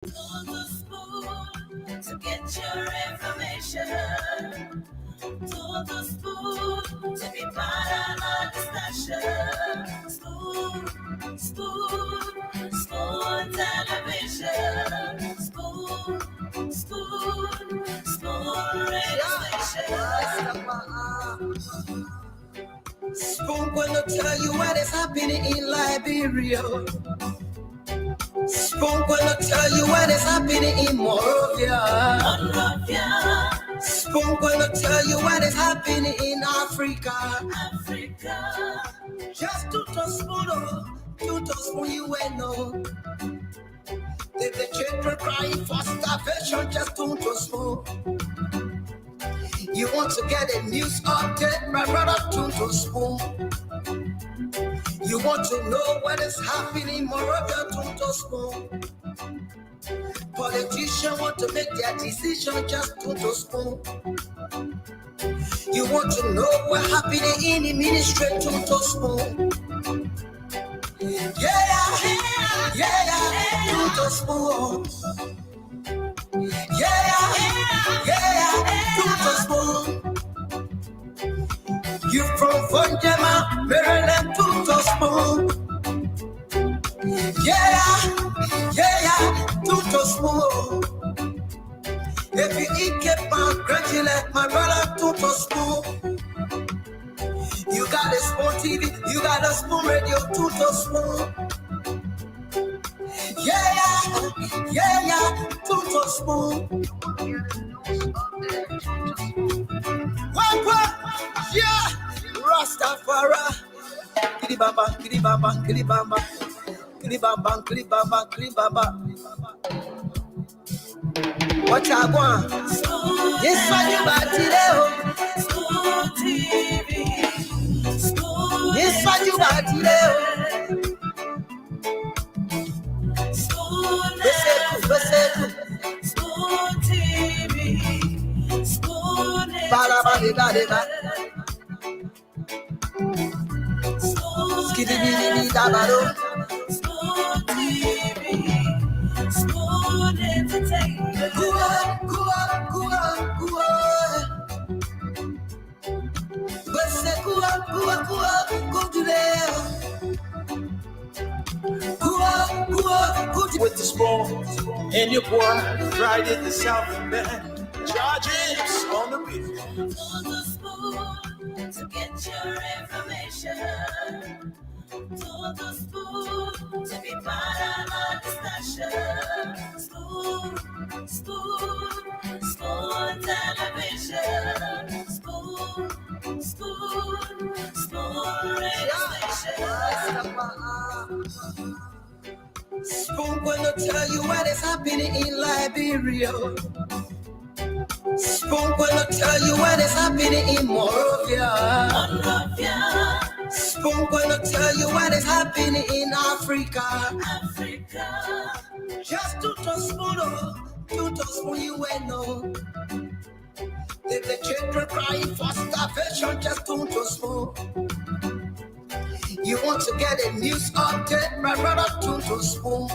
On the spoon to get your information. To the spoon to be part of our discussion. Spoon, spoon, spoon television. Spoon, spoon, spoon radio station. Spoon gonna tell you what is happening in Liberia. Spoon gonna tell you what is happening in Monrovia. Spoon gonna tell you what is happening in Africa. Just to spoon you will know. If the children crying for starvation, just to spoon. You want to get a news update, my brother, to spoon. You want to know what is happening in Monrovia, to spoon. Politicians want to make their decision, just to spoon. You want to know what happening in the ministry, to spoon. Yeah, to spoon. Yeah, to spoon. You from Vonjema, Maryland, to spoon. Yeah, to spoon. If you eat keep on congratulate my brother, to spoon. You got a spoon TV, you got a spoon radio, to spoon. Yeah, to spoon. Yeah, Rastafari. Kilibaba, kilibaba, kilibaba, kilibaba, kilibaba, kilibaba. What I want? Yes, I do, but today, Spoon TV. yes, I do, but today. Spoon TV. Spoon Ba-da-ba-de-ba-de-ba. Skiddy-biddy-biddy-da-ba-do. Spoon TV. Spoon Entertainment. Kua. Bese kua, go to there. Kua, go to with the spoons and your boy right in the South Bend. Charges on the beat. On the spoon to get your information. To the spoon to be part of our discussion. Spoon, spoon, spoon television. Spoon, spoon, spoon radio station. Spoon gonna tell you what is happening in Liberia. Spoon gonna tell you what is happening in Monrovia. Spoon gonna tell you what is happening in Africa. Just to spoon you will know. If the children crying for starvation, just to spoon. You want to get a news update, my brother, to spoon.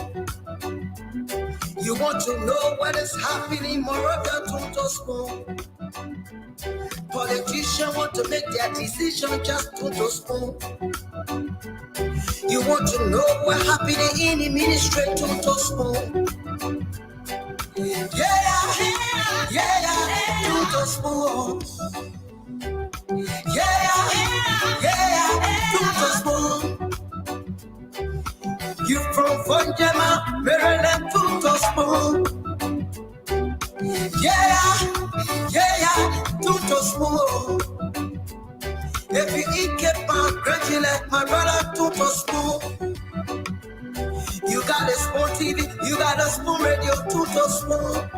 You want to know what is happening in Monrovia, to spoon. Politicians want to make their decision, just to spoon. You want to know what happening in the ministry, to spoon. Yeah, to spoon. Yeah, to spoon. You from Vonjema, Maryland, to spoon. Yeah, to spoon. If you eat keep on congratulate my brother, to spoon. You got a spoon TV, you got a spoon radio, to spoon.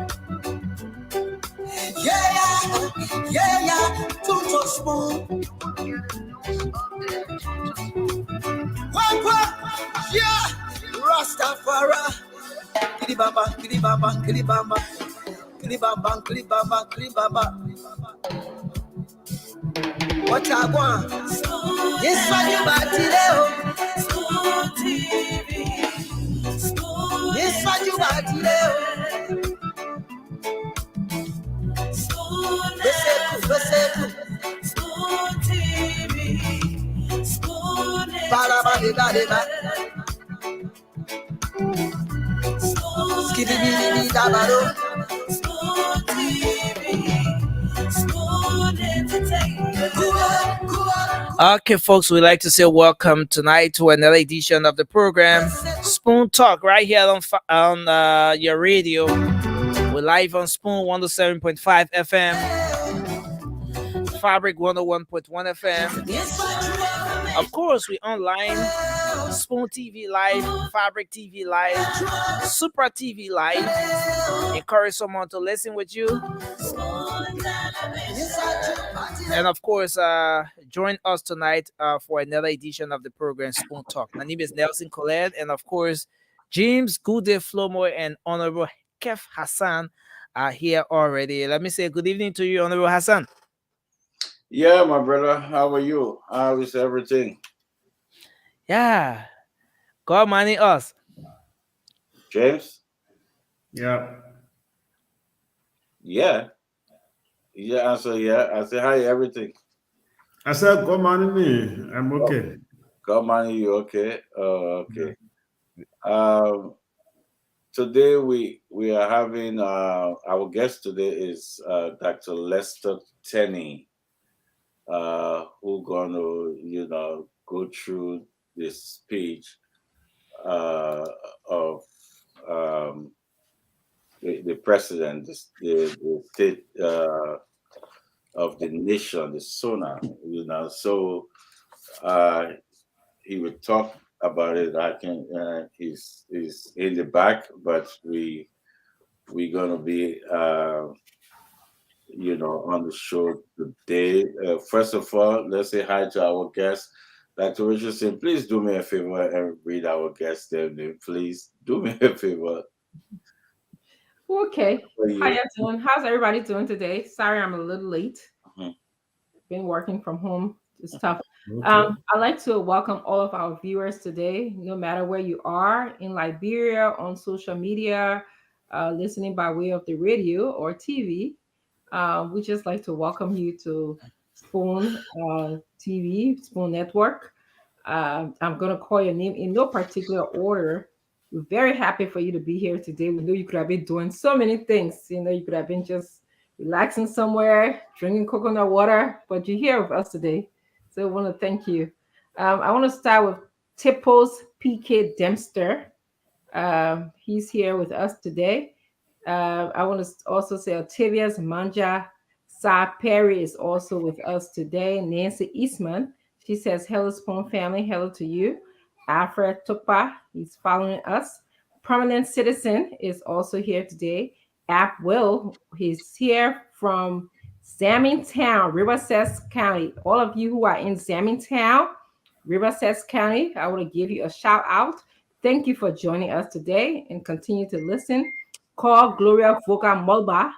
Yeah, to spoon. Yeah, Rastafari. Kilibaba, kilibaba, kilibaba, kilibaba, kilibaba, kilibaba. What I want? Yes, I do, but today, Spoon TV. Spoon Yes, I do, I do. Spoon TV, Spoon Ba-da-ba-de-ba-de-ba. Skiddy-biddy-biddy-da-ba-do. Spoon TV, Spoon Entertainment. Okay, folks, we'd like to say welcome tonight to another edition of the program, Spoon Talk, right here on your radio. We're live on Spoon 107.5 FM, Fabric 101.1 FM. Of course, we online, Spoon TV Live, Fabric TV Live, Supra TV Live. Encourage someone to listen with you. And of course, join us tonight for another edition of the program, Spoon Talk. My name is Nelson Colette, and of course, James Gude Flomo and Honorable Kef Hassan are here already. Let me say good evening to you, Honorable Hassan. Yeah, my brother. How are you? How is everything? Yeah. God money us. James? Yeah. Yeah. Yeah, I said, yeah. I said, hi, everything. I said, God money me. I'm okay. God money, you okay? Oh, okay. Yeah. Today we are having our guest today is Dr. Lester Tenney, who gonna go through this speech of the president, the state of the nation, the SONA. So he would talk about it. I can. He's in the back, but we're gonna be on the show today. First of all, let's say hi to our guest, Dr. Richardson. Please do me a favor and read our guest name. Please do me a favor. Okay. How you doing? How's everybody doing today? Sorry, I'm a little late. Been working from home. It's tough. Okay. I'd like to welcome all of our viewers today, no matter where you are in Liberia, on social media, listening by way of the radio or TV. We just like to welcome you to Spoon TV, Spoon Network. I'm going to call your name in no particular order. We're very happy for you to be here today. We know you could have been doing so many things. You could have been just relaxing somewhere, drinking coconut water, but you're here with us today. So we want to thank you. I want to start with Tippos PK Dempster. He's here with us today. I want to also say Octavius Manja Sa Perry is also with us today. Nancy Eastman, she says, hello, Spoon family. Hello to you. Alfred Tukpa, he's following us. Prominent Citizen is also here today. App Will, he's here from Zamingtown, Riverside County. All of you who are in Zamingtown, Riverside County, I want to give you a shout out. Thank you for joining us today and continue to listen. Call Gloria Voga Mulba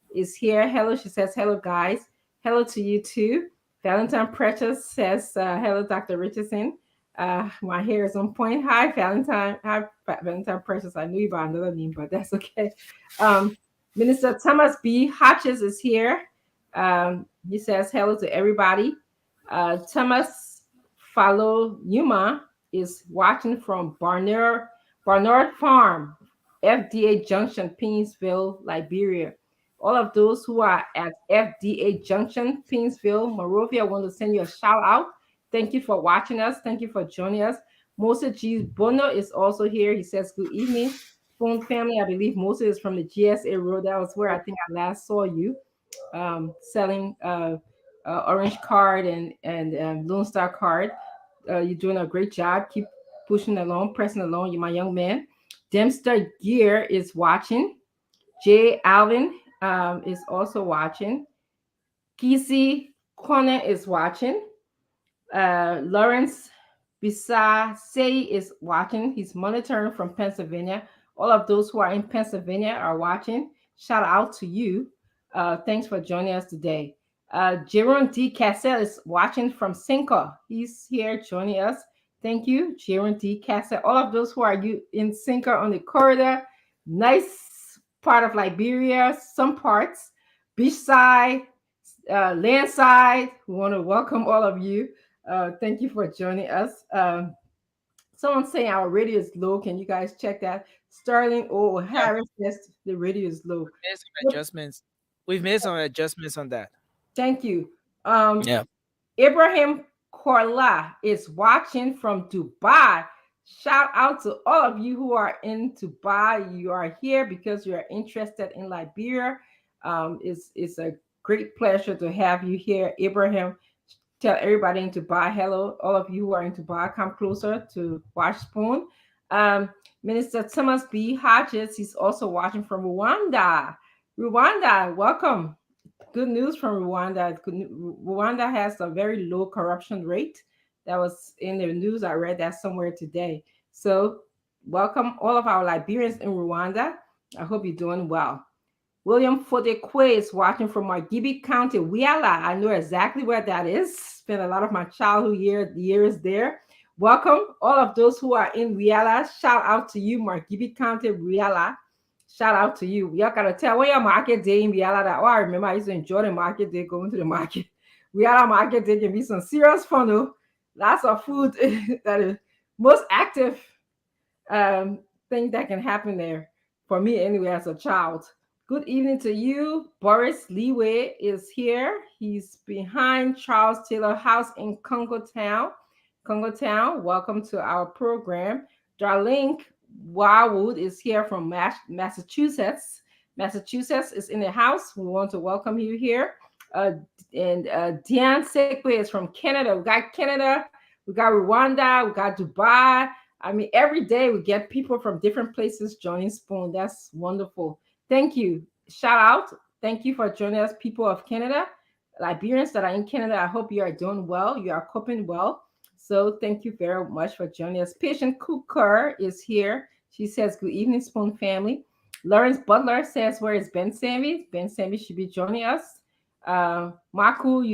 is here. Hello, she says, hello, guys. Hello to you too. Valentine Precious says, hello, Dr. Richardson. My hair is on point. Hi, Valentine. Hi, Valentine Precious. I knew you by another name, but that's okay. Minister Thomas B. Hodges is here. He says, hello to everybody. Thomas Fallow Numa is watching from Barnard Farm, FDA Junction, Painesville, Liberia. All of those who are at FDA Junction, Painesville, Monrovia, I want to send you a shout out. Thank you for watching us. Thank you for joining us. Moses G. Bono is also here. He says, good evening, Spoon family. I believe Moses is from the GSA Road. That was where I think I last saw you selling Orange Card and Lone Star Card. You're doing a great job. Keep pushing along, pressing along. You're my young man. Dempster Gear is watching. Jay Alvin is also watching. Kisi Corner is watching. Lawrence Bisasei is watching. He's monitoring from Pennsylvania. All of those who are in Pennsylvania are watching. Shout out to you. Thanks for joining us today. Jerome D. Cassell is watching from Cinco. He's here joining us. Thank you, Jaron D. Cassett. All of those who are you in Sinker on the corridor, nice part of Liberia, some parts, beachside, landside. We want to welcome all of you. Thank you for joining us. Someone saying our radio is low. Can you guys check that? Sterling O. Yeah, Harris says the radio is low. made some Yep, adjustments. We've made some adjustments on that. thank you. Um, Yeah. Ibrahim Korla is watching from Dubai. Shout out to all of you who are in Dubai. You are here because you are interested in Liberia. It's a great pleasure to have you here, Ibrahim. Tell everybody in Dubai hello. All of you who are in Dubai, come closer to Watch Spoon. Um, Minister Thomas B. Hodges, he's also watching from Rwanda. Rwanda, welcome. Good news from Rwanda. Rwanda has a very low corruption rate. That was in the news. I read that somewhere today. So, welcome all of our Liberians in Rwanda. I hope you're doing well. William Fodekwe is watching from Margibi County, Wiala. I know exactly where that is. Spent a lot of my childhood years there. Welcome, all of those who are in Wiala. Shout out to you, Margibi County, Wiala. Shout out to you. Y'all gotta tell when your market day in Wiala that. Oh, I remember I used to enjoy the market day, going to the market. Wiala market day can be some serious fun, though. Lots of food that is most active thing that can happen there for me anyway as a child. Good evening to you. Boris Leeway is here. He's behind Charles Taylor House in Congo Town. Congo Town, welcome to our program. Darlene Wildwood is here from Massachusetts. Massachusetts is in the house. We want to welcome you here. And Diane Sekwe is from Canada. We got Canada, we got Rwanda, we got Dubai. I mean, every day we get people from different places joining Spoon. That's wonderful. Thank you. Shout out. Thank you for joining us, people of Canada, Liberians that are in Canada. I hope you are doing well. You are coping well. So thank you very much for joining us. Patient Cooker is here. She says, good evening, Spoon family. Lawrence Butler says, where is Ben Sammy? Ben Sammy should be joining us. Maku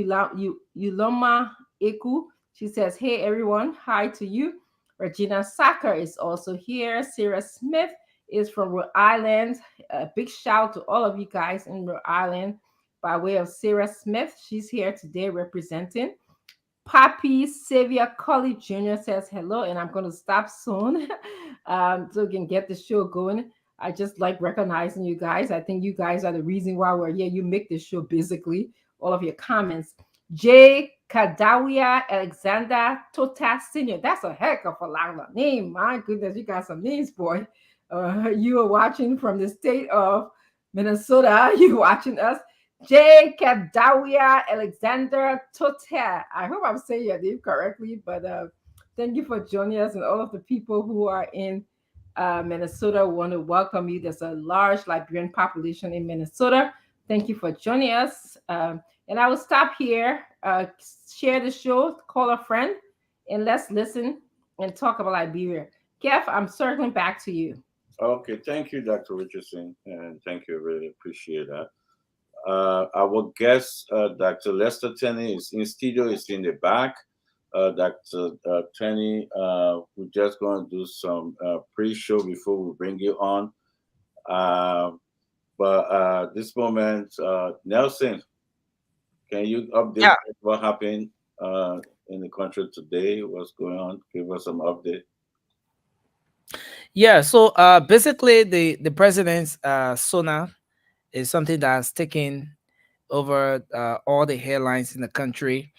Yuloma Eku. She says, hey, everyone. Hi to you. Regina Sacker is also here. Sarah Smith is from Rhode Island. A big shout to all of you guys in Rhode Island by way of Sarah Smith. She's here today representing. Papi Xavier Colley Jr. says hello, and I'm going to stop soon so we can get the show going. I just like recognizing you guys. I think you guys are the reason why we're here. You make this show basically, all of your comments. Jay Kadawia Alexander Tota Sr. That's a heck of a long name. My goodness, you got some names, boy. You are watching from the state of Minnesota. You watching us. Jay Kadawia Alexander Tota. I hope I'm saying your name correctly, but thank you for joining us, and all of the people who are in Minnesota want to welcome you. There's a large Liberian population in Minnesota. Thank you for joining us. And I will stop here, share the show, call a friend, and let's listen and talk about Liberia. Kev, I'm circling back to you. Okay, thank you, Dr. Richardson, and thank you. Really appreciate that. Our guest, Dr. Lester Tenney, is in studio, is in the back. Dr. Tenney, we're just going to do some pre-show before we bring you on. But this moment, Nelson, can you update what happened in the country today? What's going on? Give us some update. Yeah. So basically, the president's SONA is something that's taken over all the headlines in the country.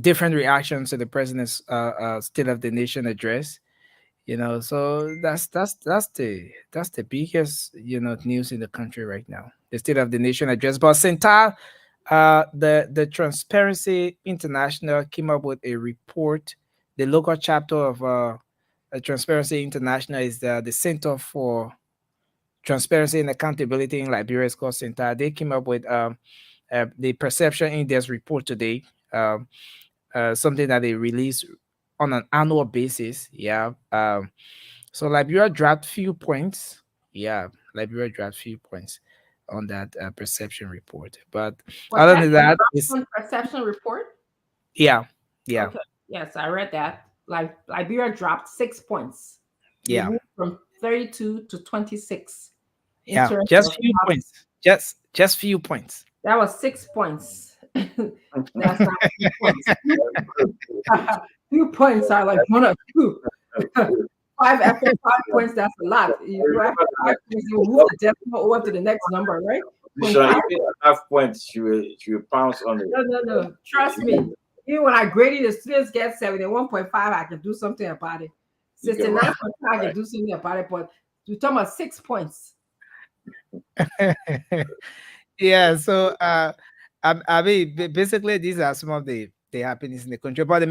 Different reactions to the president's State of the Nation address. So that's the biggest news in the country right now. The State of the Nation address. But Senta, the Transparency International came up with a report. The local chapter of Transparency International is the Center for Transparency and Accountability in Liberia. It's called Senta. They came up with the Perception Index report today. Something that they release on an annual basis. Yeah. So Liberia dropped few points. Yeah, Liberia dropped few points on that perception report. But other than that, it's perception report. yeah. Okay. Yes, I read that. Like Liberia dropped 6 points. They Yeah, moved from 32 to 26 in yeah, terms just of few points. Just few points. that was 6 points. That's not 2 points. Few points are like one or two. Five after 5 points, that's a lot. You know, after 5 points, you move the decimal over to the next number, right? Point So five. even half points, she will pounce on it. No, no, no. Trust me. Even when I graded the students get 71.5, I can do something about it. You can 69.5, I can do something about it. But you're talking about 6 points. Yeah, so I mean, basically, these are some of the happenings in the country. But the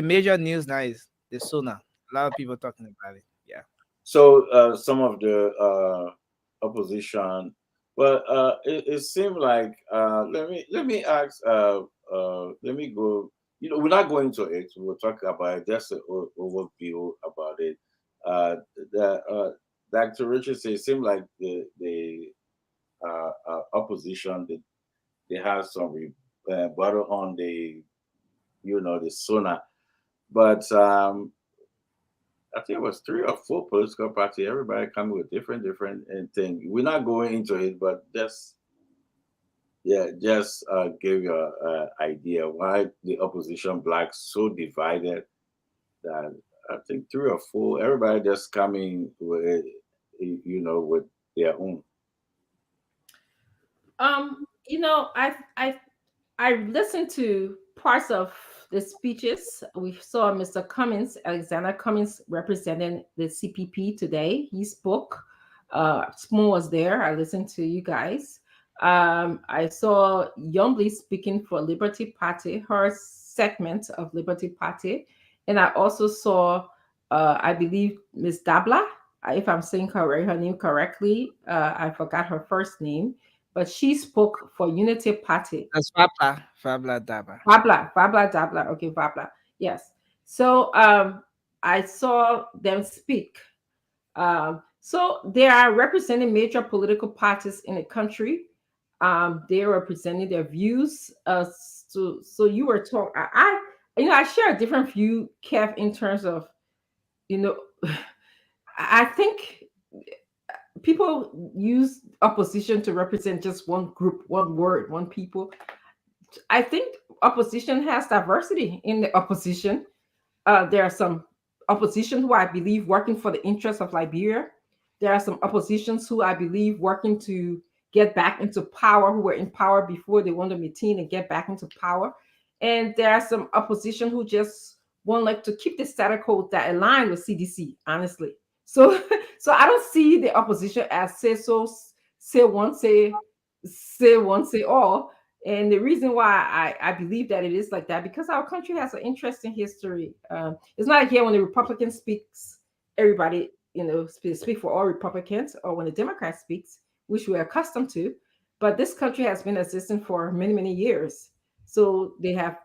major news now is the SONA. A lot of people talking about it. Yeah. So some of the opposition, well, it seemed like let me ask, let me go. We're not going to it. We'll talk about it, just an overview about it. Uh, the Dr. Richard said it seemed like the opposition, they have some rebuttal on the SONA, but I think it was three or four political parties. Everybody coming with different thing. We're not going into it, but just give you a idea why the opposition blacks so divided that I think three or four. Everybody just coming with with their own. You know, I listened to parts of the speeches. We saw Mr. Cummins, Alexander Cummins, representing the CPP today. He spoke. Spoon was there. I listened to you guys. I saw Yombly speaking for Liberty Party, her segment of Liberty Party, and I also saw, I believe, Miss Dabla. If I'm saying her name correctly, I forgot her first name, but she spoke for Unity Party. That's Fabla Daba. Fabla Dabla. Okay, Fabla. Yes. So I saw them speak. So they are representing major political parties in the country. They are representing their views. So you were talking. I share a different view, Kev, in terms of you know. I think people use opposition to represent just one group, one word, one people. I think opposition has diversity in the opposition. There are some opposition who I believe working for the interests of Liberia. There are some oppositions who I believe working to get back into power, who were in power before they want to maintain and get back into power. And there are some opposition who just want like to keep the status quo that align with CDC, honestly. So so I don't see the opposition as say one, say one, say all. And the reason why I believe that it is like that, because our country has an interesting history. It's not here when the Republican speaks, everybody, speak for all Republicans, or when the Democrat speaks, which we're accustomed to. But this country has been existing for many, many years. So they have,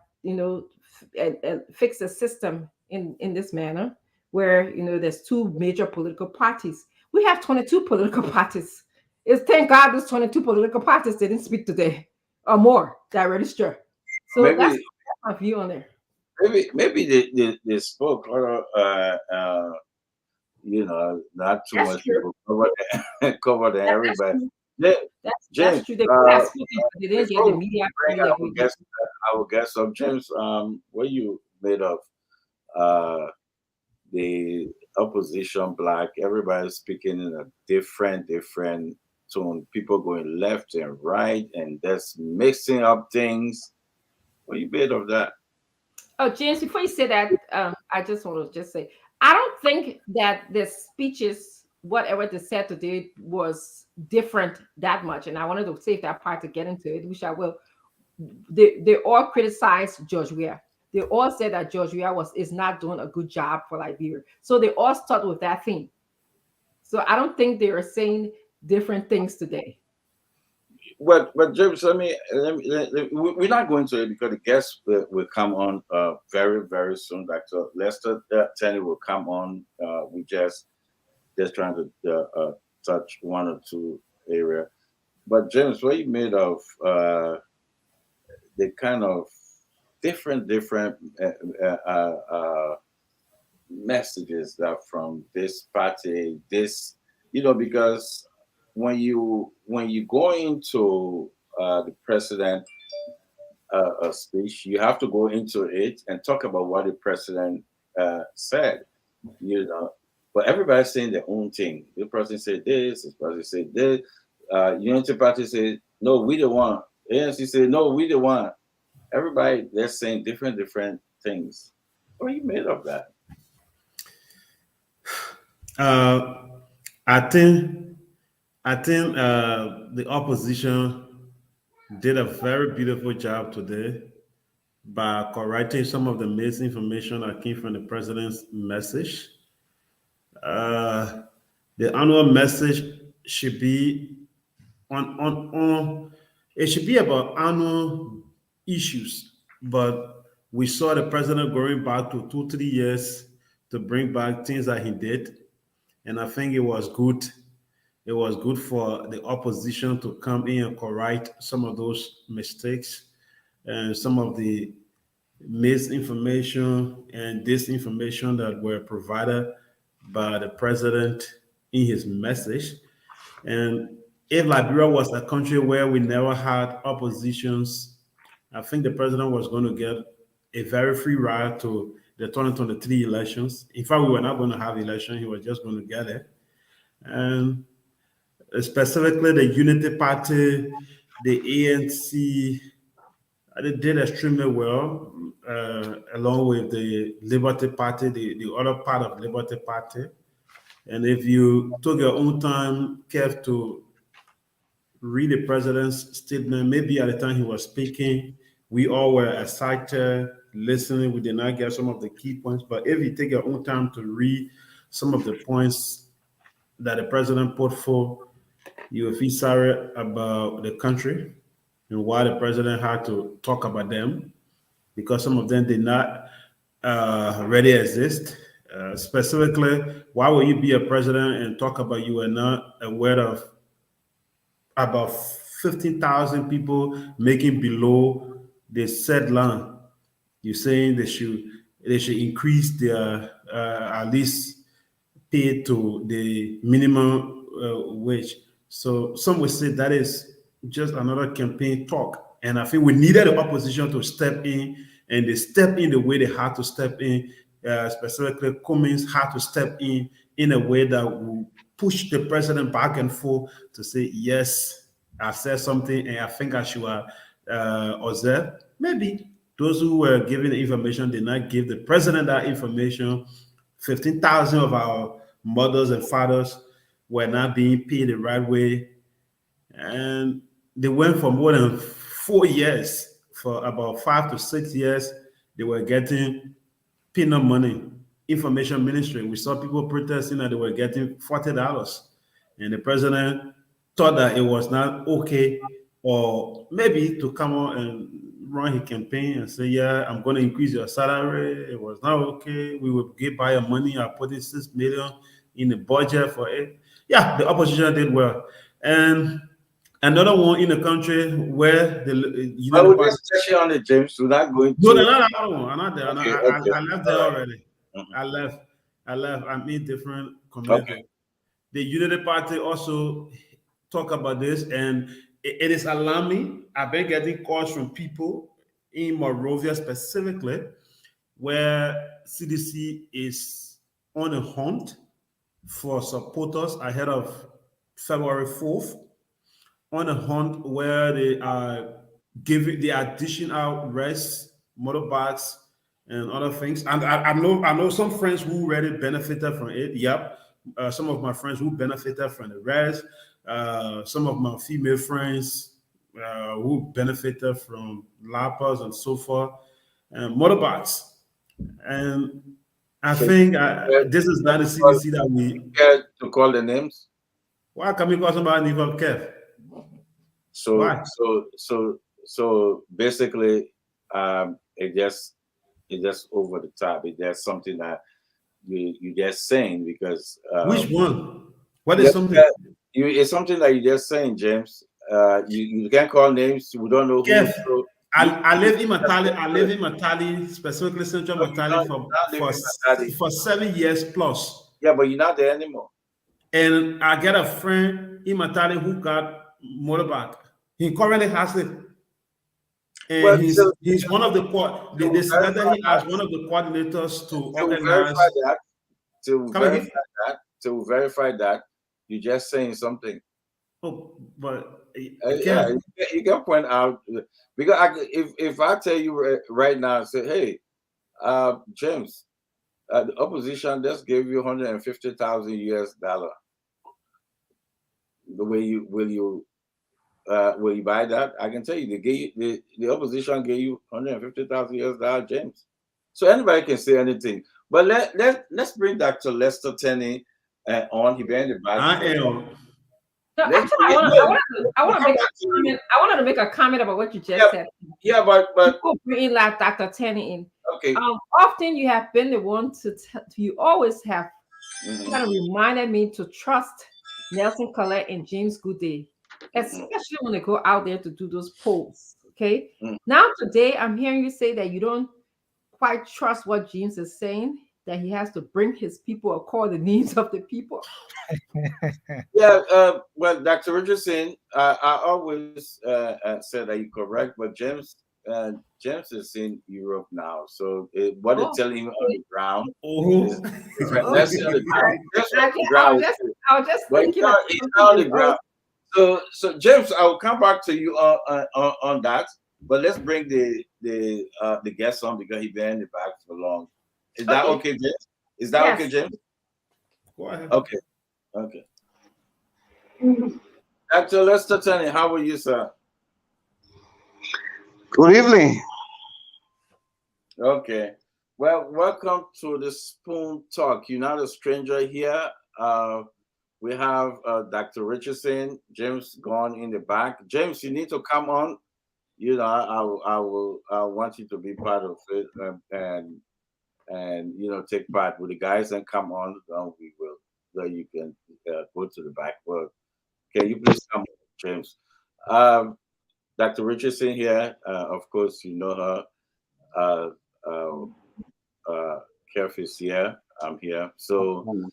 fixed the system in this manner where, there's two major political parties. We have 22 political parties. It's thank God those 22 political parties didn't speak today or more that register. So that's Maybe my view on there. maybe they spoke, or not too That's much true. people cover the That's everybody. true. Yeah, That's James. true. They could have spoken, but they didn't get Before the we media bring coverage that our we did. guest, up, James, what you made of uh, the opposition black? Everybody speaking in a different tone. People going left and right, and that's mixing up things. What you made of that? Oh, James, before you say that, I just want to just say, I don't think that the speeches, whatever they said today, was different that much. And I wanted to save that part to get into it, which I will. They all criticized George Weah. They all said that George Weah is not doing a good job for Liberia. So they all start with that thing. So I don't think they are saying different things today. But James, we're not going to it because the guest will come on very soon. Dr. Lester Tenney will come on. We just trying to touch one or two area. But James, what you made of the kind of different messages that from this party, this, because when you go into the president speech, you have to go into it and talk about what the president said, you know. But everybody's saying their own thing. The president said this, the president said this. Unity Party said, no, we the one. ANC said, no, we the one. Everybody, they're saying different things. What are you made of that? Uh, I think the opposition did a very beautiful job today by correcting some of the misinformation that came from the president's message. Uh, the annual message should be on it should be about annual issues, but we saw the president going back to 2 3 years to bring back things that he did, and I think it was good. It was good for the opposition to come in and correct some of those mistakes and some of the misinformation and disinformation that were provided by the president in his message. And if Liberia was a country where we never had oppositions, I think the president was going to get a very free ride to the 2023 elections. In fact, we were not going to have election; he was just going to get it. And specifically, the Unity Party, the ANC, they did extremely well, along with the Liberty Party, the other part of Liberty Party. And if you took your own time, Kev, to read the president's statement, maybe at the time he was speaking, we all were excited, listening. We did not get some of the key points. But if you take your own time to read some of the points that the president put forth, you will feel sorry about the country and why the president had to talk about them, because some of them did not already exist. Specifically, why will you be a president and talk about you are not aware of about 15,000 people making below the said line? You're saying they should increase their at least pay to the minimum wage. So some would say that is just another campaign talk. And I think we needed the opposition to step in, and they stepped in the way they had to step in. Specifically, Cummings had to step in a way that will push the president back and forth to say, yes, I said something and I think I should observe. Maybe those who were giving the information did not give the president that information. 15,000 of our mothers and fathers were not being paid the right way. And they went for more than 4 years, for about 5 to 6 years, they were getting peanut money. Information ministry, we saw people protesting that they were getting $40. And the president thought that it was not okay, or maybe to come on and run his campaign and say, yeah, I'm going to increase your salary. It was not okay. We will give by your money. I put in 6 million in the budget for it. Yeah, the opposition did well. And another one in the country where I would just touch on it, James. We're not going to. No, another one. I'm not there. Okay, I left there already. Mhm. I left. I'm in different communities. Okay. The Unity Party also talk about this, and it is alarming. I've been getting calls from people in Monrovia specifically, where CDC is on a hunt for supporters ahead of February 4th, on a hunt where they are dishing out rest, motorbikes, and other things. And I know some friends who already benefited from it. Yep. Some of my friends who benefited from the rest. Some of my female friends who benefited from lappers and so forth, and motorbikes. And I think this is not a CDC that we care to call the names. Why can we call somebody name of Kev? So Why? so basically, it just over the top. It just something that you just saying because Which one? What is something? It's something that you just saying, James. You can't call names. We don't know who. Kev. So I live in Matali. I live in Matali, specifically Central No, you Matali, don't, you're not living in Matadi. for 7 years plus. Yeah, but you're not there anymore. And I get a friend in Matali who got motorbike. He currently has it, Well, and he's one of the they selected him as one of the coordinators to to verify organize. that, to Come again? verify to verify that, you're just saying something. Oh, but Yeah, again, you can point out because if I tell you right now, say, hey, James, the opposition just gave you 150,000 US dollar. The way you will you buy that? I can tell you, they gave you, the opposition gave you 150,000 US dollar, James. So anybody can say anything. But let's bring Dr. Lester Tenney on. He been in the back. I am. No, Let's actually, bring I want to come make a back to you. comment. I wanted to make a comment about what you just Yeah, said. yeah, but Before bringing like Dr. Tenney in. okay. Often you have been the one you always have Mhm. kind of reminded me to trust Nelson Collette and James Goodday, especially when they go out there to do those polls. Okay. Mhm. Now today I'm hearing you say that you don't quite trust what James is saying, that he has to bring his people or call the needs of the people. Yeah, well, Dr. Richardson, I always said that you're correct, but James is in Europe now, so what they're Oh, telling him on the ground is Oh, different. That's on the ground. Just on the I ground, was just, I was just but thinking of it's something not on that the you ground. So James, I will come back to you on that, but let's bring the guest on because he's been in the back for long. Is that Okay. okay, James? Is that okay, Yes. James? go ahead. Okay, okay. Dr. Lester Tenney, how are you, sir? Good evening. Okay. Well, welcome to the Spoon Talk. You're not a stranger here. We have Dr. Richardson, James gone in the back. James, you need to come on. You know, I want you to be part of it and take part with the guys and come on. We will. So you can go to the back. Well, can you please come, James? Um, Dr. Richardson here. Of course, you know her. Uh, uh, Kef is here. I'm here. So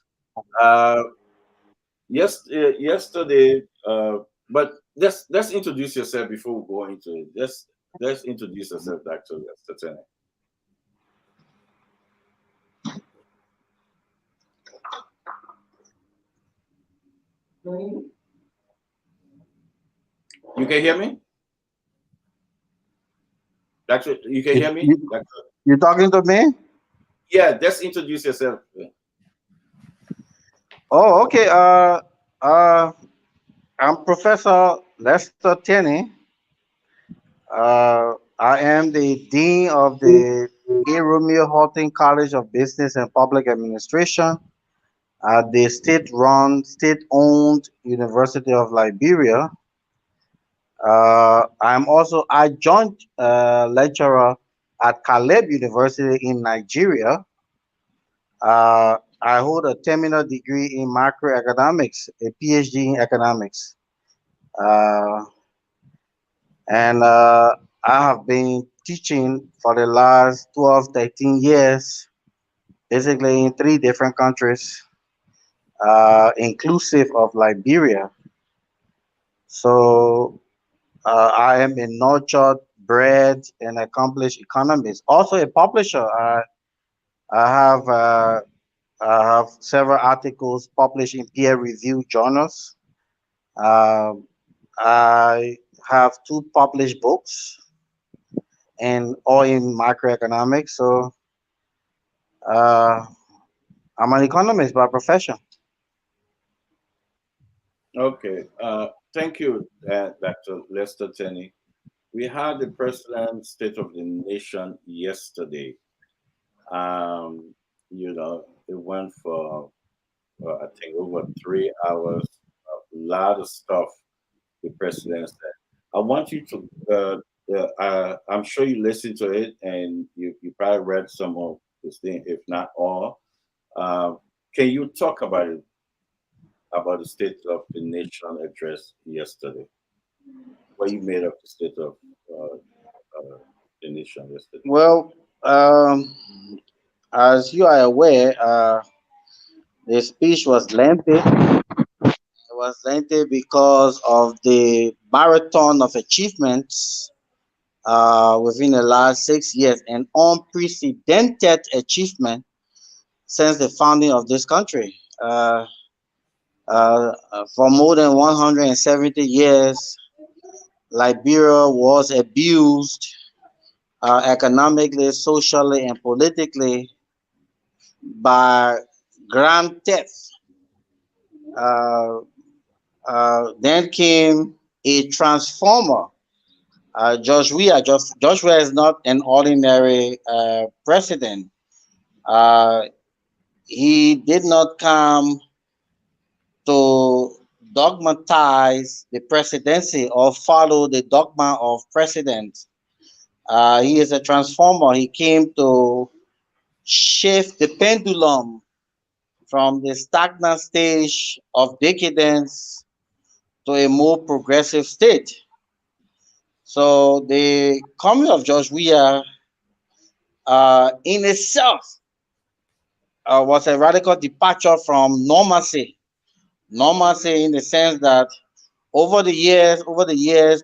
uh, yesterday, but let's introduce yourself before we go into it. Let's introduce yourself, Dr. Lester Tenney. You can hear me, Doctor. You can hear me, You, Doctor. you talking to me? Yeah, just introduce yourself. Oh, okay. I'm Professor Lester Tenney. I am the Dean of the A. Romeo Horton College of Business and Public Administration at the state-run, state-owned University of Liberia. I'm also adjunct lecturer at Caleb University in Nigeria. I hold a terminal degree in macroeconomics, a PhD in economics. Uh, and I have been teaching for the last 12, 13 years, basically in 3 different countries, inclusive of Liberia. So I am a nurtured, bred, and accomplished economist. Also a publisher. I have I have several articles published in peer-reviewed journals. Um, I have 2 published books, and all in macroeconomics. So uh, I'm an economist by profession. Okay. Thank you, Dr. Lester Tenney. We had the President State of the Nation yesterday. It went for I think over 3 hours. A lot of stuff the president said. I want you to. I'm sure you listened to it and you probably read some of this thing, if not all. Um, can you talk about the State of the Nation address yesterday? What you made of the State of the nation yesterday. Well, as you are aware, the speech was lengthy. It was lengthy because of the marathon of achievements within the last 6 years, an unprecedented achievement since the founding of this country. For more than 170 years, Liberia was abused economically, socially, and politically by grand theft. Uh, then came a transformer. Joshua is not an ordinary president. Uh, he did not come to dogmatize the presidency or follow the dogma of president. He is a transformer. He came to shift the pendulum from the stagnant stage of decadence to a more progressive state. So the coming of George Weah in itself was a radical departure from normalcy. Normalcy in the sense that over the years,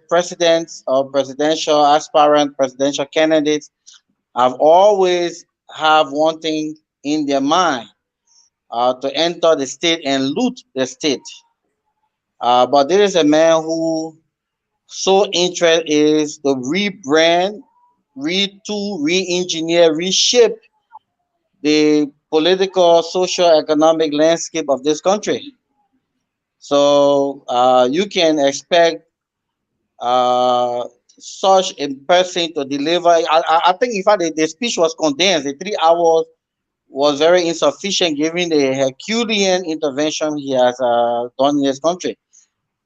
presidents or presidential aspirant, presidential candidates have always have one thing in their mind to enter the state and loot the state. But there is a man who so interest is to rebrand, retool, re-engineer, reshape the political, social, economic landscape of this country. So you can expect uh, such a person to deliver. I think, in fact, the speech was condensed. The 3 hours was very insufficient given the Herculean intervention he has done in this country.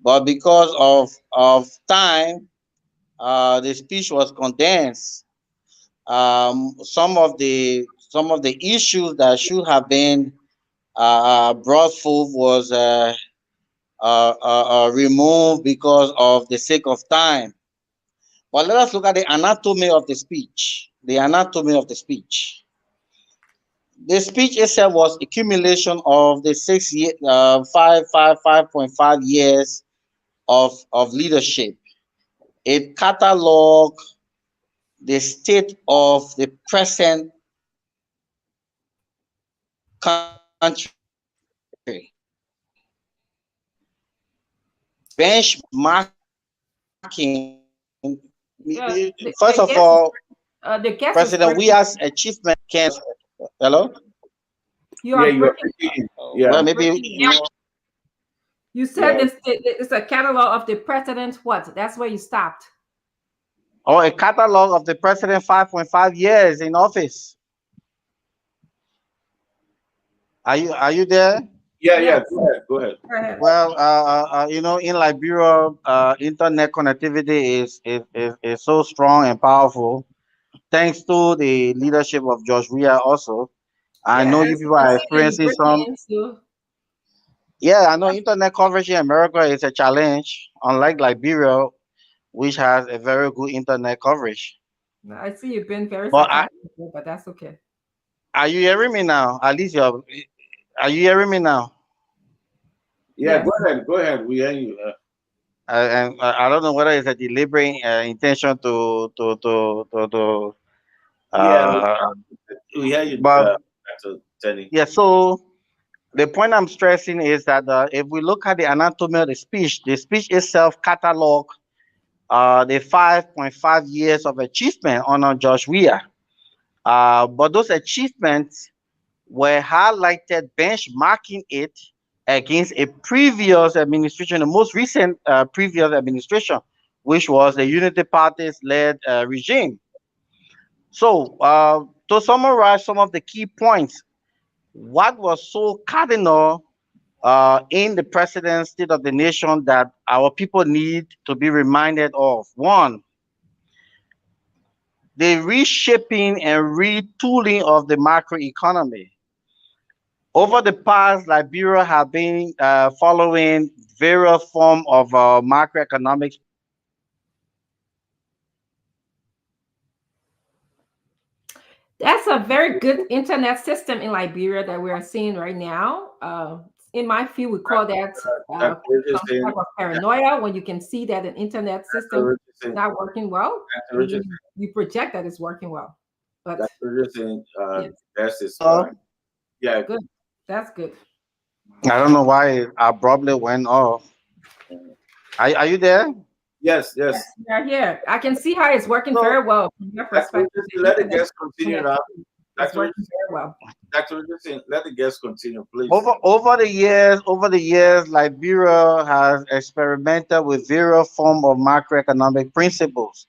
But because of time, the speech was condensed. Some of the issues that should have been brought forth was removed because of the sake of time. But let us look at the anatomy of the speech. The anatomy of the speech. The speech itself was accumulation of the 6 year, 5.5 years of leadership. It cataloged the state of the present country, benchmarking. Yeah, First of all, the guest is President breaking. Weah's achievement can. Hello? You Yeah, are you are breaking. repeating. Well, Yeah. maybe. You said Yeah. this. It's a catalog of the president. What? That's where you stopped. Or a catalog of the president 5.5 years in office. Are you there? Yeah, Yes. yeah. Go ahead. Go ahead. Go ahead. Well, in Liberia, internet connectivity is so strong and powerful, thanks to the leadership of George Weah. Also, I Yeah, know you people I are see that you're experiencing breaking some. into. Yeah, I know internet coverage in America is a challenge, unlike Liberia, which has a very good internet coverage. I see you've been very But sarcastic, but that's okay. are you hearing me now? At least are you hearing me now? Yeah, Yes. go ahead. Go ahead. We hear you. And I don't know whether it's a deliberate intention to Yeah, uh, we hear you, but Dr. Tenney. yeah. So the point I'm stressing is that if we look at the anatomy of the speech itself catalog the 5.5 years of achievement under Josh Weah. But those achievements were highlighted, benchmarking it against a previous administration, the most recent previous administration, which was the Unity Party's led regime. So, to summarize some of the key points, what was so cardinal in the president's state of the nation that our people need to be reminded of? One, the reshaping and retooling of the macroeconomy. Over the past, Liberia have been following various form of macroeconomics policies, That's a very good internet system in Liberia that we are seeing right now. In my field, we call that Dr. some Richardson, type of paranoia when you can see that an internet system Dr. is Richardson, not working well, Dr. and then Richardson, you project that it's working well. But Dr. Richardson, yes, that's his Oh, fine. Yeah. good. That's good. I don't know why it abruptly went off. Are you there? Yes, Yes, yes. we are here. I can see how it's working So, very well from your Dr. perspective. Richardson, The let the internet guest continue now. connectivity is Dr. working Richardson, very well. Dr. Richardson, let the guest continue, please. over the years, Liberia has experimented with various form of macroeconomic principles.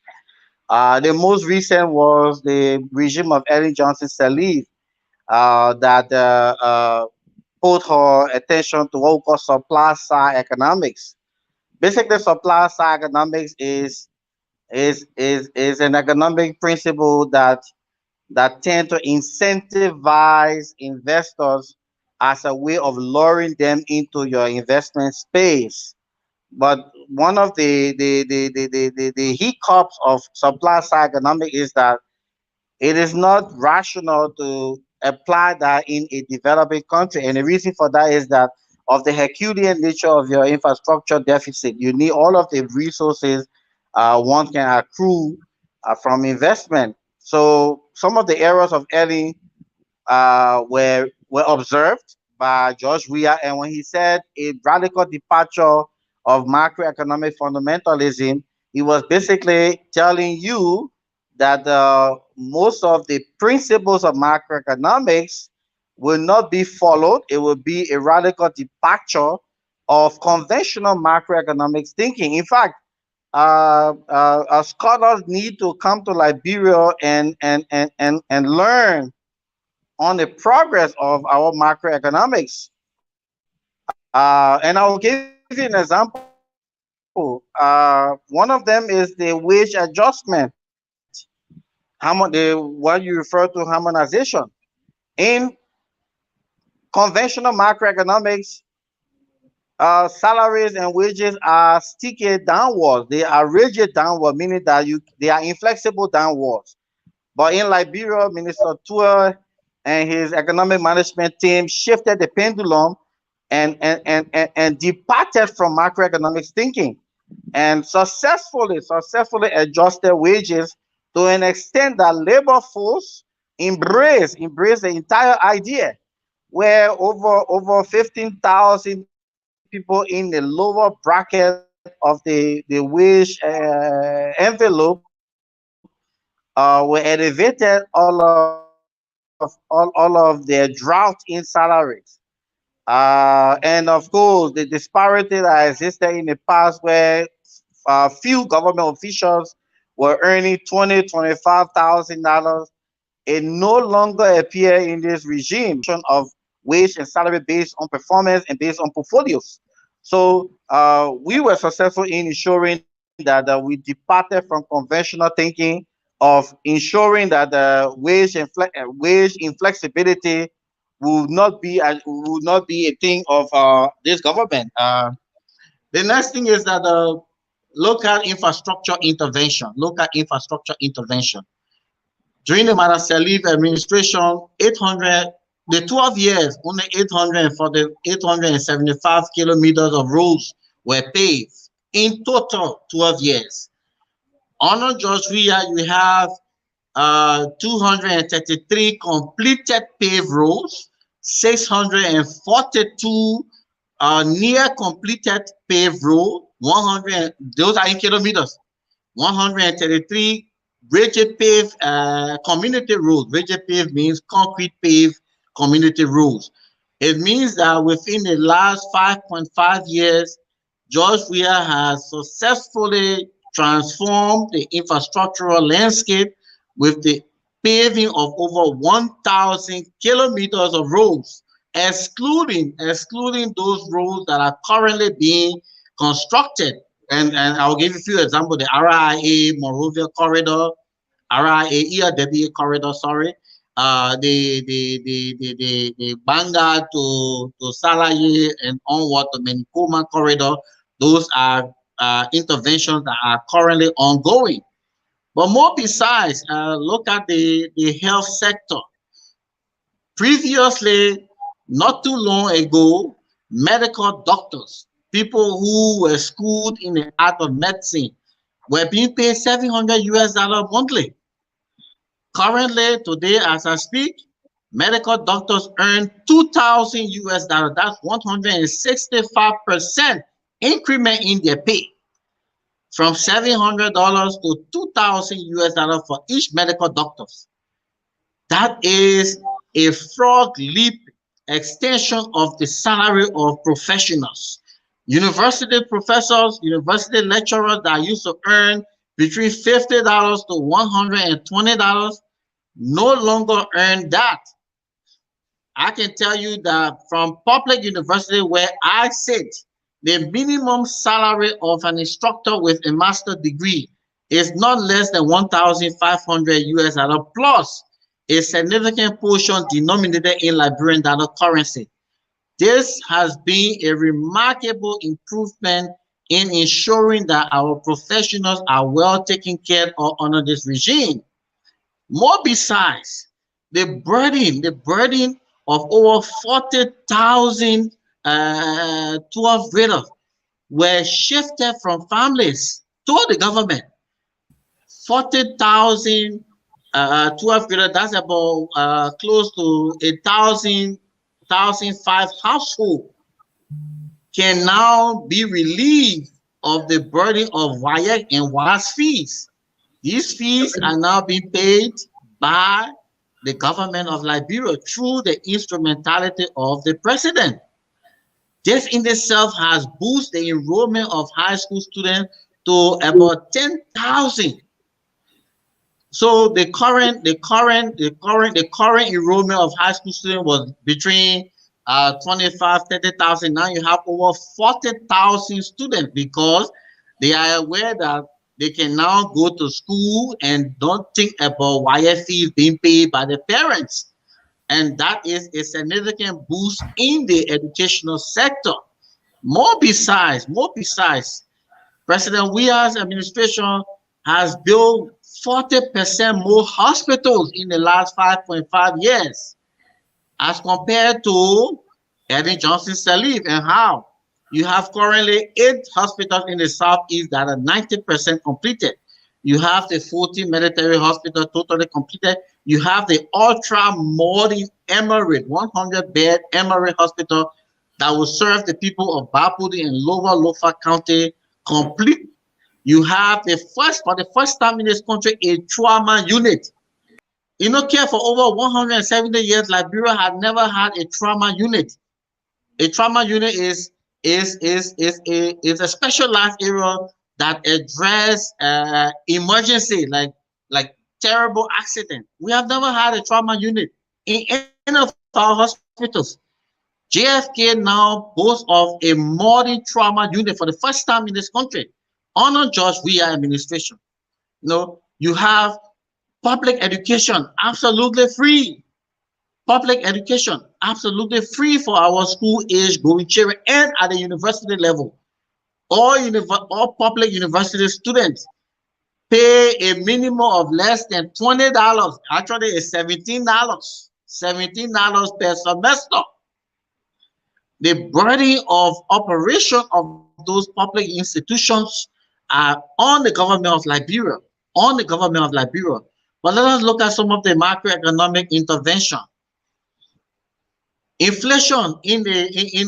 The most recent was the regime of Ellen Johnson Sirleaf that put her attention to what we call supply side economics. Basically, supply side economics is an economic principle that tend to incentivize investors as a way of luring them into your investment space. But one of the hiccups of supply side economics is that it is not rational to apply that in a developing country. And the reason for that is that of the Herculean nature of your infrastructure deficit. You need all of the resources one can accrue from investment. So some of the errors of early were observed by George Weah, and when he said a radical departure of macroeconomic fundamentalism, he was basically telling you that most of the principles of macroeconomics will not be followed. It will be a radical departure of conventional macroeconomics thinking. In fact, scholars need to come to Liberia and learn on the progress of our macroeconomics. And I'll give you an example. One of them is the wage adjustment, what you refer to harmonization. In conventional macroeconomics, salaries and wages are sticky downwards. They are rigid downward, meaning that they are inflexible downwards. But in Liberia, Minister Tour and his economic management team shifted the pendulum and departed from macroeconomics thinking and successfully adjusted wages to an extent that labor force embrace the entire idea where over 15,000 people in the lower bracket of the wage envelope were elevated all of their drought in salaries. And of course, the disparity that existed in the past where few government officials were earning 20, 25,000 dollars, it no longer appear in this regime of wage and salary based on performance and based on portfolios. So we were successful in ensuring that we departed from conventional thinking of ensuring that the wage inflexibility would not be a thing of this government. The next thing is that local infrastructure intervention. During the Madam Salif administration, 800, the 12 years, only 875 kilometers of roads were paved. In total, 12 years. Under George Weah, you have 233 completed paved roads, 642 near completed paved road, 100, those are in kilometers, 133 rigid paved community roads. Rigid paved means concrete paved community roads. It means that within the last 5.5 years, George Weah has successfully transformed the infrastructural landscape with the paving of over 1,000 kilometers of roads, excluding those roads that are currently being constructed. And I'll give you a few examples: the RIA Monrovia corridor, RIA ERWA corridor, sorry, the Banga to Salaye and onward to Menikoma corridor. Those are interventions that are currently ongoing. But more besides, look at the health sector. Previously, not too long ago, medical doctors, people who were schooled in the art of medicine, were being paid $700 monthly. Currently, today, as I speak, medical doctors earn $2,000. That's 165% increment in their pay, from $700 to $2,000 for each medical doctor. That is a frog leap extension of the salary of professionals. University professors, university lecturers that used to earn between $50 to $120 no longer earn that. I can tell you that from public university where I sit, the minimum salary of an instructor with a master's degree is not less than $1,500 plus a significant portion denominated in Liberian dollar currency. This has been a remarkable improvement in ensuring that our professionals are well taken care of under this regime. More besides, the burden of over 40,000 12 graders were shifted from families to the government. 40,000 12 graders, that's about close to 1,005 households can now be relieved of the burden of WIAC and WAS fees. These fees are now being paid by the government of Liberia through the instrumentality of the president. This in itself has boosted the enrollment of high school students to about 10,000. So the current enrollment of high school students was between 25, 30,000. Now you have over 40,000 students because they are aware that they can now go to school and don't think about wire fees being paid by the parents. And that is a significant boost in the educational sector. More besides, President Weah's administration has built 40% more hospitals in the last 5.5 years as compared to Eddie Johnson Sirleaf. And how? You have currently 8 hospitals in the southeast that are 90% completed. You have the 40 military hospital totally completed. You have the ultra-modern Emirate, 100-bed Emirate hospital that will serve the people of Bapudi and Lower Lofa County complete. You have for the first time in this country, a trauma unit. You know, care for over 170 years, Liberia had never had a trauma unit. A trauma unit is a specialized area that address emergency like terrible accident. We have never had a trauma unit in any of our hospitals. JFK now boasts of a modern trauma unit for the first time in this country under George Weah administration. You know, you have public education absolutely free. Public education absolutely free for our school age going children and at the university level. All public university students pay a minimum of less than $20. Actually, it's $17. $17 per semester. The burden of operation of those public institutions are on the government of Liberia. On the government of Liberia. But let us look at some of the macroeconomic intervention. Inflation in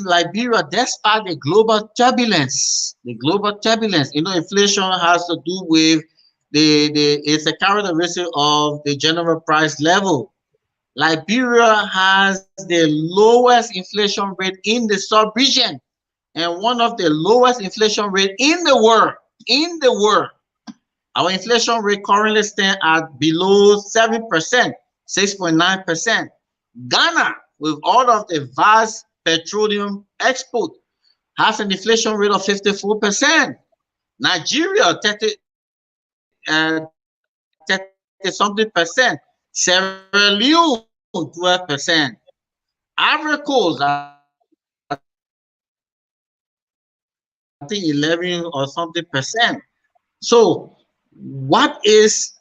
Liberia, despite the global turbulence, you know, inflation has to do with it's a characteristic of the general price level. Liberia has the lowest inflation rate in the sub-region and one of the lowest inflation rate in the world. Our inflation rate currently stands at below 7%, 6.9%. Ghana, with all of the vast petroleum export, has an inflation rate of 54%. Nigeria, 30-something percent. Sierra Leone, 12%. Ivory Coast, I think 11 or something percent. So what is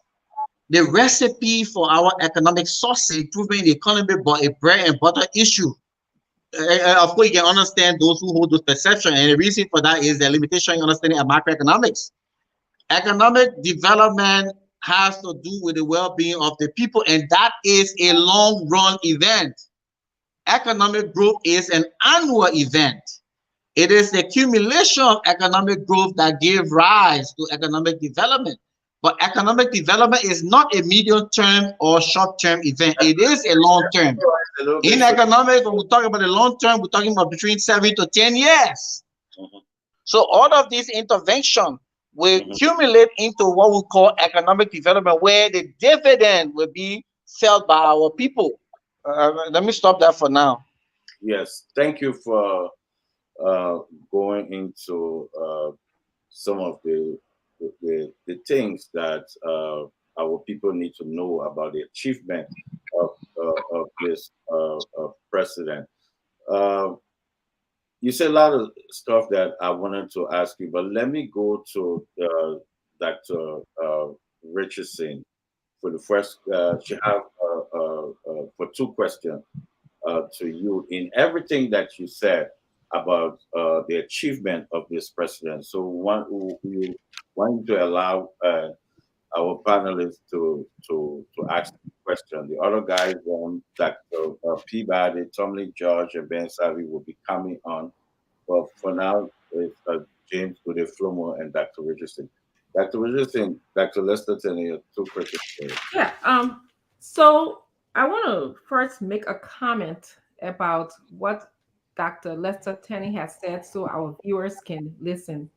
the recipe for our economic sausage improvement in the economy, but a bread and butter issue. Of course, you can understand those who hold those perceptions, and the reason for that is the limitation in understanding of macroeconomics. Economic development has to do with the well-being of the people, and that is a long-run event. Economic growth is an annual event. It is the accumulation of economic growth that gave rise to economic development. But economic development is not a medium-term or short-term event. It is a long-term. In economics, when we talk about the long term, we're talking about between 7 to 10 years. So all of these intervention will accumulate into what we call economic development, where the dividend will be felt by our people. Let me stop that for now. Yes, thank you for going into some of the things that our people need to know about the achievement of this president. You said a lot of stuff that I wanted to ask you, but let me go to Dr. Richardson for the first. She have for two questions to you in everything that you said about the achievement of this president. So we want to allow our panelists to ask the question. The other guys, Dr. Peabody, Tomlin George, and Ben Savvy will be coming on. But for now, it's James Udeflomo and Dr. Richardson. Dr. Richardson, Dr. Lester Tenney, two questions. Yeah. So I want to first make a comment about what Dr. Lester Tenney has said so our viewers can listen.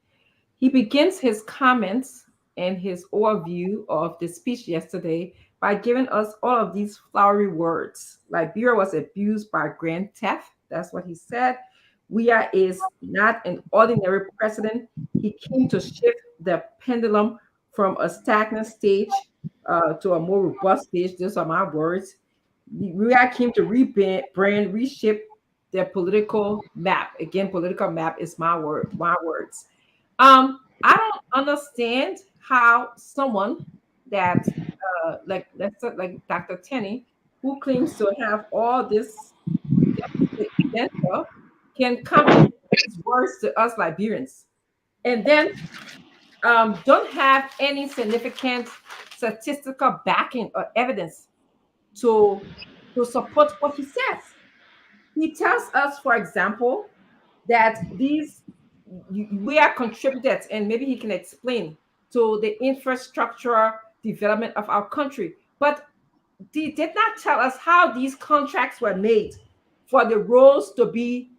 He begins his comments and his overview of the speech yesterday by giving us all of these flowery words. Liberia was abused by grand theft. That's what he said. Weah is not an ordinary president. He came to shift the pendulum from a stagnant stage to a more robust stage. Those are my words. Weah came to rebrand, reshape their political map. Again, political map is my words. I don't understand how someone that like Dr. Tenney, who claims to have all this credential, can come and give these words to us Liberians, and then don't have any significant statistical backing or evidence to support what he says. He tells us, for example, that we are contributors, and maybe he can explain to the infrastructure development of our country. But he did not tell us how these contracts were made for the roads to be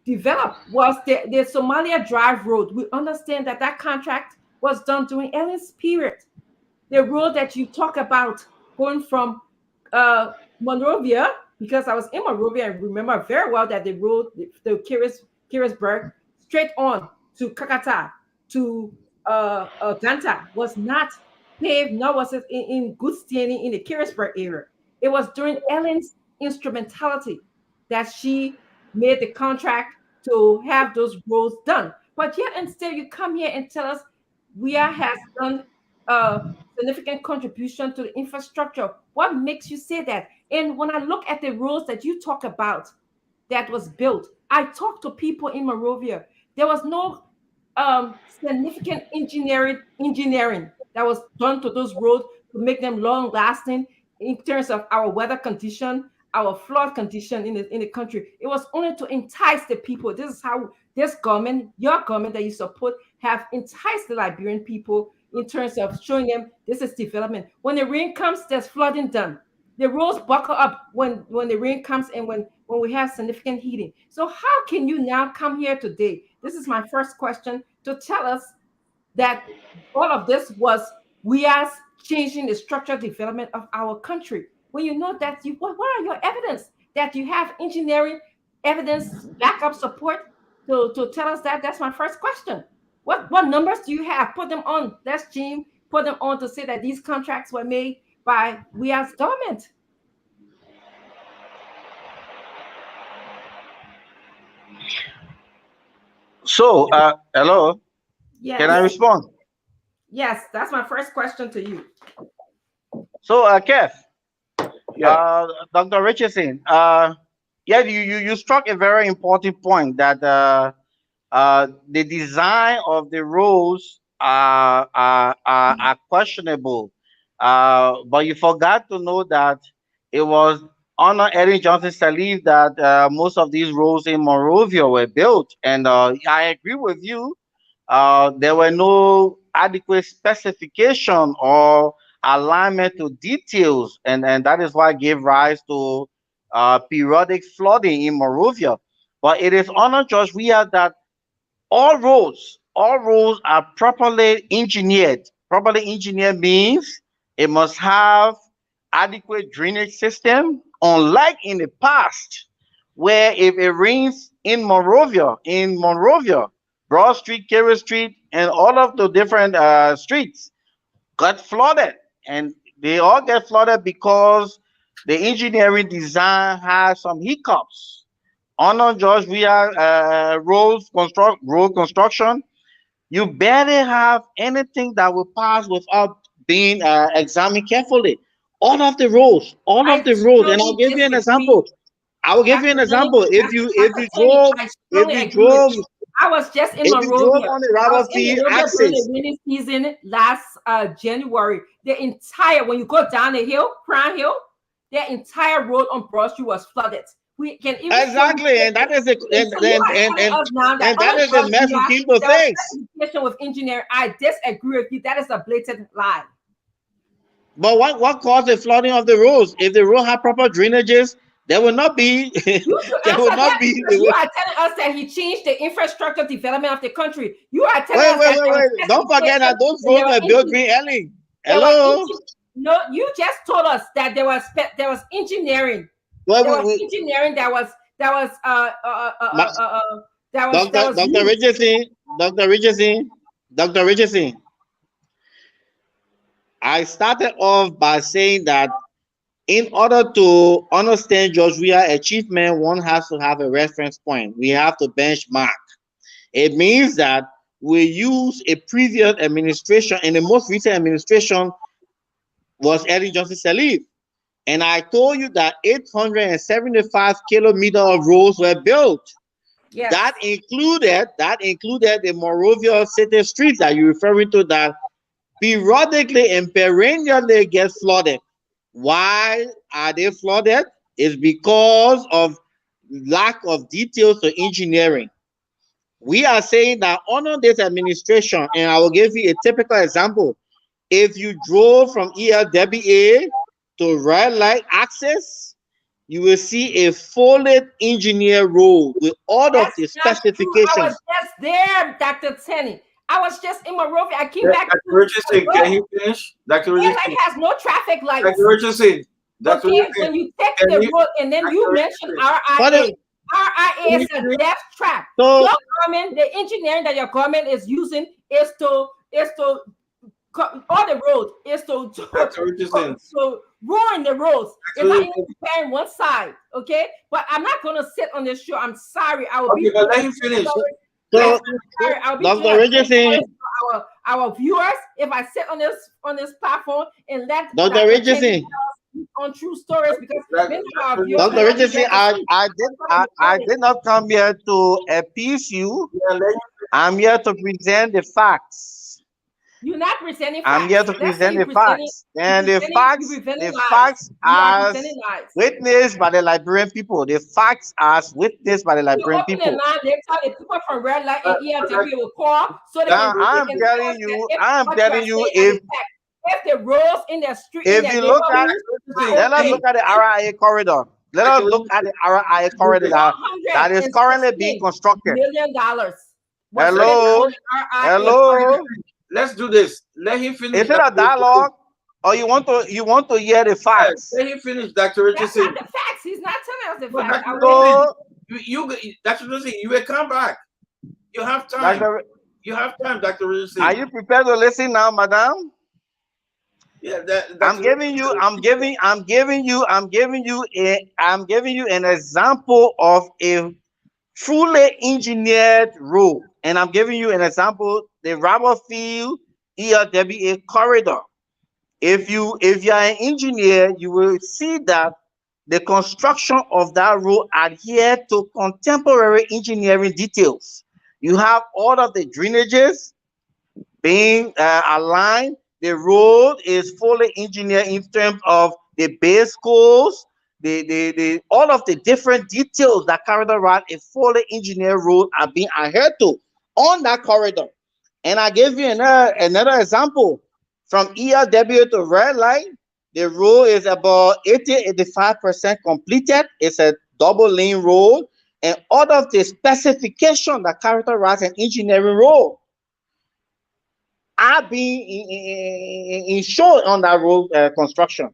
developed. Was the Somalia Drive Road? We understand that that contract was done during Ellen's period. The road that you talk about going from Monrovia, because I was in Monrovia and remember very well that the road, the Kirisburg, straight on to Kakata to Ganta was not paved, nor was it in good standing in the Kirisburg area. It was during Ellen's instrumentality that she made the contract to have those roads done. But yet instead you come here and tell us Weah has done significant contribution to the infrastructure. What makes you say that? And when I look at the roads that you talk about that was built, I talked to people in Monrovia. There was no significant engineering that was done to those roads to make them long lasting in terms of our weather condition, our flood condition in the country. It was only to entice the people. This is how this government, your government that you support, have enticed the Liberian people in terms of showing them this is development. When the rain comes, there's flooding done. The roads buckle up when the rain comes and when we have significant heating. So how can you now come here today? This is my first question, to tell us that all of this was we are changing the structural development of our country. When you know that what are your evidence that you have engineering evidence, backup support to tell us that? That's my first question. What numbers do you have? Put them on. That's Jim. Put them on to say that these contracts were made by we as government. So, hello. Yes. Can I respond? Yes, that's my first question to you. So, Kev, Yeah. Dr. Richardson, yeah, you struck a very important point that the design of the roads are questionable. But you forgot to know that it was under Eddie Johnson Sirleaf that most of these roads in Monrovia were built. And I agree with you. There were no adequate specification or alignment to details, and that is why gave rise to periodic flooding in Monrovia. But it is under George Weah that all roads are properly engineered. Properly engineered means it must have adequate drainage system, unlike in the past, where if it rains in Monrovia, Broad Street, Carey Street, and all of the different streets got flooded, and they all get flooded because the engineering design has some hiccups. Honor George Weah road construction, you barely have anything that will pass without being examined carefully. All of I the roads, and I'll strongly give you an disagree. example. I will give you Dr. an Tenney, example. If you if Dr. you Tenney, drove I if strongly you agree with drove you. I was just in if you drove Monrovia. on the I was in Rattlefield Monrovia during the axis, rainy season last January. The entire, when you go down the hill, Crown Hill, the entire road on Broad Street was flooded. We can even show you exactly, and that pictures. is a And so you are telling us now that and on that the is a George mess we Weah, keep to there was fix. specification with engineering. I disagree with you. That is a blatant lie. But what caused the flooding of the roads? If the road had proper drainages, there will not be You should there will answer not that be because you are telling us that he changed the infrastructure development of the country. You are telling wait, us wait, that wait, there was wait. Don't forget specification that those and roads were built during Elling. there were Hello? no. You just told us that there was engineering. Well, There was engineering that was my, that was Dr. used. Richardson, Dr. Richardson, Dr. Richardson. I started off by saying that in order to understand George Weah achievement, one has to have a reference point. We have to benchmark. It means that we use a previous administration, and the most recent administration was Eddie Johnson Sirleaf. And I told you that 875 kilometers of roads were built. Yes. That included the Monrovia City streets that you're referring to that periodically and perennially get flooded. Why are they flooded? It's because of lack of details to engineering. We are saying that under this administration, and I will give you a typical example. If you drove from ELWA to red light access, you will see a fully engineered road with all of That's the not true. I specification. was just there, Dr. Tenney. I was just in Monrovia. I came Yeah, back Dr. to Richardson, work. can you finish? Dr. Red Richardson, light has no traffic lights. Dr. Richardson, Dr. Okay, Richardson, when you take can the you, road and then you Dr. mention Richardson, But RIA. RIA can is you a finish? death trap. so Your government, the engineering that your government is using is to all the roads is Dr. Richardson, to ruin the roads. It's Dr. not even Richardson. repairing one side. Okay, but I'm not gonna sit on this show. I'm sorry. I will Okay, be but let him finish. Let him so finish. sorry. I'll be Dr. doing a Richardson, disservice for our viewers if I sit on this platform and let Dr. Dr. Tenney Richardson, on true stories because many of our Dr. viewers may Dr. not be Richardson, there to I, see. I did I did not come here to appease you. Yeah, let him I'm here to present the facts. You're not presenting I'm facts. here to Let's say present the facts. And the presenting lies. facts You are as presenting lies. witnessed by the Liberian people. The facts as witnessed by the You Liberian open the people. line, they tell the people from Red Light and Dr. ELW will call so they Now they can tell us that if I'm what you are telling you, saying are the fact. If the roads in the street in if the you look at neighborhood are let us okay, look at the RIA corridor. Let us look at the RIA corridor that is currently being $116 constructed. million was Hello? spent on RIA Hello? corridor. Let's do this. Let him finish. Is it a dialogue? Or you want to hear the Yes, facts? let him finish, Dr. That's Richardson. not the facts. He's not telling us the But facts. Dr. So Richardson, Dr. Richardson, you will come back. You have time. Dr. You have time, Dr. Richardson. Are you prepared to listen now, madam? Yeah, I'm giving you an example of a fully engineered road, and I'm giving you an example, the Rubberfield ELWA corridor. If you are an engineer, you will see that the construction of that road adhere to contemporary engineering details. You have all of the drainages being aligned. The road is fully engineered in terms of the base course, the all of the different details that characterize a fully engineered road are being adhered to on that corridor. And I gave you another example. From ERW to red light, the road is about 80-85% completed. It's a double lane road, and all of the specifications that characterize an engineering road are being ensured on that road construction.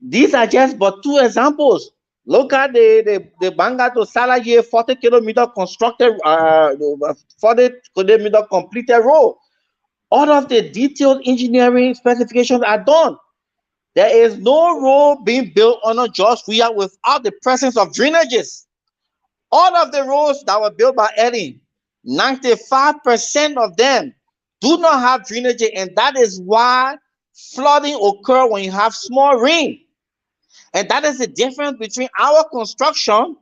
These are just but two examples. Look at the Banga to Salaye 40-kilometer constructed, 40-kilometer completed road. All of the detailed engineering specifications are done. There is no road being built on a George Weah without the presence of drainages. All of the roads that were built by Eddie, 95% of them do not have drainage, and that is why flooding occurs when you have small rain. And that is the difference between our construction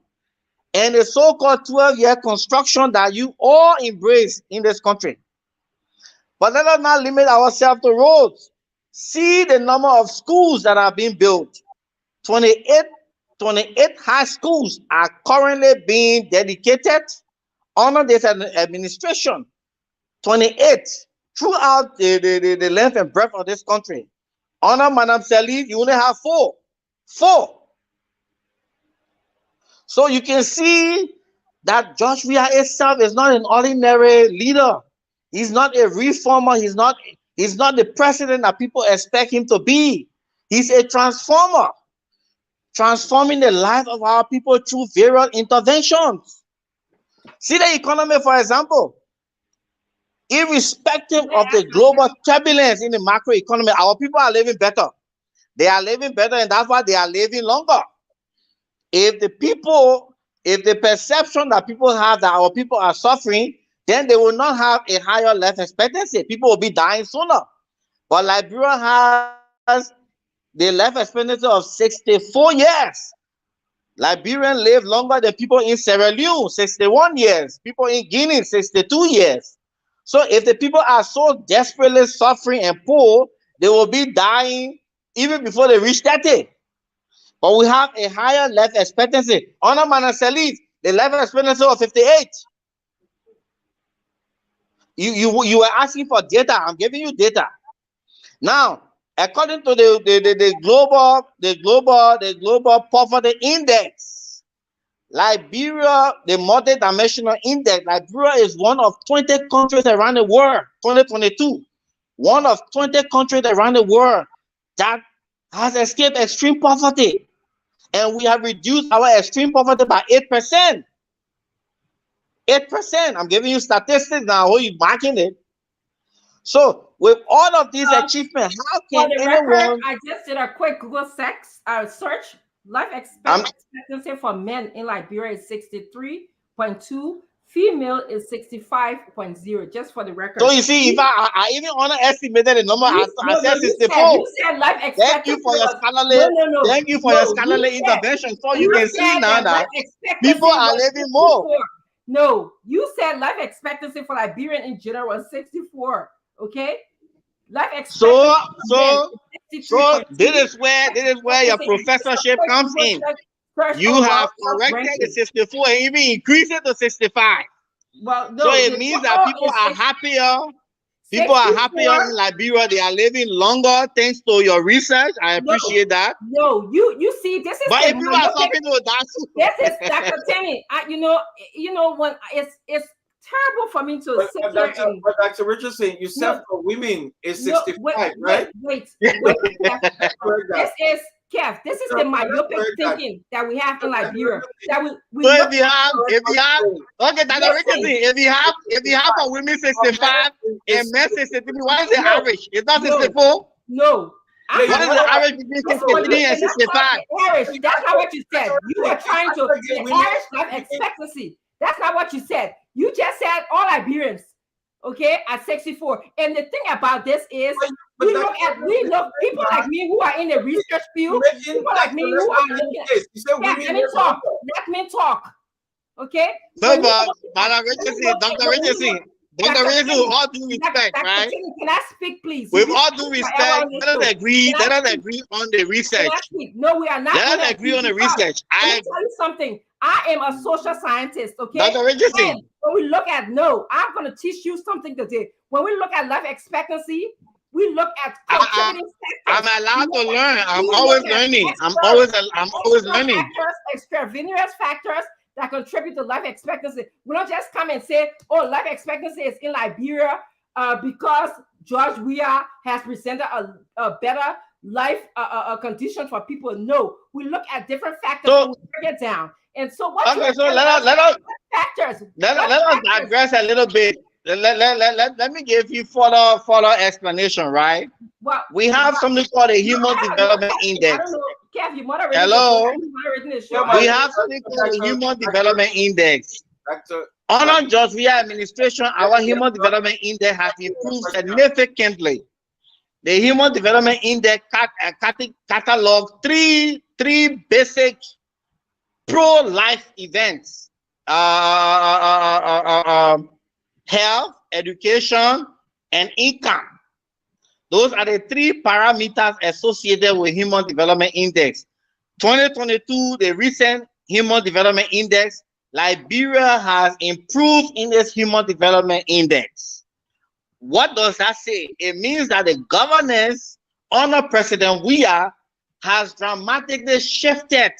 and the so-called 12-year construction that you all embrace in this country. But let us not limit ourselves to roads. See the number of schools that are being built. 28 high schools are currently being dedicated under this administration. 28 throughout the length and breadth of this country. Under Madam Salif, you only have four. So you can see that George Weah itself is not an ordinary leader. He's not a reformer. He's not the president that people expect him to be. He's a transformer, transforming the life of our people through various interventions. See the economy, for example. Irrespective of the global turbulence in the macroeconomy, our people are living better. They are living better, and that's why they are living longer. If the perception that people have that our people are suffering, then they will not have a higher life expectancy. People will be dying sooner. But Liberia has the life expectancy of 64 years. Liberians live longer than people in Sierra Leone, 61 years. People in Guinea, 62 years. So if the people are so desperately suffering and poor, they will be dying even before they reach 30. But we have a higher life expectancy. Under Manasseh, the life expectancy of 58. You were asking for data. I'm giving you data. Now, according to the global poverty index, Liberia, the multi-dimensional index, Liberia is one of 20 countries around the world, 2022. One of 20 countries around the world that has escaped extreme poverty. And we have reduced our extreme poverty by 8%. 8%. I'm giving you statistics now. How are you marking it? So, with all of these achievements, how can anyone... I just did a quick Google search. Life expectancy for men in Liberia is 63.2. Female is 65.0, just for the record. So you see, if I even underestimated the number, I said 64. You said life expectancy. Thank you for your scholarly, thank you for your scholarly intervention. So you can see now that people are living more. No, you said life expectancy for Liberian in general was 64. Okay, life expectancy. So this is where your professorship comes in. You have corrected the 64 and even increased it to 65. Well, no, so it means that people are happier. People are happier in Liberia. They are living longer thanks to your research. I appreciate that. No, you see, this is. But if you are talking to that, this is Dr. Tenney. You know when it's terrible for me to sit here and. But Dr. Richardson, you said for women is 65, right? Wait. This is. Kev, this is the myopic thinking that we have in Liberia. That we so if you have, okay, Dr. Richardson, if you have for women 65 and men 63, what is the average? Is that 64? No. What is the average between 63 and 65? Irish, that's not what you said. You were trying to the Irish life expectancy. That's not what you said. You just said all Liberians. okay, at 64. And the thing about this is, But we look people like me who are in the research field, people like me who are looking at. You said Yeah, women let me live talk. longer. Let me talk. Okay. No, When we but look at- Madam when we Richardson, look Dr. at- when we Richardson, look- Dr. Dr. Richardson, with Tenney, all due respect, Dr. right? Tenney, can I speak, please? With You all speak due forever respect, on this let us show. agree. Can I Let us speak? agree on the Can research. I speak? No, we are not. Let us gonna agree on the because research. Let me tell you something. I am a social scientist, okay? Dr. Richardson, And when we look at I'm going to teach you something today. When we look at life expectancy, we look at contributing I'm factors. allowed to learn. I'm We always look at learning. I'm extra- always learning. factors, extravenous factors that contribute to life expectancy. We don't just come and say, oh, life expectancy is in Liberia because George Weah has presented a better life condition for people. No, we look at different factors So- and we break it down. And so what Okay, so let us factors? let us digress a little bit. Let me give you further explanation, right? We have something called a Human Development I Index. don't know. Kev, you moderated Hello? the show. We have something called the Human Development Index. Doctor, Under George Weah administration, our Human Development Index has improved significantly. The Human Development Index catalog three basic pro-life events: health, education, and income. Those are the three parameters associated with Human Development Index. 2022, the recent Human Development Index, Liberia has improved in this Human Development Index. What does that say? It means that the governance under President Weah has dramatically shifted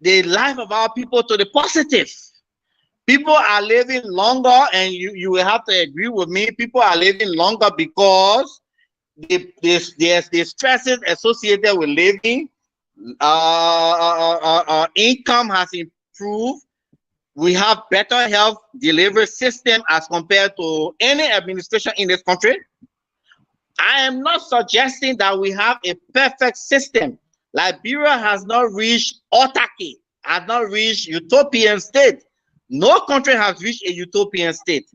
the life of our people to the positive. People are living longer, and you will have to agree with me. People are living longer because there's the stresses associated with living. Income has improved. We have better health delivery system as compared to any administration in this country. I am not suggesting that we have a perfect system. Liberia has not reached autarky, has not reached utopian state. No country has reached a utopian state.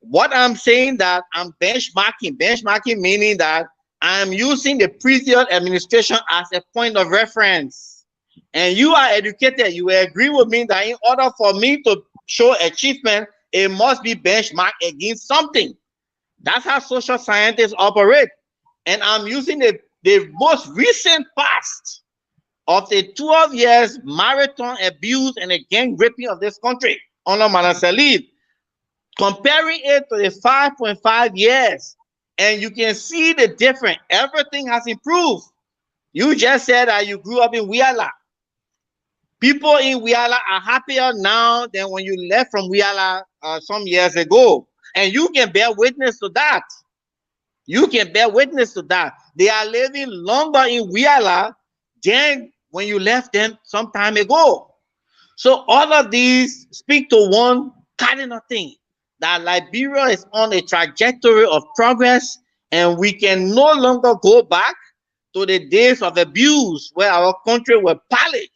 What I'm saying that I'm benchmarking meaning that I'm using the previous administration as a point of reference. And you are educated, you will agree with me that in order for me to show achievement, it must be benchmarked against something. That's how social scientists operate. And I'm using the most recent past of the 12 years marathon abuse and the gang raping of this country under Madam Salif, comparing it to the 5.5 years. And you can see the difference. Everything has improved. You just said that you grew up in Wiala. People in Wiala are happier now than when you left from Wiala some years ago. And you can bear witness to that. You can bear witness to that. They are living longer in Wiala than when you left them some time ago. So all of these speak to one cardinal thing, that Liberia is on a trajectory of progress, and we can no longer go back to the days of abuse where our country was pillaged.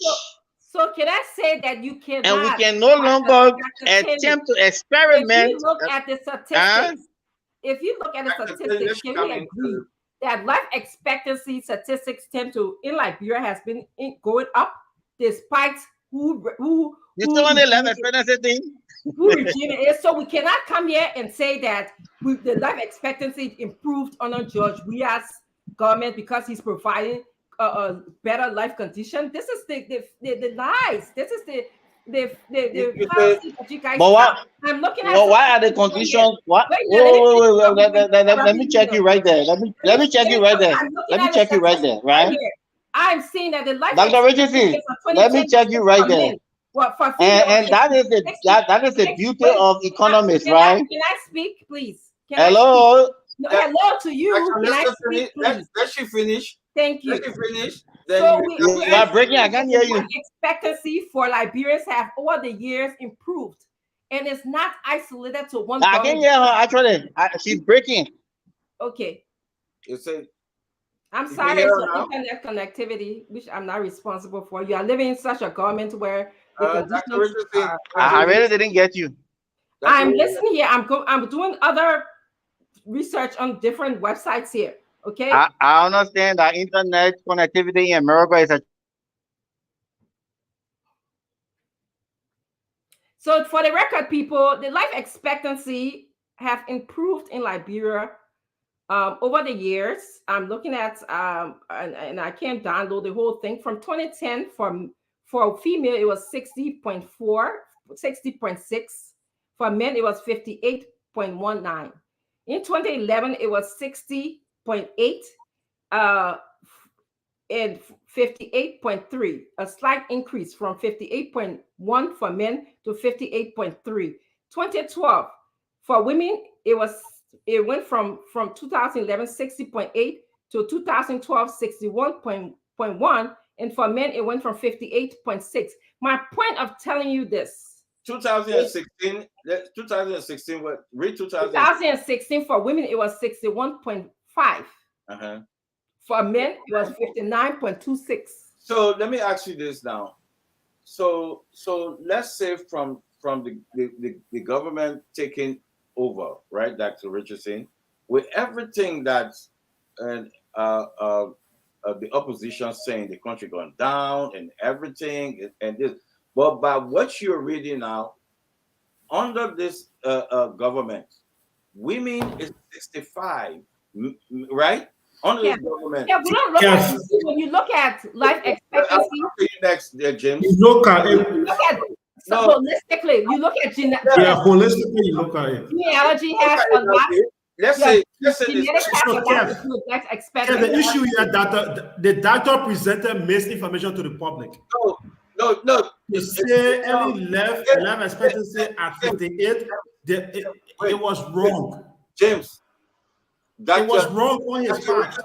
So can I say that you cannot? And we can no longer attempt to experiment. If you look at the statistics, if you look at the statistics, can we agree that life expectancy statistics tend to, in Liberia, has been going up despite who you still on the life expectancy thing? Who regime it is. So we cannot come here and say that the life expectancy improved under George Weah's government because he's providing a better life condition. This is the lies. This is the fallacy that you guys. But what? I'm looking at. Well, why are the conditions? What? Wait. Let me check you right there. Let me check you right there. Let me check you right there. Right. I'm saying that the life. Dr. Richardson, let me check you right there. And that is the beauty of economists, right? Can I speak, please? Hello. Hello to you. Can I speak, please? Let she finish. Thank you. Let you finish. So you are breaking. I can't hear you. Expectancy for Liberians have over the years improved, and it's not isolated to one. I can hear her actually. She's breaking. Okay. You say. I'm sorry, it's internet connectivity, which I'm not responsible for. You are living in such a government where the conditions I really didn't get you. I'm listening here. I'm doing other research on different websites here. Okay. I understand that internet connectivity in America is a So for the record, people, the life expectancy have improved in Liberia over the years. I'm looking at and I can't download the whole thing. From 2010 for female it was 60.4, 60.6. For men it was 58.19. In 2011 it was 60.8 and 58.3, a slight increase from 58.1 for men to 58.3. 2012 for women it went from 2011 60.8 to 2012 61.1, and for men it went from 58.6. My point of telling you this, 2016 what? Read 2016 for women it was 61.5. Uh-huh. For men it was 59.26. So let me ask you this now. So let's say from the government taking over, right, Dr. Richardson, with everything that's the opposition saying the country going down and everything and this, but by what you're reading now, under this government, women is 65, right? Under the government. Yeah, we don't look at, when you look at life expectancy. Next, James. Look at holistically, you look at holistically, you look at it. genealogy has a lot. Let's say this. Genetics has a lot to do with life expectancy. The issue here that the doctor presented misinformation to the public. No. You say any life expectancy at 58, it was wrong. James, it was wrong on his part.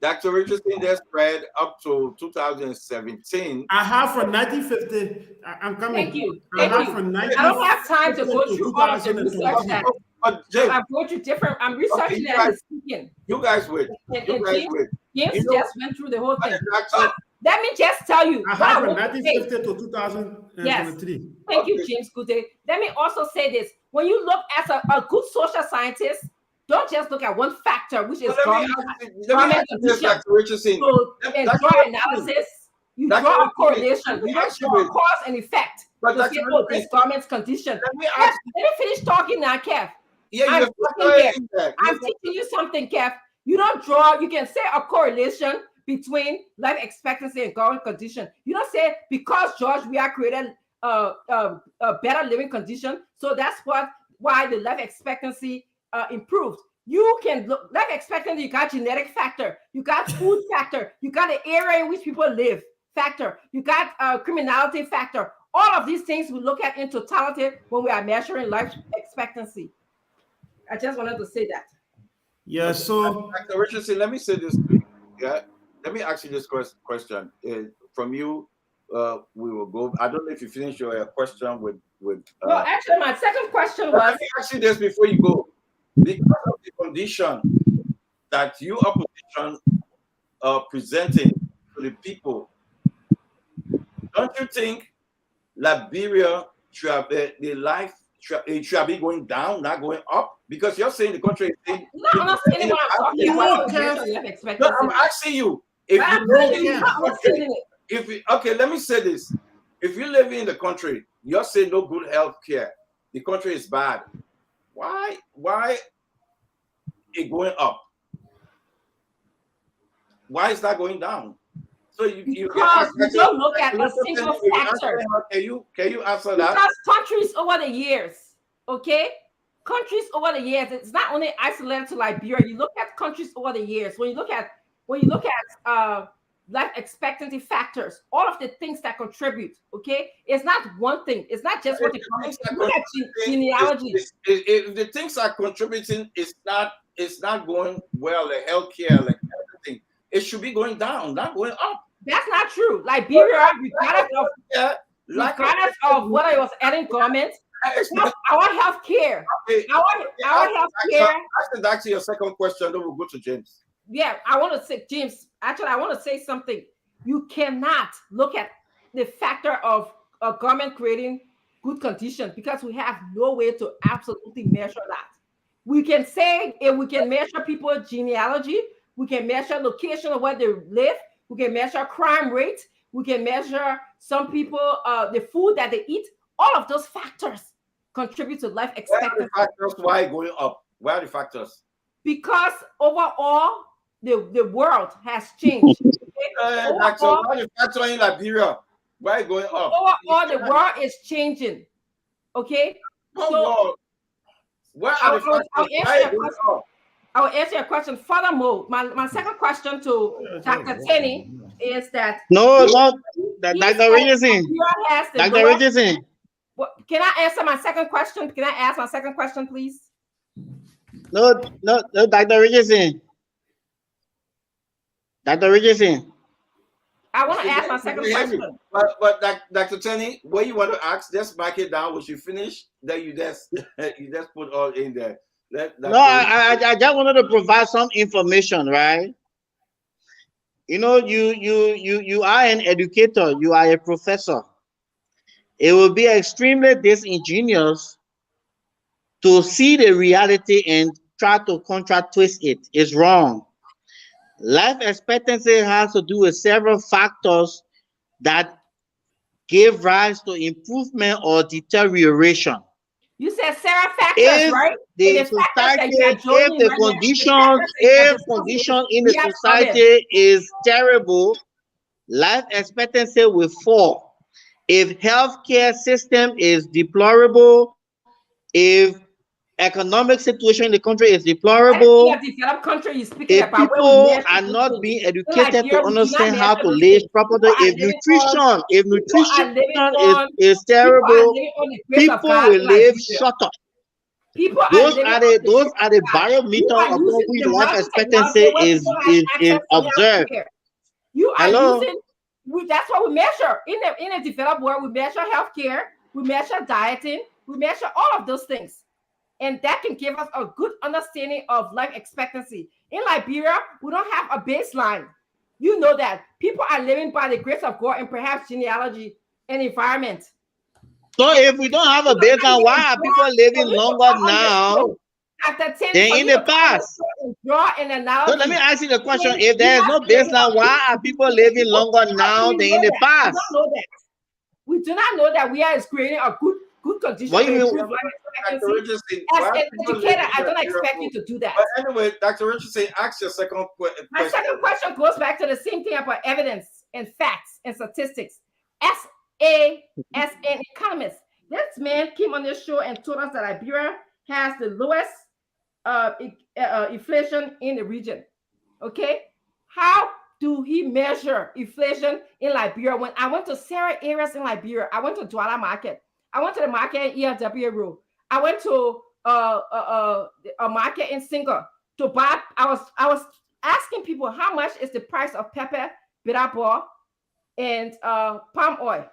Dr. Richardson just read up to 2017. I have from 1950. I'm coming. Thank you. I don't have time to go through all of the research that I'm going through different. I'm researching and speaking. You guys wait. James just went through the whole thing. Let me just tell you. I have from 1950 to 2023. Yes. Thank you, James Gute. Let me also say this. When you look as a good social scientist, don't just look at one factor, which is government condition. So, and draw analysis, you draw a correlation. You don't draw a cause and effect. But to say, oh, this government's condition. Let me finish talking now, Kev. I'm teaching you something, Kev. You don't draw, you can say a correlation between life expectancy and government condition. You don't say because George we are created a better living condition, so that's why the life expectancy improved. You can look life expectancy. You got genetic factor, you got food factor, you got the area in which people live factor, you got criminality factor. All of these things we look at in totality when we are measuring life expectancy. I just wanted to say that. Yeah. So, Dr. Richardson, let me say this. Yeah. Let me ask you this question. From you, we will go. I don't know if you finished your question with. No, actually, my second question was. Let me ask you this before you go. Because of the condition that you opposition are presenting to the people, don't you think Liberia should have it should be going down, not going up? Because you're saying the country is saying. No, I'm not saying what I'm talking about. No, I'm asking you. Okay, let me say this. If you live in the country, you're saying no good health care. The country is bad. Why it going up? Why is that going down? So because you don't look at a single factor. Can you answer that? Because countries over the years, okay? Countries over the years, it's not only isolated to Liberia. You look at countries over the years. When you look at life expectancy factors, all of the things that contribute, okay? It's not one thing. It's not just what the look at genealogy. If the things are contributing, it's not going well, like healthcare, like everything. It should be going down, not going up. That's not true. Liberia, regardless of whether it was adding government, our health care. Our health care. That's your second question, then we'll go to James. Yeah, I want to say, James, actually, I want to say something. You cannot look at the factor of a government creating good condition because we have no way to absolutely measure that. We can say if we can measure people's genealogy, we can measure location of where they live, we can measure crime rate, we can measure some people, the food that they eat. All of those factors contribute to life expectancy. Why going up? Why are the factors? Because overall, the world has changed. Why the factor in Liberia? Why going up? Overall, the world is changing. Okay? So, I'll answer your question. Furthermore, my second question to Dr. Tenney is that no, Dr. Richardson. Dr. Richardson. Can I answer my second question? Can I ask my second question, please? No, Dr. Richardson. Dr. Richardson. I want to ask my second question. But Dr. Tenney, what you want to ask, just mark it down. Once you finish, then you just put all in there. I just wanted to provide some information, right? You know, you are an educator, you are a professor. It will be extremely disingenuous to see the reality and try to twist it. It's wrong. Life expectancy has to do with several factors that give rise to improvement or deterioration. You said several factors, right? If condition in the society is terrible, life expectancy will fall. If healthcare system is deplorable, if economic situation in the country is deplorable, if people are not being educated to understand how to live properly, if nutrition is terrible, people will live shorter. Those are the biometer upon which life expectancy is observed. That's what we measure in a developed world. We measure healthcare, we measure dieting, we measure all of those things. And that can give us a good understanding of life expectancy. In Liberia, we don't have a baseline. You know that. People are living by the grace of God and perhaps genealogy and environment. So if we don't have a baseline, why are people living longer now than in the past? So let me ask you the question. If there is no baseline, why are people living longer now than in the past? We do not know that we are creating a good condition. As an educator, I don't expect you to do that. But anyway, Dr. Richardson, ask your second question. My second question goes back to the same thing about evidence and facts and statistics. As an economist, this man came on this show and told us that Liberia has the lowest inflation in the region. Okay, how do he measure inflation in Liberia? When I went to several areas in Liberia, I went to Douala Market, I went to the market in ELW Road, I went to a market in Singa to buy. I was asking people how much is the price of pepper, bitter ball, and palm oil.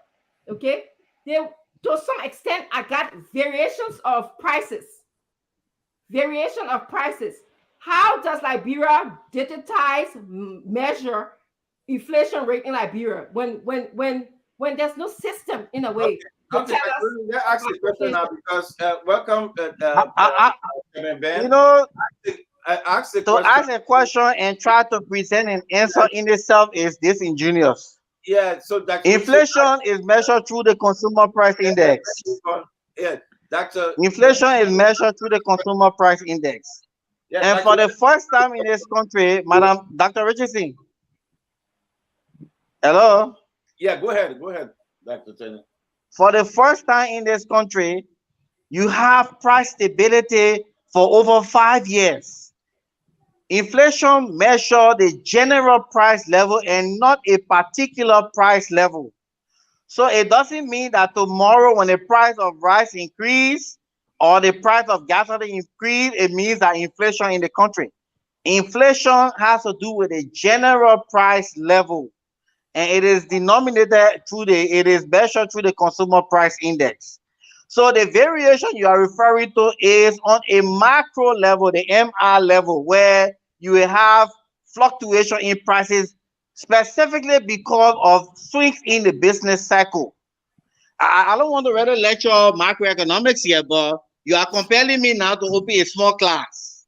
Okay, to some extent, I got variations of prices. How does Liberia digitize, measure inflation rate in Liberia when there's no system in a way? Okay, let's ask the question now because welcome, Ben. You know, ask a question and try to present an answer in itself is disingenuous. Yeah, so inflation is measured through the consumer price index. Yeah, inflation is measured through the consumer price index. Yeah, and for the first time in this country, Madam Dr. Richardson. Hello? Yeah, go ahead, Dr. Tenney. For the first time in this country, you have price stability for over 5 years. Inflation measures the general price level and not a particular price level. So it doesn't mean that tomorrow when the price of rice increase or the price of gasoline increase, it means that inflation in the country. Inflation has to do with the general price level, and it is denominated through it is measured through the consumer price index. So the variation you are referring to is on a macro level, the MR level, where you will have fluctuation in prices specifically because of swings in the business cycle. I don't want to really lecture macroeconomics here, but you are compelling me now to open a small class.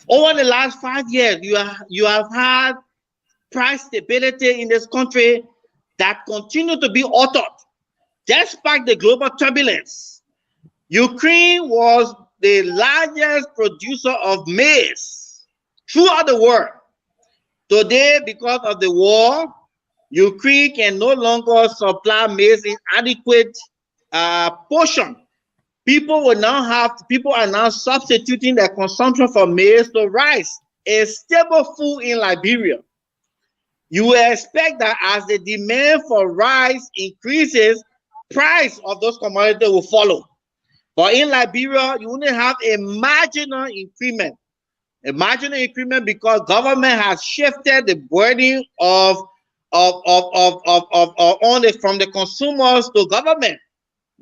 Over the last 5 years, you have had price stability in this country that continue to be altered despite the global turbulence. Ukraine was the largest producer of maize throughout the world. Today, because of the war, Ukraine can no longer supply maize in adequate portion. People are now substituting their consumption for maize to rice, a staple food in Liberia. You will expect that as the demand for rice increases, price of those commodities will follow. But in Liberia, you only have a marginal increment. A marginal increment because government has shifted the burden from the consumers to government.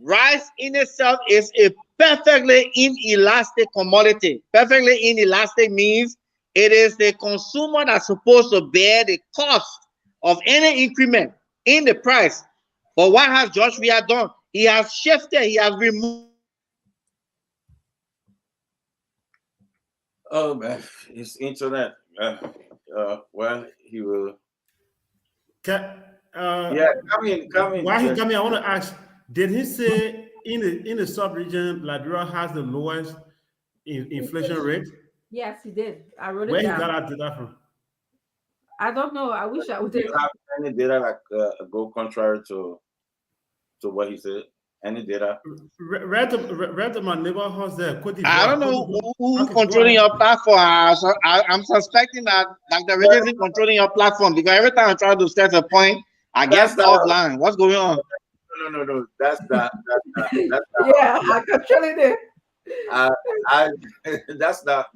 Rice in itself is a perfectly inelastic commodity. Perfectly inelastic means it is the consumer that's supposed to bear the cost of any increment in the price. But what has George Weah done? He has shifted, he has removed. Oh man, his internet. Well, he will. Yeah, come in. While he coming, I want to ask: did he say in the sub-region, Liberia has the lowest inflation rate? Yes, he did. I wrote Where it he down. got that from? I don't know. I wish I would. Do you have any data like go contrary to what he said? Any data? Read to my neighbor house there. I don't know who's controlling your platform. I'm suspecting that Dr. Richardson controlling your platform because every time I try to stress a point, I get offline. What's going on? No. That's not. Yeah, I controlling it. That's not.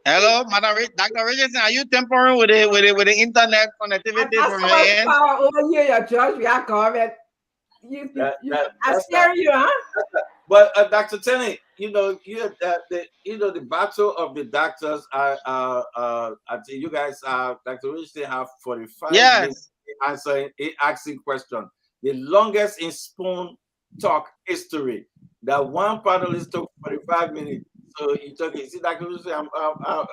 Hello, Madam Dr. Richardson, are you tampering with the internet connectivity from your end? Over here, George. We are coming. I scare you, huh? But Dr. Tenney, the battle of the doctors. I think you guys, Dr. Richardson, have 45 minutes asking question. The longest in Spoon Talk history. That one panelist took 45 minutes. So you took it. See, Dr. Richardson, No,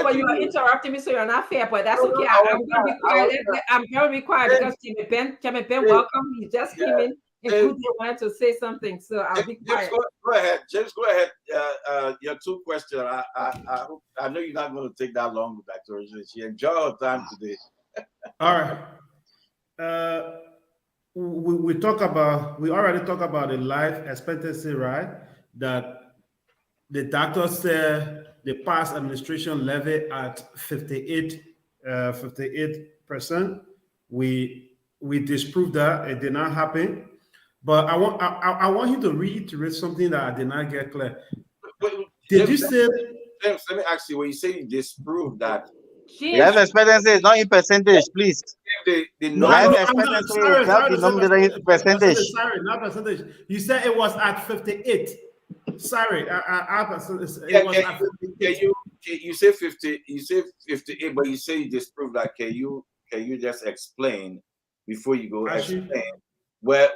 but you are interrupting me, so you're not fair. But that's okay. I'm going to be quiet. I'm going to be quiet because Jimmy Ben, welcome. He just came in and James wanted to say something, so I'll be quiet. Go ahead, James. Go ahead. Your two questions. I know you're not going to take that long, Dr. Richardson. Enjoy our time today. All right. We already talked about the life expectancy, right? That the doctor said the past administration levied at 58%. We disproved that it did not happen. But I want you to reiterate something that I did not get clear. Did you say? James, let me ask you. When you say you disprove that, life expectancy is not in percentage, please. Life expectancy is not denominated in percentage. Sorry, not percentage. You said it was at 58. Sorry, you say 50. You say 58, but you say you disprove that. Can you just explain before you go? Explain where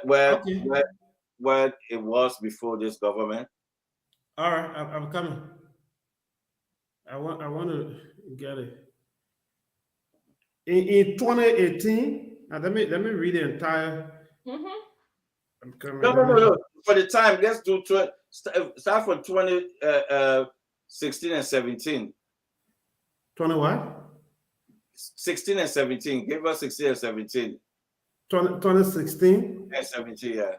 it was before this government. All right, I'm coming. I want to get it. In 2018, let me read the entire. I'm coming. No. For the time, let's do start from 2016 and 17. 20 what? 16 and 17. Give us 16 and 17. 2016 and 17, yeah.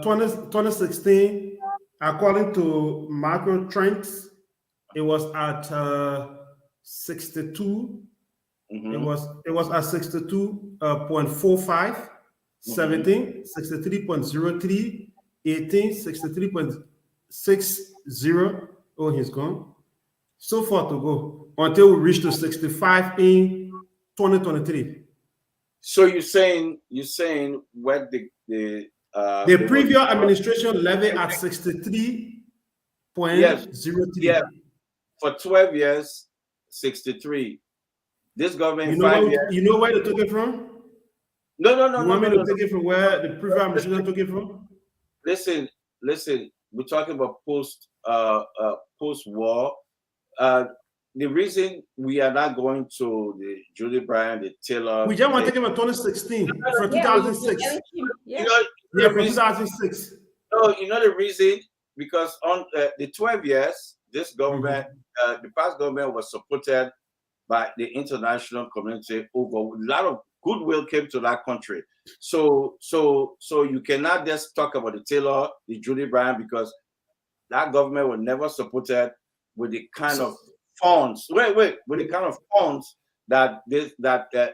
2016, according to macro trends, it was at 62. It was at 62.45. 17, 63.03, 18, 63.60. Oh, he's gone. So far to go until we reach to 65 in 2023. So you're saying what the previous administration levied at 63.03. Yeah, for 12 years, 63. This government you know where they took it from? You want me to take it from where the previous administration took it from? Listen. We're talking about post-war. The reason we are not going to the Julie Bryan, the Taylor. We just want to take it from 2016, from 2006. Yeah. From 2006. No, you know the reason? Because on the 12 years, this government, the past government was supported by the international community. Over a lot of goodwill came to that country. So you cannot just talk about the Taylor, the Julie Bryan, because that government was never supported with the kind of funds. With the kind of funds that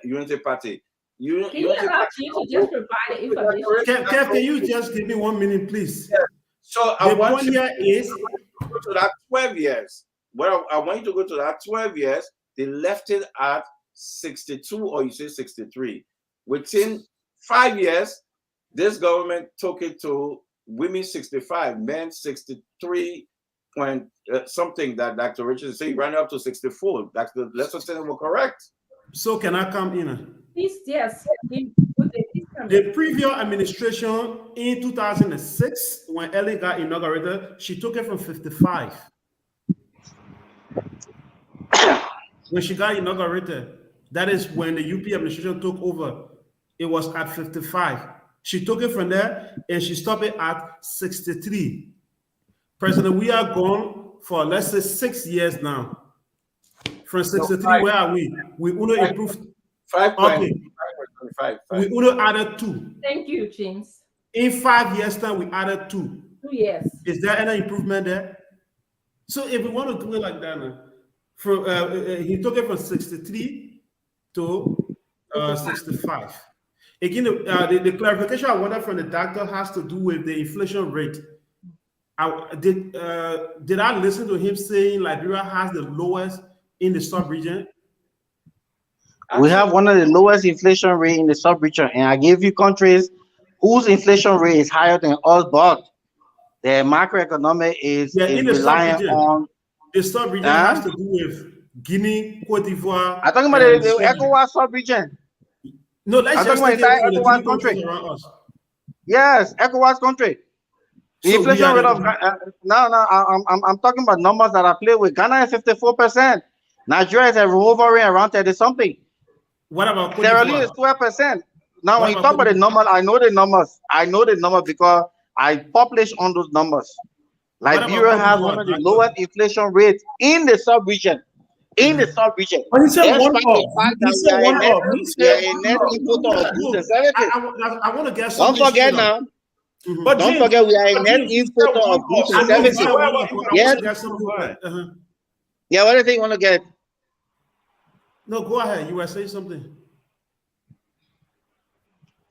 Unity Party. Can you allow you to just provide the information? Can you just give me 1 minute, please? Yeah. So the point here is go to that 12 years. Well, I want you to go to that 12 years. They left it at 62, or you say 63. Within 5 years, this government took it to women 65, men 63 point something that Dr. Richard said, ran up to 64. Dr. Lester Tenney were correct. So can I come in? Please, yes. The previous administration in 2006, when Ellie got inaugurated, she took it from 55. When she got inaugurated, that is when the UP administration took over. It was at 55. She took it from there and she stopped it at 63. President, we are gone for, let's say, 6 years now. From 63, where are we? We only improved 5. Okay. We only added 2. Thank you, James. In 5 years' time, we added 2. 2 years. Is there any improvement there? So if we want to do it like that, he took it from 63 to 65. Again, the clarification I wanted from the doctor has to do with the inflation rate. Did I listen to him saying Liberia has the lowest in the sub-region? We have one of the lowest inflation rate in the sub-region, and I gave you countries whose inflation rate is higher than us, but their macroeconomic is reliant on the sub-region. Has to do with Guinea, Cote d'Ivoire. I'm talking about the ECOWAS sub-region. No, let's just take it ECOWAS country. Yes, ECOWAS country. The inflation rate of I'm talking about numbers that I play with. Ghana is 54%. Nigeria is hovering around 30 something. What about Sierra Leone is 12%. Now, when you talk about the numbers, I know the numbers. I know the numbers because I publish on those numbers. Liberia has one of the lowest inflation rates in the sub-region. In the sub-region. But you said one I want to get something. Don't forget now. But don't forget, we are a net importer of goods and services. Yeah, what do you think you want to get? No, go ahead. You were saying something.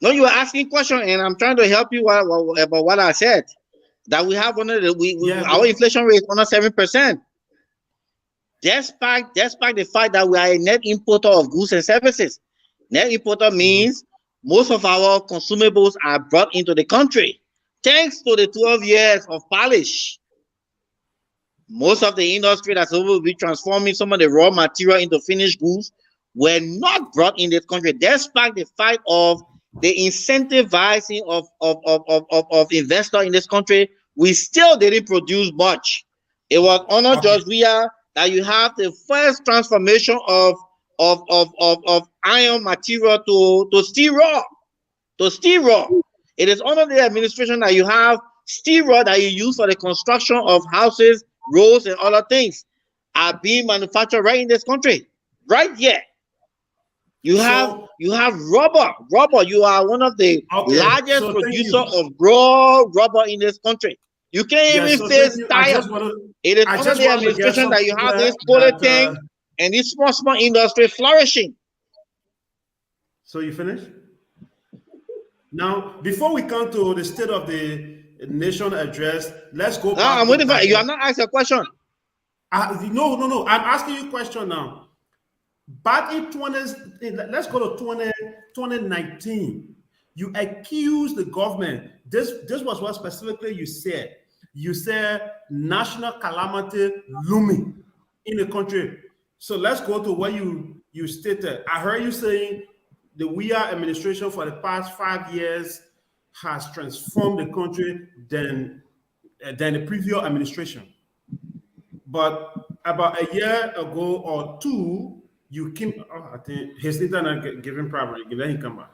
No, you were asking a question, and I'm trying to help you about what I said. That we have one of the our inflation rate is under 7%. Despite the fact that we are a net importer of goods and services. Net importer means most of our consumables are brought into the country. Thanks to the 12 years of polish, most of the industry that's will be transforming some of the raw material into finished goods were not brought in this country, despite the fact of the incentivizing of investors in this country. We still didn't produce much. It was under George Weah that you have the first transformation of iron material to steel raw. It is under the administration that you have steel rod that you use for the construction of houses, roads, and other things are being manufactured right in this country, right here. You have rubber. You are one of the largest producers of raw rubber in this country. You can't even face tire. It is under the administration that you have this polythene and this small industry flourishing. So you finished? Now, before we come to the State of the Nation address, let's go back. I'm waiting for you. Have not asked a question. No. I'm asking you a question now. Back in let's go to 2019. You accused the government. This was what specifically you said. You said national calamity looming in the country. So let's go to what you stated. I heard you saying the Weah administration for the past 5 years has transformed the country than the previous administration. But about a year ago or two, you came. Oh, I think his internet giving problem. Let him come back.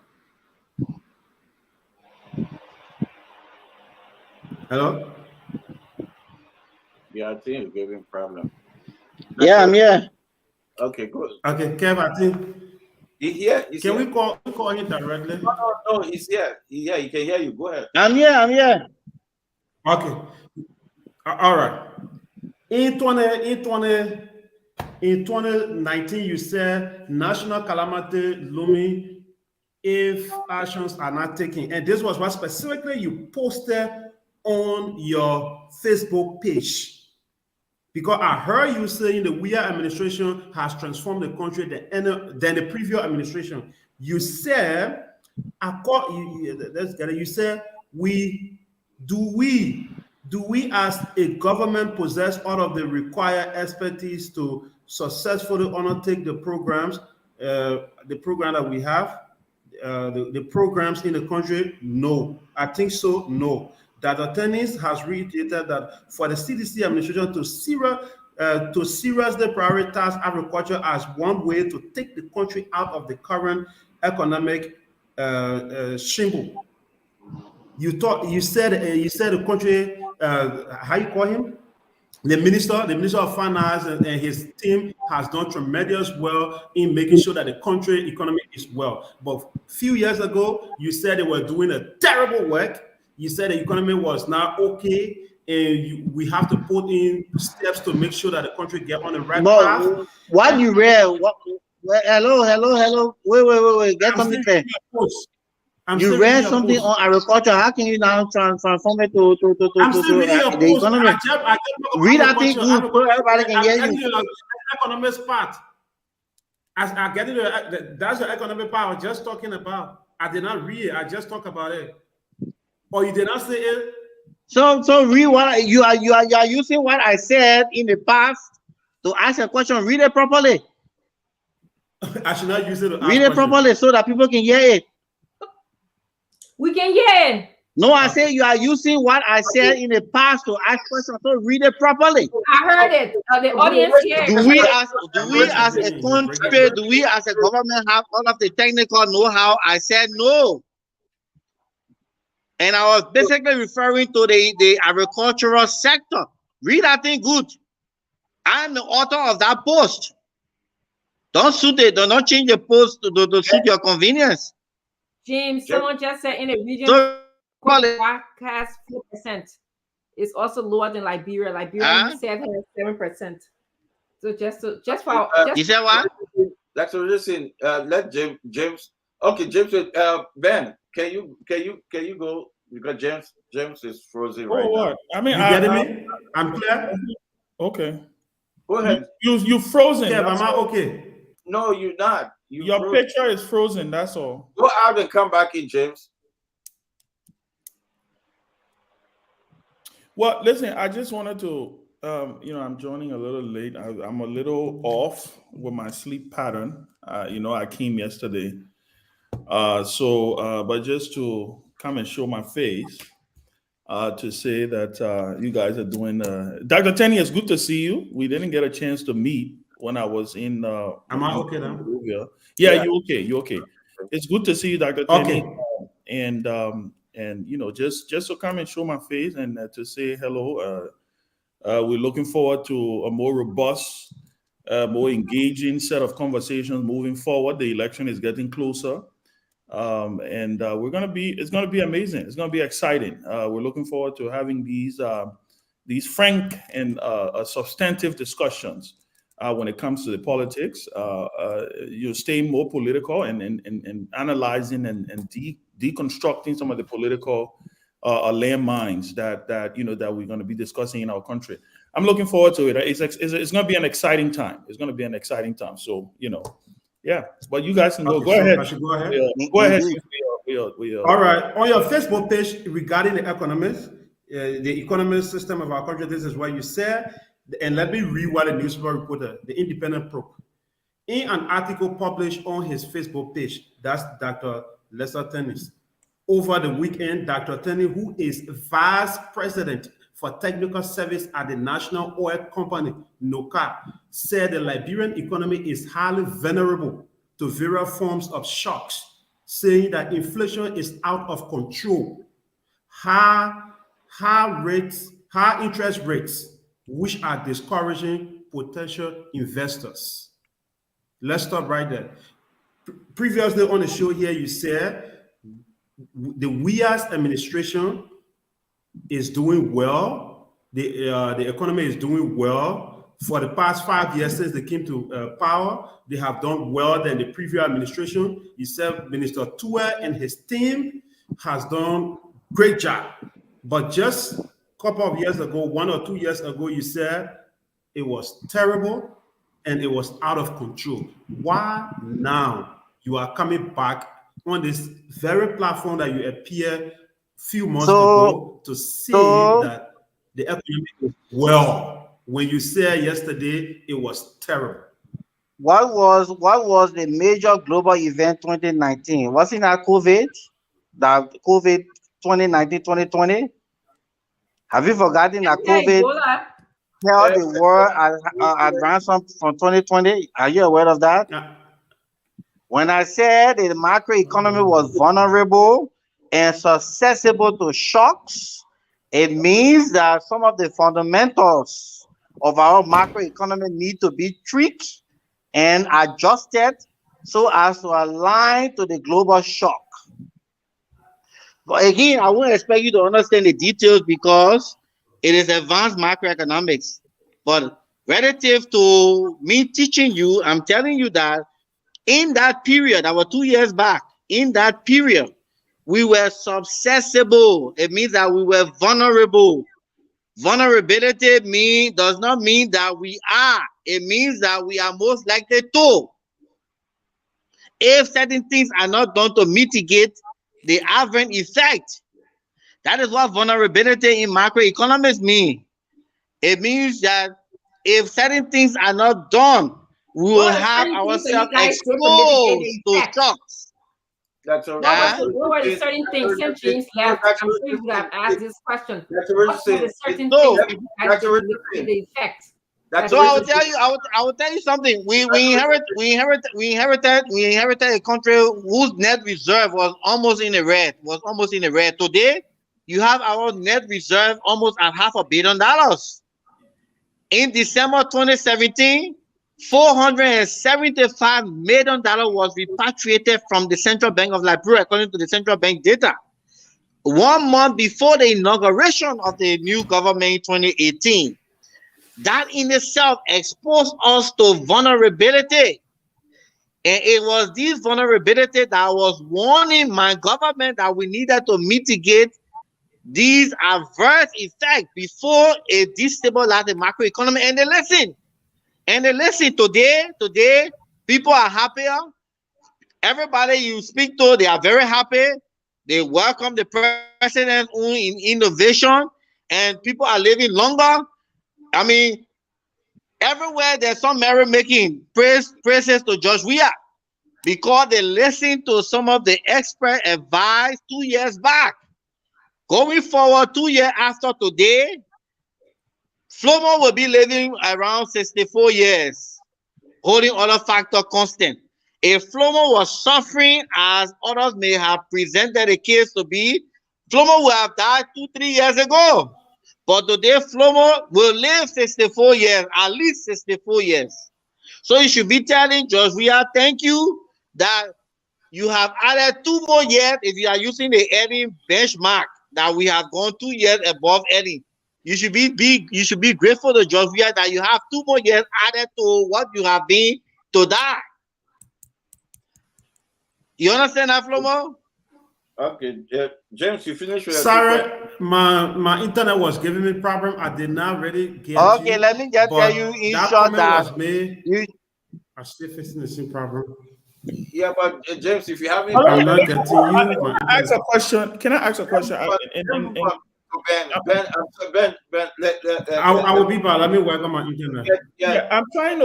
Hello. Yeah, I think it's giving problem. Yeah, I'm here. Okay, good. Okay, Kev, I think. He's here. Can we call him directly? No, he's here. Yeah, he can hear you. Go ahead. I'm here. Okay. All right. In 2019, you said national calamity looming if actions are not taken. And this was what specifically you posted on your Facebook page. Because I heard you saying the Weah administration has transformed the country than the previous administration. You said, you said, do we as a government possess all of the required expertise to successfully undertake the programs, the program that we have, the programs in the country? No. I think so, no. Dr. Tenney has reiterated that for the CDC administration to seriously prioritize agriculture as one way to take the country out of the current economic shambles. You said the country, how you call him? The minister of finance and his team has done tremendous well in making sure that the country economy is well. But a few years ago, you said they were doing a terrible work. You said the economy was not okay, and we have to put in steps to make sure that the country get on the right path. What you read? Hello. Wait. Get something clear. You read something on agriculture. How can you now transform it to the economy? Read that thing so everybody can hear you. The economic part. I get it. That's the economic part I was just talking about. I did not read it. I just talked about it. Or you did not say it. So read what you are using what I said in the past to ask a question. Read it properly. I should not use it. Read it properly so that people can hear it. We can hear it. No, I say you are using what I said in the past to ask questions. So read it properly. I heard it. The audience here. Do we as a country, do we as a government have all of the technical know-how? I said no. And I was basically referring to the agricultural sector. Read that thing good. I'm the author of that post. Don't change the post to suit your convenience. James, someone just said in the region, has 4%. It's also lower than Liberia. Liberia, you said, has 7%. So just for you said what? Dr. Richardson, let James. Okay, James. Ben, can you go, because James is frozen right now. I mean, you getting me? I'm clear. Okay. Go ahead. You frozen. Yeah, am I okay? No, you're not. Your picture is frozen. That's all. Go out and come back in, James. Well, listen, I just wanted to, I'm joining a little late. I'm a little off with my sleep pattern. I came yesterday. But just to come and show my face, to say that you guys are doing. Dr. Tenney, it's good to see you. We didn't get a chance to meet when I was in. Am I okay now? Yeah, you're okay. You're okay. It's good to see you, Dr. Tenney. Okay. And just to come and show my face and to say hello. We're looking forward to a more robust, more engaging set of conversations moving forward. The election is getting closer. And it's gonna be amazing. It's gonna be exciting. We're looking forward to having these frank and substantive discussions when it comes to the politics. You're staying more political and analyzing and deconstructing some of the political landmines that we're going to be discussing in our country. I'm looking forward to it. It's going to be an exciting time. It's going to be an exciting time. So yeah. But you guys can go. Go ahead. I should go ahead. Go ahead. All right. On your Facebook page regarding the economics, the economic system of our country, this is what you said. And let me read what the newspaper reporter, the Independent broke. In an article published on his Facebook page, that's Dr. Lester Tenney. Over the weekend, Dr. Tenney, who is Vice President for Technical Service at the National Oil Company, NOCA, said the Liberian economy is highly vulnerable to various forms of shocks, saying that inflation is out of control. High interest rates, which are discouraging potential investors. Let's stop right there. Previously on the show here, you said the WIA's administration is doing well. The economy is doing well. For the past 5 years since they came to power, they have done well than the previous administration. You said Minister Tua and his team has done great job. But just a couple of years ago, 1 or 2 years ago, you said it was terrible and it was out of control. Why now you are coming back on this very platform that you appeared a few months ago to say that the economy is well, when you said yesterday it was terrible? What was the major global event 2019? Wasn't that COVID? That COVID 2019, 2020? Have you forgotten that COVID held the world at ransom from 2020? Are you aware of that? When I said the macroeconomy was vulnerable and susceptible to shocks, it means that some of the fundamentals of our macroeconomy need to be tweaked and adjusted so as to align to the global shock. But again, I won't expect you to understand the details because it is advanced macroeconomics. But relative to me teaching you, I'm telling you that in that period, our 2 years back, in that period, we were susceptible. It means that we were vulnerable. Vulnerability does not mean that we are. It means that we are most likely to. If certain things are not done to mitigate the adverse effect, that is what vulnerability in macroeconomics means. It means that if certain things are not done, we will have ourselves exposed to shocks. What were the certain things? Some James left. I'm sure you would have asked this question. What were the certain things that you had to mitigate the effect? So I will tell you. I will tell you something. We inherited a country whose net reserve was almost in the red. Today, you have our net reserve almost at $500 million. In December 2017, $475 million was repatriated from the Central Bank of Liberia, according to the Central Bank data. 1 month before the inauguration of the new government in 2018. That in itself exposed us to vulnerability. And it was this vulnerability that was warning my government that we needed to mitigate these adverse effects before it destabilized the macroeconomy. And they listen. Today, people are happier. Everybody you speak to, they are very happy. They welcome the president's own innovation, and people are living longer. I mean, everywhere there's some merry-making, praises to Judge Weah, because they listened to some of the expert advice 2 years back. Going forward, 2 years after today, Flomo will be living around 64 years, holding other factor constant. If Flomo was suffering as others may have presented a case to be, Flomo would have died 2-3 years ago. But today, Flomo will live 64 years, at least 64 years. So you should be telling Judge Weah, thank you that you have added 2 more years if you are using the earning benchmark that we have gone 2 years above earning. You should be grateful to Judge Weah that you have 2 more years added to what you have been to die. You understand that, Flomo? Okay, James, you finished with Sorry, my internet was giving me problem. I did not really get Okay, let me just tell you in short that was made. I'm still facing the same problem. Yeah, but James, if you haven't, I'm not getting you. Can I ask a question? Can I ask a question? Ben, I will be back. Let me work on my internet. Yeah, I'm trying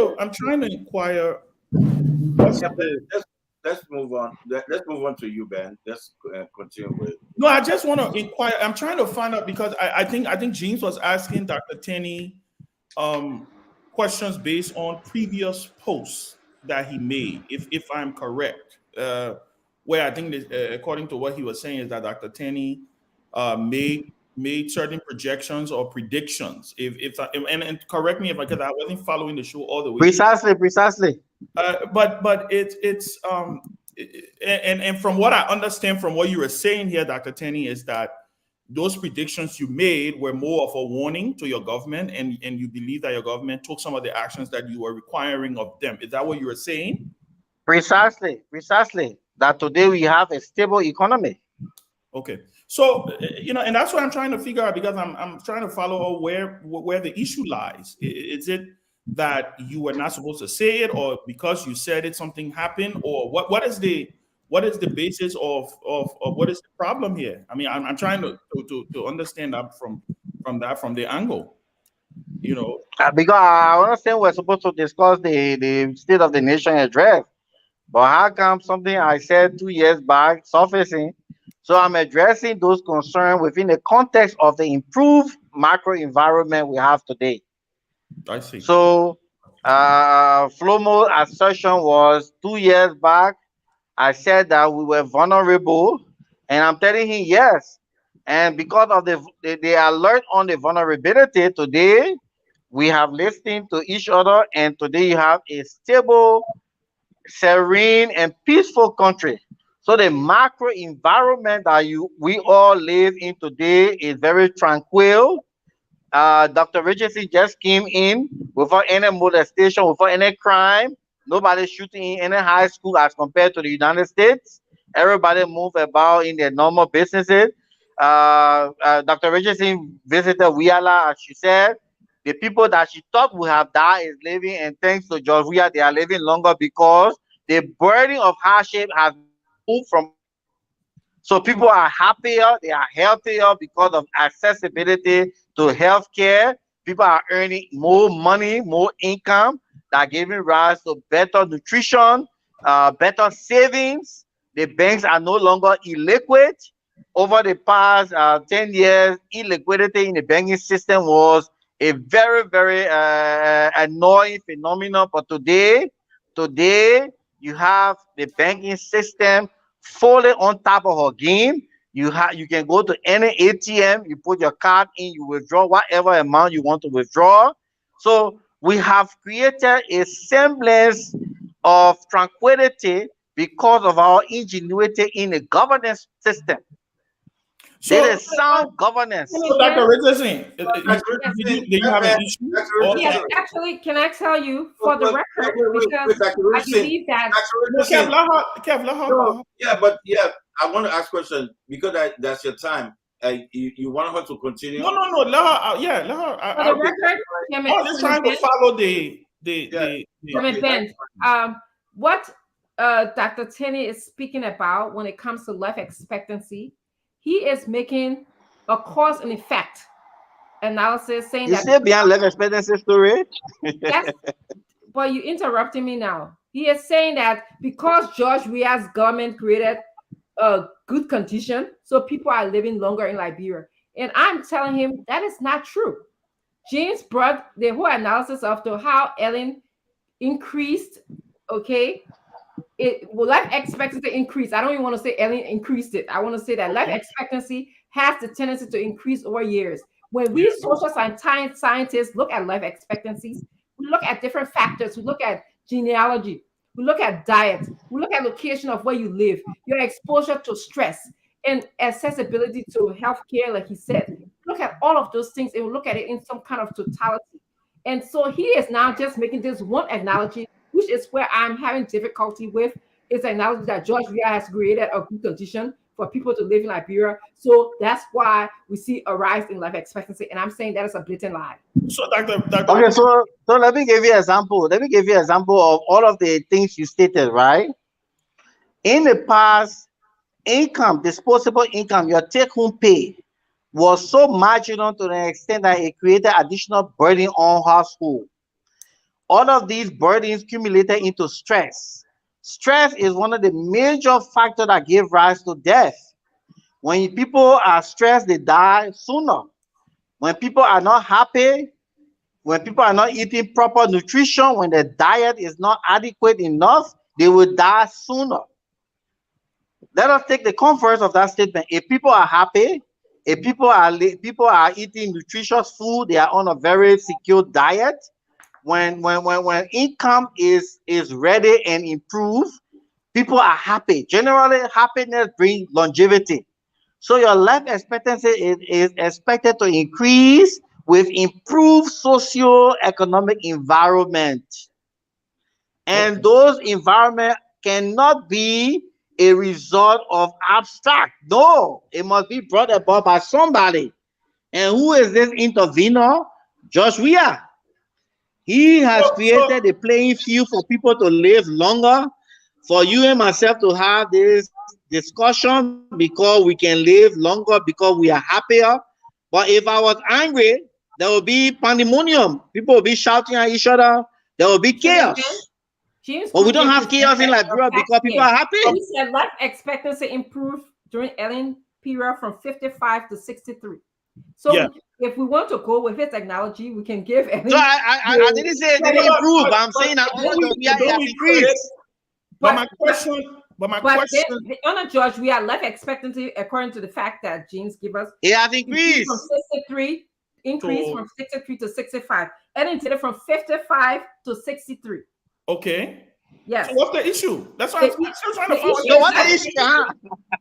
to inquire What's Yeah, the let's move on. Let's move on to you, Ben. Let's continue with. No, I just want to inquire. I'm trying to find out because I think James was asking Dr. Tenney questions based on previous posts that he made, if I'm correct. Where I think that, according to what he was saying, is that Dr. Tenney made certain projections or predictions. And correct me if because I wasn't following the show all the way. Precisely. But it's and from what I understand from what you were saying here, Dr. Tenney, is that those predictions you made were more of a warning to your government, and you believe that your government took some of the actions that you were requiring of them. Is that what you were saying? Precisely. That today we have a stable economy. Okay, so and that's what I'm trying to figure out, because I'm trying to follow out where the issue lies. Is it that you were not supposed to say it, or because you said it something happened, or what is the basis of what is the problem here? I mean, I'm trying to understand that from the angle, Because I understand we're supposed to discuss the state of the nation address, but how come something I said 2 years back surfacing? So I'm addressing those concerns within the context of the improved macro environment we have today. I see. So Flomo's assertion was 2 years back. I said that we were vulnerable, and I'm telling him yes. And because of the alert on the vulnerability today, we have listened to each other, and today you have a stable, serene, and peaceful country. So the macro environment that we all live in today is very tranquil. Dr. Richardson just came in without any molestation, without any crime. Nobody shooting in any high school as compared to the United States. Everybody move about in their normal businesses. Dr. Richardson visited Wiala, as she said. The people that she thought would have died is living, and thanks to George Weah, they are living longer because the burden of hardship has been removed from. So people are happier, they are healthier because of accessibility to healthcare. People are earning more money, more income, that are giving rise to better nutrition, better savings. The banks are no longer illiquid. Over the past 10 years, illiquidity in the banking system was a very, very annoying phenomenon. But today, you have the banking system fully on top of her game. You can go to any ATM, you put your card in, you withdraw whatever amount you want to withdraw. So we have created a semblance of tranquility because of our ingenuity in the governance system. So there's sound governance. So Dr. Richardson, do you have an issue? Yes, actually, can I tell you for the record, because I believe that. Yeah, I want to ask a question because that's your time. You want her to continue? No. Let her. For the record, I'm just trying to follow the Ben. What Dr. Tenney is speaking about when it comes to life expectancy, he is making a cause and effect analysis, saying that. You say beyond life expectancy story? Yes, but you interrupting me now. He is saying that because George Weah's government created a good condition, so people are living longer in Liberia. And I'm telling him that is not true. James brought the whole analysis of how Ellen increased, okay? Life expectancy increased. I don't even want to say Ellen increased it. I want to say that life expectancy has the tendency to increase over years. When we social scientists look at life expectancies, we look at different factors. We look at genealogy. We look at diet. We look at location of where you live, your exposure to stress, and accessibility to healthcare, like he said. Look at all of those things, and we look at it in some kind of totality. And so he is now just making this one analogy, which is where I'm having difficulty with. It's an analogy that George Weah has created a good condition for people to live in Liberia. So that's why we see a rise in life expectancy. And I'm saying that is a blatant lie. So, Dr. Okay, so let me give you an example. Let me give you an example of all of the things you stated, right? In the past, disposable income, your take-home pay was so marginal to the extent that it created additional burden on household. all of these burdens accumulated into stress. Stress is one of the major factors that give rise to death. When people are stressed, they die sooner. When people are not happy, when people are not eating proper nutrition, when their diet is not adequate enough, they will die sooner. Let us take the converse of that statement. If people are happy, if people are eating nutritious food, they are on a very secure diet. When income is ready and improved, people are happy. Generally, happiness brings longevity. So your life expectancy is expected to increase with improved socio-economic environment. And those environments cannot be a result of abstract. No, it must be brought about by somebody. And who is this intervener? Joshua. He has created a playing field for people to live longer, for you and myself to have this discussion because we can live longer, because we are happier. But if I was angry, there will be pandemonium. People will be shouting at each other. There will be chaos. But we don't have chaos in Liberia because people are happy. He said life expectancy improved during Ellen period from 55 to 63. So if we want to go with his technology, we can give Ellen. So I didn't say it didn't improve. I'm saying that we have increased. But my question. The honor judge, we are life expectancy according to the fact that James give us. It has increased from 63, from 63 to 65. Ellen did it from 55 to 63. Okay. Yes. So what's the issue? That's why I'm still trying to follow. So what's the issue?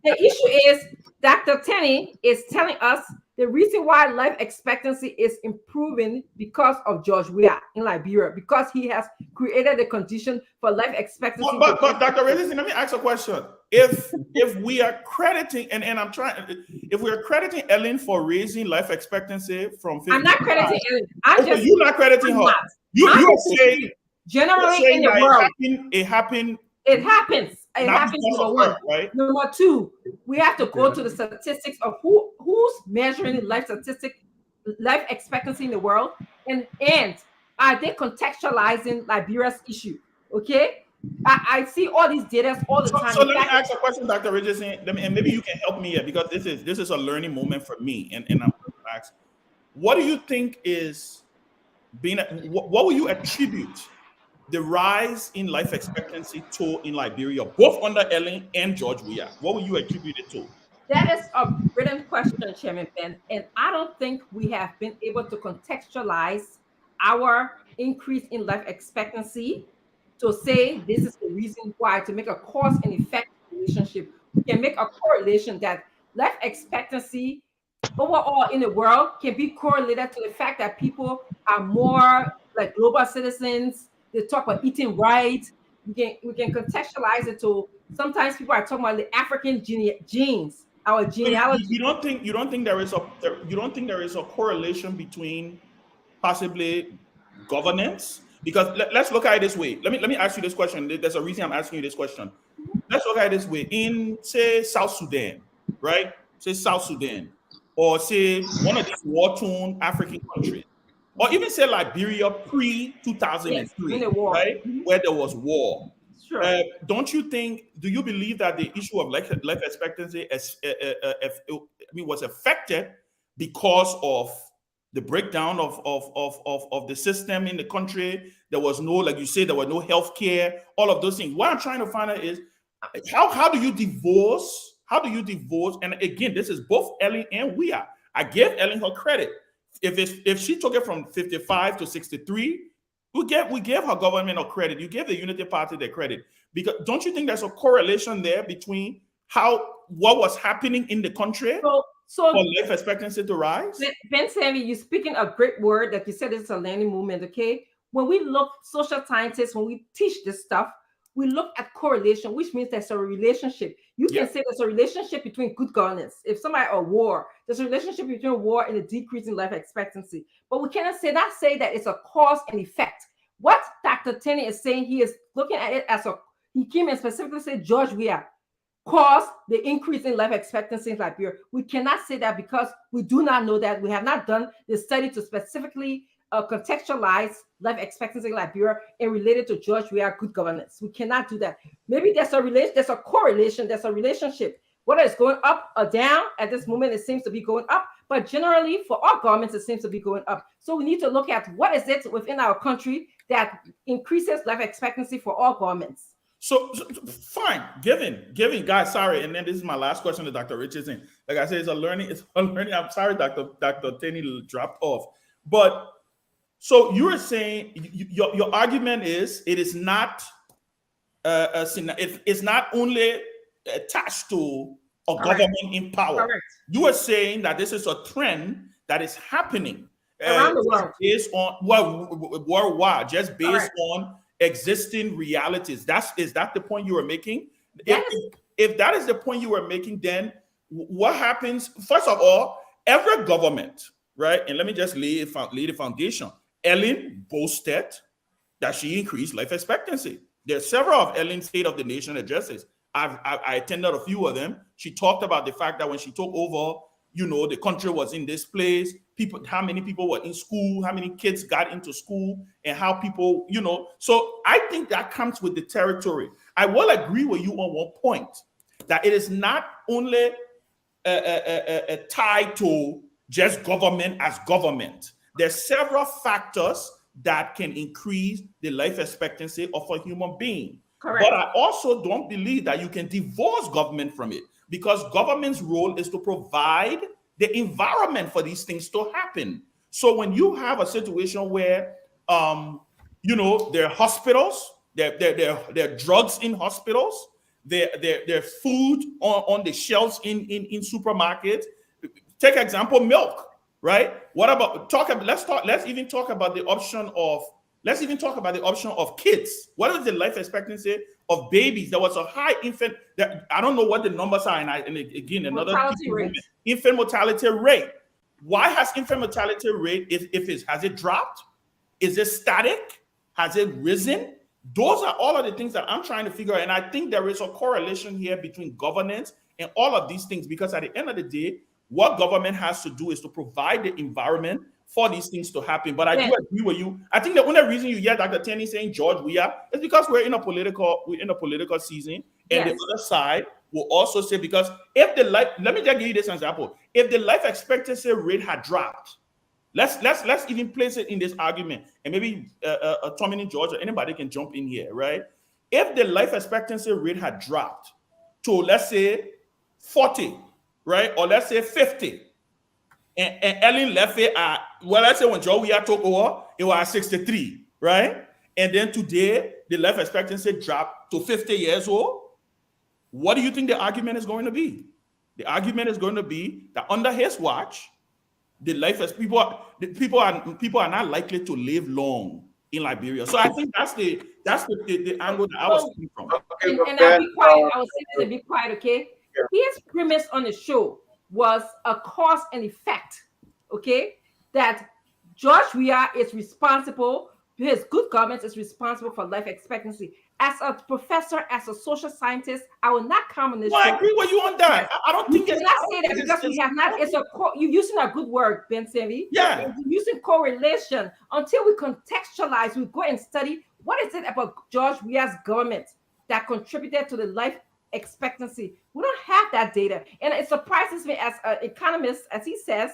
The issue is Dr. Tenney is telling us the reason why life expectancy is improving because of George Weah in Liberia, because he has created the condition for life expectancy. But Dr. Redison, let me ask a question. If we are crediting, if we are crediting Ellen for raising life expectancy from 55, I'm not crediting Ellen. You're not crediting her. You're saying generally in the world, it happens. It happens. It happens. Number one. Right? Number two, we have to go to the statistics of who's measuring life expectancy in the world, and are they contextualizing Liberia's issue? Okay, I see all these data all the time. So let me ask a question, Dr. Richardson, and maybe you can help me here because this is a learning moment for me, and I'm going to ask, what do you think is being? What will you attribute the rise in life expectancy to in Liberia, both under Ellen and George Weah? What will you attribute it to? That is a brilliant question, Chairman Ben. And I don't think we have been able to contextualize our increase in life expectancy to say this is the reason why, to make a cause and effect relationship. We can make a correlation that life expectancy overall in the world can be correlated to the fact that people are more like global citizens. They talk about eating right. We can contextualize it to sometimes people are talking about the African genes, our genealogy. You don't think there is a correlation between possibly governance? Because let's look at it this way. Let me ask you this question. There's a reason I'm asking you this question. Let's look at it this way. In say South Sudan, right? Say South Sudan, or say one of these war-torn African countries. Or even say Liberia pre-2003, right? Where there was war. Sure. Do you believe that the issue of life expectancy was affected because of the breakdown of the system in the country? There was no, like you said, there was no health care, all of those things. What I'm trying to find out is how do you divorce? And again, this is both Ellen and Weah. I give Ellen her credit. If she took it from 55 to 63, we gave her government a credit. You gave the Unity Party their credit. Because don't you think there's a correlation there between what was happening in the country so for life expectancy to rise? Ben Sammy, you're speaking a great word that you said it's a learning movement, okay? When we look, social scientists, when we teach this stuff, we look at correlation, which means there's a relationship. You can say there's a relationship between good governance. If somebody or war, there's a relationship between war and a decrease in life expectancy. But we cannot say that it's a cause and effect. What Dr. Tenney is saying, he is looking at it as he came and specifically said George Weah caused the increase in life expectancy in Liberia. We cannot say that because we do not know that. We have not done the study to specifically contextualize life expectancy in Liberia and relate it to George Weah good governance. We cannot do that. Maybe there's a relation, there's a correlation, there's a relationship. Whether it's going up or down at this moment, it seems to be going up. But generally, for all governments, it seems to be going up. So we need to look at what is it within our country that increases life expectancy for all governments. So fine, given, guys, sorry, and then this is my last question to Dr. Richardson. Like I said, it's a learning. I'm sorry, Dr. Tenney dropped off. But so you were saying your argument is it is not it's not only attached to a government in power. Correct. You are saying that this is a trend that is happening around the world, based on worldwide, just based on existing realities. Is that the point you were making? If that is the point you were making, then what happens? First of all, every government, right? And let me just lay the foundation. Ellen boasted that she increased life expectancy. There are several of Ellen's State of the Nation addresses. I attended a few of them. She talked about the fact that when she took over, the country was in this place. How many people were in school, how many kids got into school, and how people, So I think that comes with the territory. I will agree with you on one point, that it is not only tied to just government as government. There's several factors that can increase the life expectancy of a human being. Correct. But I also don't believe that you can divorce government from it, because government's role is to provide the environment for these things to happen. So when you have a situation where, there are hospitals, there are drugs in hospitals, there are food on the shelves in supermarkets. Take example, milk. Right? What about let's even talk about the option of kids. What is the life expectancy of babies? There was a high infant I don't know what the numbers are, and again another infant mortality rate. Why has infant mortality rate has it dropped? Is it static? Has it risen? Those are all of the things that I'm trying to figure out. And I think there is a correlation here between governance and all of these things, because at the end of the day, what government has to do is to provide the environment for these things to happen. But I do agree with you. I think the only reason you hear Dr. Tenney saying George Weah is because we're in a political season. And the other side will also say, because let me just give you this example. If the life expectancy rate had dropped, let's even place it in this argument, and maybe Tommy and George or anybody can jump in here, right? If the life expectancy rate had dropped to, let's say, 40, right? Or let's say 50. And Ellen left it at, let's say when Joe Weah took over, it was at 63, right? And then today, the life expectancy dropped to 50 years old. What do you think the argument is going to be? The argument is going to be that under his watch, people are not likely to live long in Liberia. So I think that's the angle that I was coming from. And I'll be quiet. I was saying to be quiet, okay? His premise on the show was a cause and effect, okay? That George Weah is responsible, his good government is responsible for life expectancy. As a professor, as a social scientist, I will not come on this show. I agree with you on that. I don't think it's not say that because we have not. You're using a good word, Ben Sevi. Yeah. You're using correlation. Until we contextualize, we go and study what is it about George Weah's government that contributed to the life expectancy. We don't have that data, and it surprises me as an economist, as he says,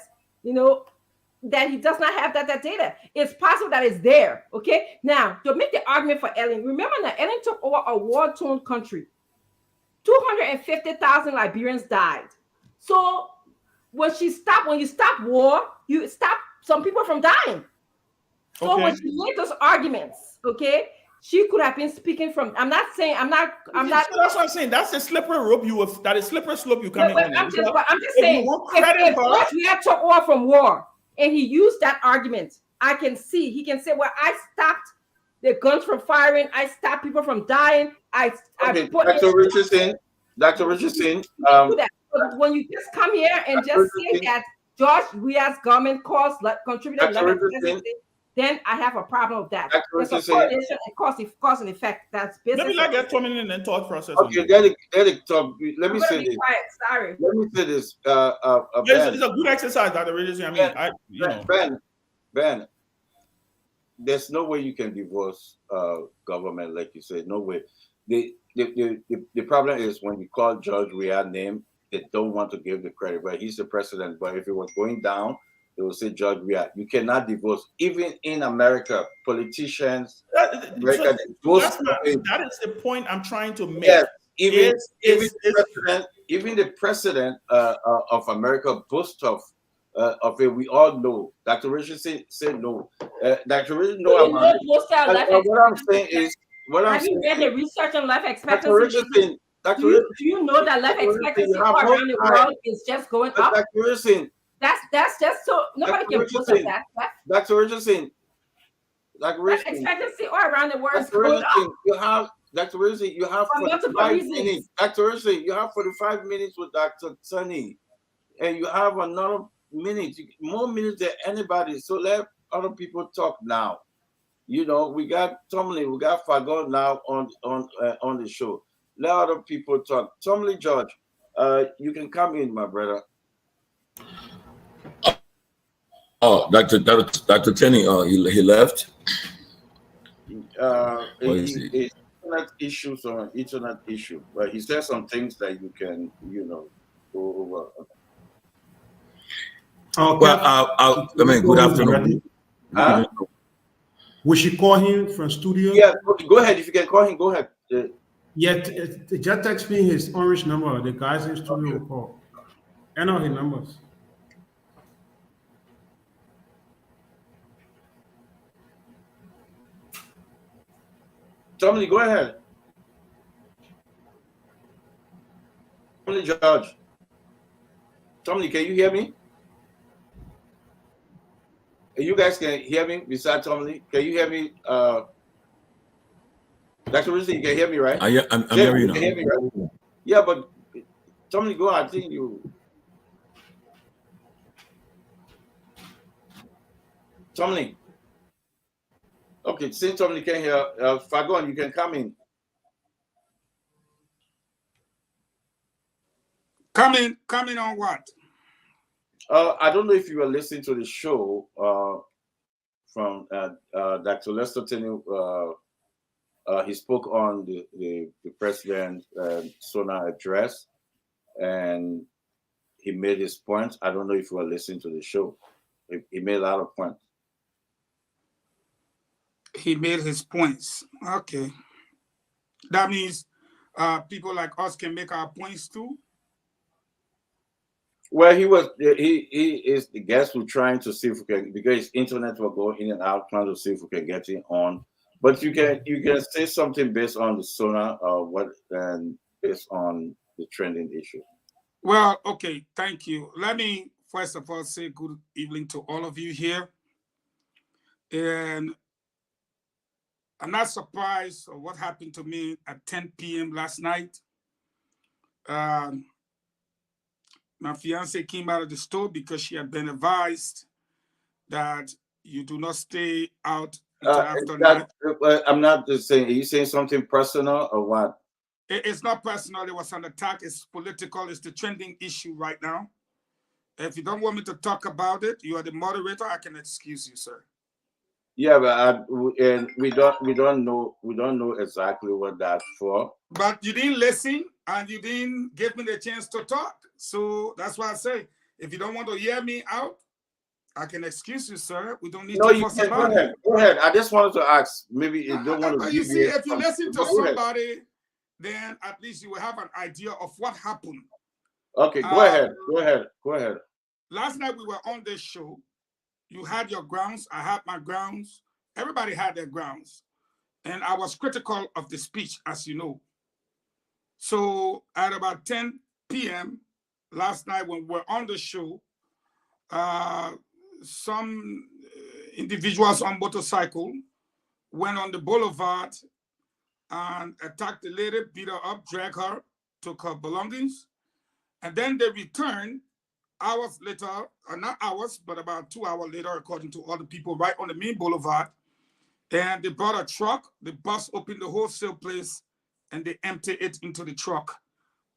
that he does not have that data. It's possible that it's there. Okay, now to make the argument for Ellen, remember that Ellen took over a war-torn country. 250,000 Liberians died. So when you stop war, you stop some people from dying. So when she made those arguments, okay, she could have been speaking from. I'm not. That's what I'm saying. That's a slippery rope. That is slippery slope you coming on. I'm just saying. If George Weah took over from war and he used that argument, he can say, well, I stopped the guns from firing. I stopped people from dying. Dr. Richardson. When you just come here and just say that George Weah's government contributed, then I have a problem with that. There's a correlation and cause and effect. That's business. Maybe get 2 minutes and then thought process. Okay, let me say this. Quiet. Sorry. Let me say this. It's a good exercise, Dr. Richardson. I mean, Ben, there's no way you can divorce government, like you said. No way. The problem is when you call Judge Riyad's name, they don't want to give the credit, but he's the president. But if it was going down, they will say Judge Riyad. You cannot divorce. Even in America, politicians, America, that is the point I'm trying to make. Yes, even the president of America boasts of it. We all know. Dr. Richardson said no. Dr. Richardson know about it. What I'm saying is, have you read the research on life expectancy? Dr. Richardson, do you know that life expectancy all around the world is just going up? Dr. Richardson, that's just so nobody can boast of that. Dr. Richardson, life expectancy all around the world is Dr. going up. You have Dr. Richardson, you have 45 minutes. Dr. Richardson, you have 45 minutes with Dr. Tenney, and you have another minute, more minutes than anybody. So let other people talk now. You know, we got Tomlin, we got Fagon now on the show. Let other people talk. Tomlin George, you can come in, my brother. Oh, Dr. Tenney, he left. Internet issues or an internet issue, but he said some things that you can, go over. Well, good afternoon. We should call him from studio. Yeah, go ahead. If you can call him, go ahead. Just text me his orange number. The guys in studio will call. I know his numbers. Tommy, go ahead. Tommy George. Tommy, can you hear me? You guys can hear me besides Tommy? Can you hear me? Dr. Rizzi, you can hear me, right? I'm hearing you now. Hear me, right? Yeah, but Tommy, go ahead. I think you. Tommy. Okay, since Tommy can hear, Fagon, you can come in. Come in on what? I don't know if you were listening to the show from Dr. Lester Tenney. He spoke on the president's SONA address, and he made his points. I don't know if you were listening to the show. He made a lot of points. He made his points. Okay. That means people like us can make our points too? Well, he is the guest. We're trying to see if we can, because his internet will go in and out, trying to see if we can get it on. But you can say something based on the SONA and based on the trending issue. Well, okay, thank you. Let me first of all say good evening to all of you here. And I'm not surprised of what happened to me at 10 p.m. last night. My fiance came out of the store because she had been advised that you do not stay out until after night. I'm not just saying, are you saying something personal or what? It's not personal. It was an attack. It's political. It's the trending issue right now. If you don't want me to talk about it, you are the moderator. I can excuse you, sir. Yeah, but we don't know exactly what that's for. But you didn't listen and you didn't give me the chance to talk. So that's why I say, if you don't want to hear me out, I can excuse you, sir. We don't need to fuss about it. Go ahead. I just wanted to ask. Maybe you don't want to. You see, if you listen to somebody, then at least you will have an idea of what happened. Okay, go ahead. Last night we were on this show. You had your grounds. I had my grounds. Everybody had their grounds. And I was critical of the speech, as you know. So at about 10 p.m. last night when we were on the show, some individuals on motorcycle went on the boulevard and attacked the lady, beat her up, dragged her, took her belongings. And then they returned hours later, or not hours, but about 2 hours later, according to other people, right on the main boulevard. And they brought a truck, the bus opened the wholesale place, and they emptied it into the truck,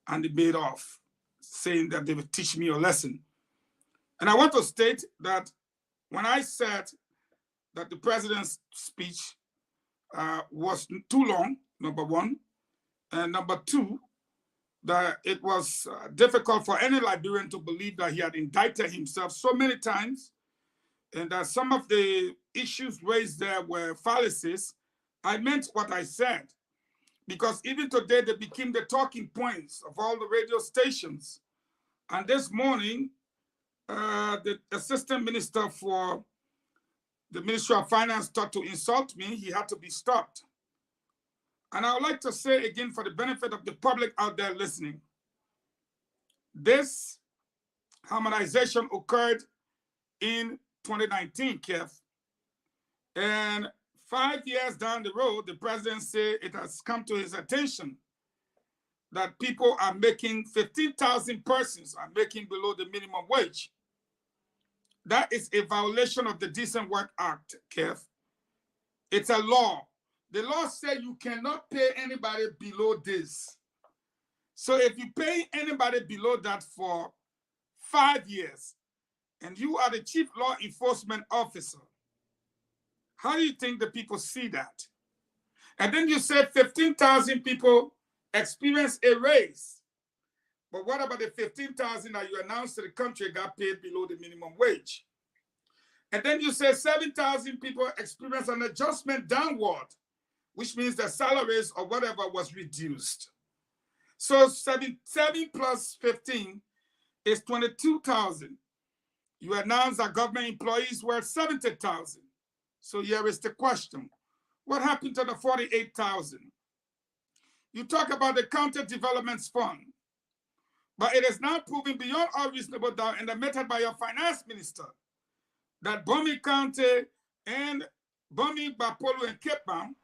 and they made off, saying that they would teach me a lesson. And I want to state that when I said that the president's speech was too long, number one. And number two, that it was difficult for any Liberian to believe that he had indicted himself so many times, and that some of the issues raised there were fallacies. I meant what I said, because even today they became the talking points of all the radio stations. And this morning, the assistant minister for the Ministry of Finance thought to insult me. He had to be stopped. And I would like to say again, for the benefit of the public out there listening, this harmonization occurred in 2019, Kev. And 5 years down the road, the president said it has come to his attention that people are making 15,000 persons are making below the minimum wage. That is a violation of the Decent Work Act, Kev. It's a law. The law says you cannot pay anybody below this. So if you pay anybody below that for 5 years, and you are the chief law enforcement officer, how do you think the people see that? And then you said 15,000 people experience a raise. But what about the 15,000 that you announced to the country got paid below the minimum wage? And then you said 7,000 people experience an adjustment downward, which means the salaries or whatever was reduced. So 7 plus 15 is 22,000. You announced that government employees were 70,000. So here is the question. What happened to the 48,000? You talk about the County Development Fund, but it is now proven beyond all reasonable doubt and admitted by your finance minister that Bomi County and Bomi, Bapolo, and Cape Town,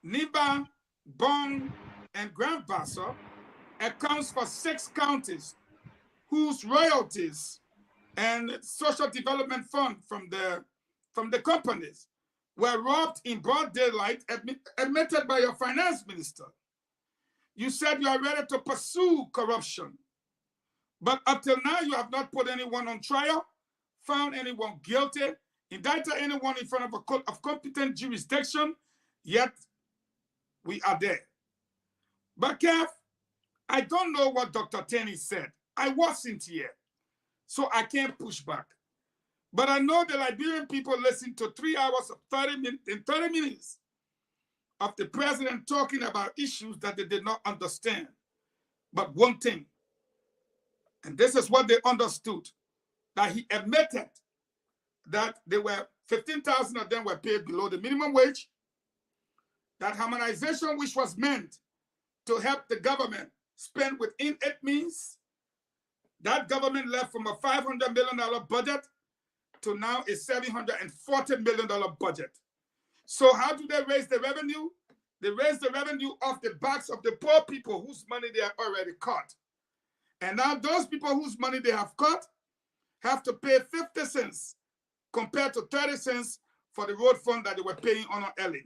Niba, Bong, and Grand Bassa accounts for 6 counties whose royalties and social development fund from the companies were robbed in broad daylight, admitted by your finance minister. You said you are ready to pursue corruption, but up till now you have not put anyone on trial, found anyone guilty, indicted anyone in front of a court of competent jurisdiction, yet we are there. But Kev, I don't know what Dr. Tenney said. I wasn't here, so I can't push back. But I know the Liberian people listened to 3 hours of 30 minutes of the president talking about issues that they did not understand. But one thing, and this is what they understood, that he admitted that there were 15,000 of them were paid below the minimum wage, that harmonization, which was meant to help the government spend within its means, that government left from a $500 million budget to now a $740 million budget. So how do they raise the revenue? They raise the revenue off the backs of the poor people whose money they have already cut. And now those people whose money they have cut have to pay 50 cents compared to 30 cents for the road fund that they were paying on Ellen.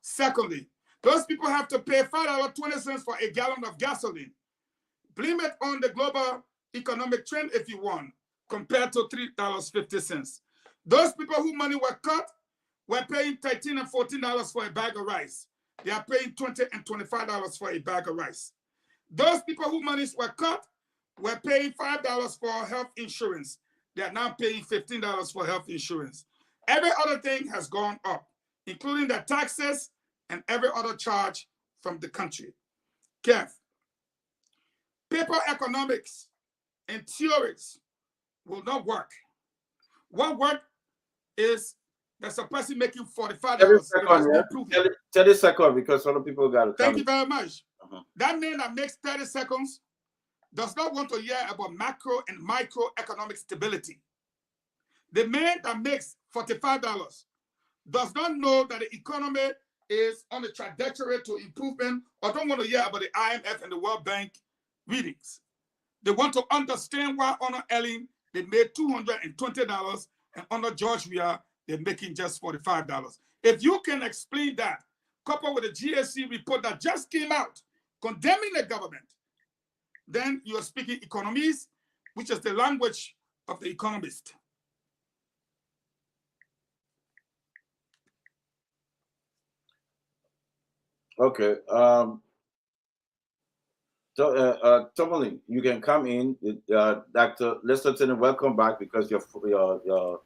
Secondly, those people have to pay $5.20 for a gallon of gasoline. Blame it on the global economic trend if you want, compared to $3.50. Those people whose money were cut were paying $13 and $14 for a bag of rice. They are paying $20 and $25 for a bag of rice. Those people whose monies were cut were paying $5 for health insurance. They are now paying $15 for health insurance. Every other thing has gone up, including the taxes and every other charge from the country. Kev, paper economics and theories will not work. What work is there's a person making $45. 30 seconds, because other people got it. Thank you very much. That man that makes 30 seconds does not want to hear about macro and microeconomic stability. The man that makes $45 does not know that the economy is on a trajectory to improvement, or don't want to hear about the IMF and the World Bank readings. They want to understand why under Ellen they made $220 and under George Weah they're making just $45. If you can explain that, coupled with the GSC report that just came out condemning the government, then you are speaking economies, which is the language of the economist. Okay. Tomlin, you can come in. Dr. Lester Tenney, welcome back because your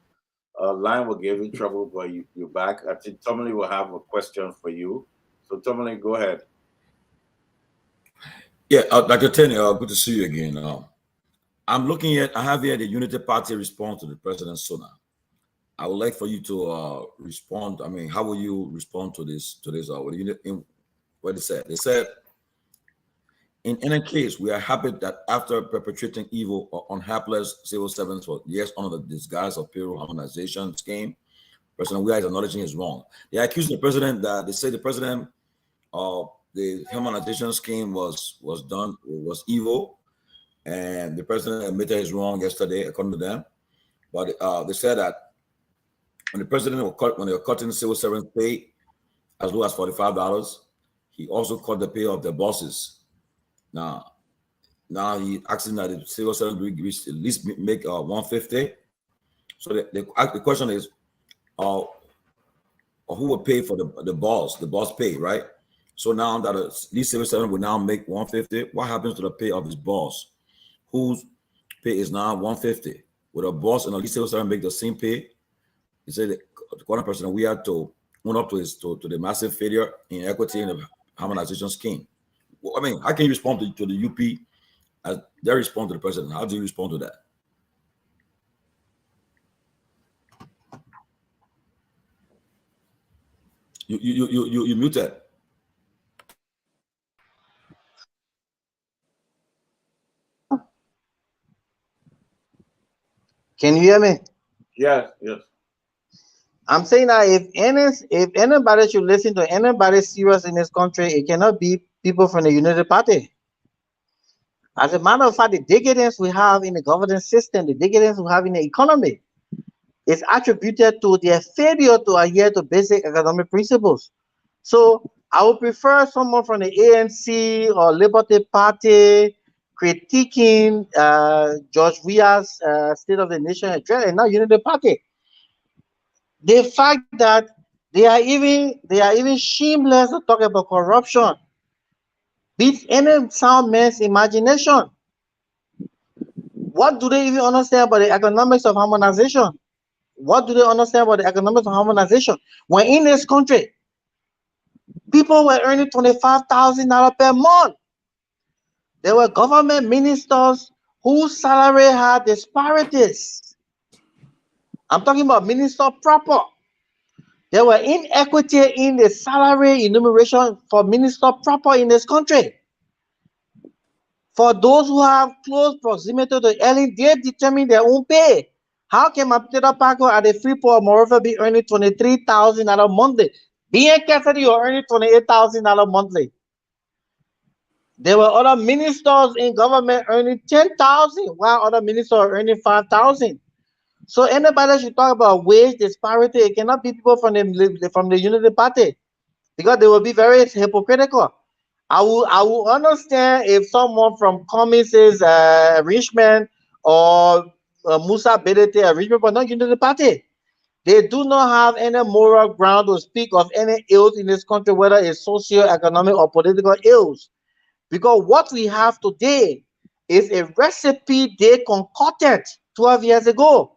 line will give you trouble, but you're back. I think Tomlin will have a question for you. So Tomlin, go ahead. Yeah, Dr. Tenney, good to see you again. I have here the Unity Party response to the President's SONA. I would like for you to respond. I mean, how will you respond to this? What they said? They said, in any case, we are happy that after perpetrating evil or unhapless civil servants for years under the disguise of payroll harmonization scheme, President Weah is acknowledging is wrong. They accuse the president that they say the president the harmonization scheme was evil, and the president admitted he's wrong yesterday, according to them. But they said that when they were cutting civil servants' pay as low as $45, he also cut the pay of their bosses. Now he asking that the civil servants at least make $150. So the question is, who will pay for the boss pay, right? So now that these civil servants will now make $150, what happens to the pay of his boss, whose pay is now $150? Would a boss and a civil servant make the same pay? He said the current president we had to own up to the massive failure in equity in the harmonization scheme. Well, I mean, how can you respond to the UP as they respond to the president? How do you respond to that? You muted. Can you hear me? Yes. I'm saying that if anybody should listen to anybody serious in this country, it cannot be people from the United Party. As a matter of fact, the decadence we have in the governance system, the decadence we have in the economy, is attributed to their failure to adhere to basic economic principles. So I would prefer someone from the ANC or Liberty Party critiquing George Weah's State of the Nation address, and not Unity Party. The fact that they are even shameless to talk about corruption beats any sound man's imagination. What do they even understand about the economics of harmonization? What do they understand about the economics of harmonization? When in this country, people were earning $25,000 per month. There were government ministers whose salary had disparities. I'm talking about minister proper. There were inequity in the salary enumeration for minister proper in this country. For those who have close proximity to earning, they determine their own pay. How can my potato packer at the Freeport moreover be earning $23,000 monthly? Being Cassidy, you're earning $28,000 monthly. There were other ministers in government earning $10,000, while other ministers are earning $5,000. So anybody should talk about wage disparity, it cannot be people from the Unity Party, because they will be very hypocritical. I will understand if someone from Cummins' Richmond or Musa Bedete Richmond, but not Unity Party. They do not have any moral ground to speak of any ills in this country, whether it's socio-economic or political ills. Because what we have today is a recipe they concocted 12 years ago.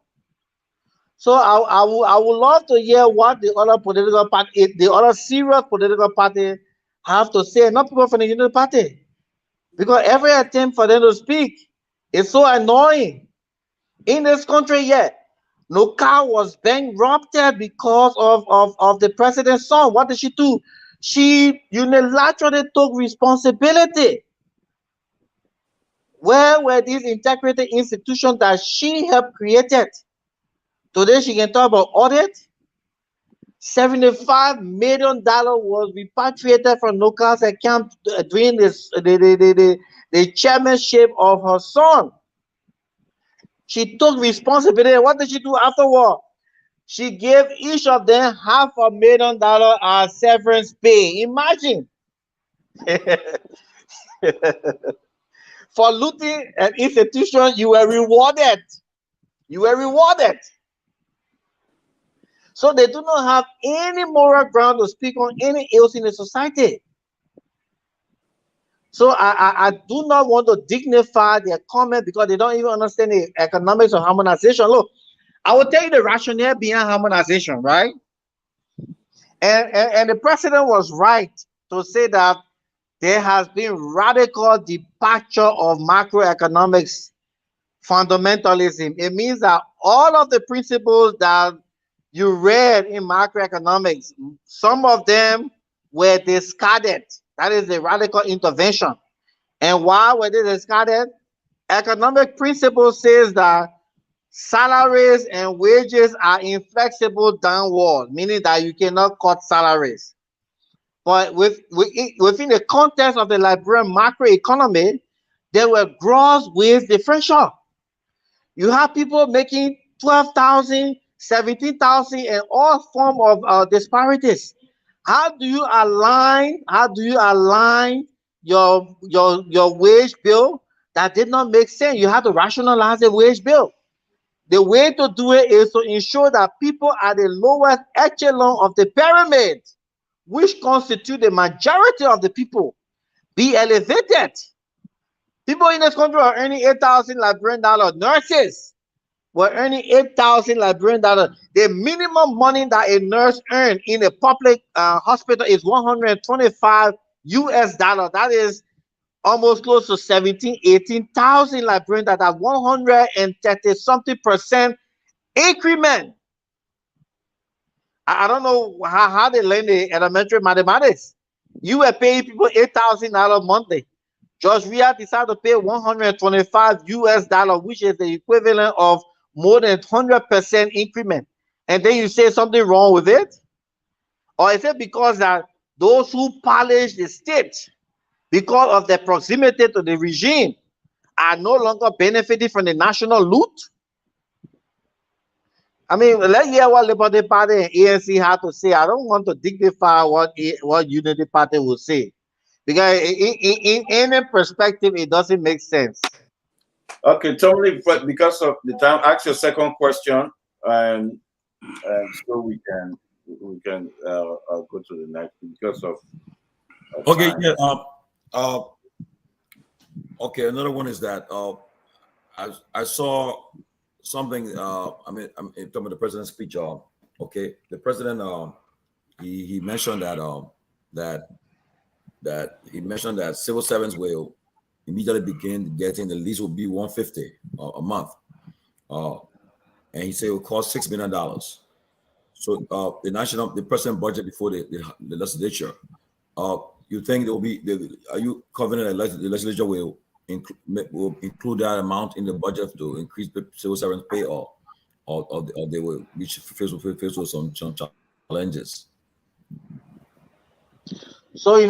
So I would love to hear what the other political party, the other serious political party, have to say, not people from the Unity Party. Because every attempt for them to speak is so annoying. In this country, yet, no car was bankrupted because of the president's son. What did she do? She unilaterally took responsibility. Where were these integrated institutions that she helped created? Today she can talk about audit. $75 million was repatriated from Nokal's account during the chairmanship of her son. She took responsibility. What did she do afterward? She gave each of them $500,000 as severance pay. Imagine. For looting an institution, you were rewarded. You were rewarded. So they do not have any moral ground to speak on any ills in the society. So I do not want to dignify their comment because they don't even understand the economics of harmonization. Look, I will tell you the rationale behind harmonization, right? And the president was right to say that there has been radical departure of macroeconomics fundamentalism. It means that all of the principles that you read in macroeconomics, some of them were discarded. That is a radical intervention. And why were they discarded? Economic principle says that salaries and wages are inflexible downward, meaning that you cannot cut salaries. But within the context of the Liberian macroeconomy, there were gross wage differential. You have people making 12,000, 17,000, and all form of disparities. How do you align? How do you align your wage bill? That did not make sense. You have to rationalize the wage bill. The way to do it is to ensure that people at the lowest echelon of the pyramid, which constitute the majority of the people, be elevated. People in this country are earning 8,000 Liberian dollars. Nurses were earning 8,000 Liberian dollars. The minimum money that a nurse earns in a public hospital is 125 US dollars. That is almost close to 17, 18,000 Liberian dollars. That 130 something percent increment. I don't know how they learn the elementary mathematics. You were paying people $8,000 monthly. Judge Ria decided to pay 125 US dollars, which is the equivalent of more than 100% increment. And then you say something wrong with it? Or is it because that those who polish the state, because of their proximity to the regime, are no longer benefiting from the national loot? I mean, let's hear what Liberty Party and ANC have to say. I don't want to dignify what Unity Party will say. Because in any perspective, it doesn't make sense. Okay, Tony, but because of the time, ask your second question, and so we can go to the next because of okay, time. yeah. Okay, another one is that I saw something. I'm talking about the president's speech. Okay, the president he mentioned that he mentioned that civil servants will immediately begin getting the lease will be $150 a month, and he said it will cost $6 million. So the president budget before the legislature. You think there will be? Are you confident that the legislature will include that amount in the budget to increase the civil servants' pay, or they will face with some challenges? So we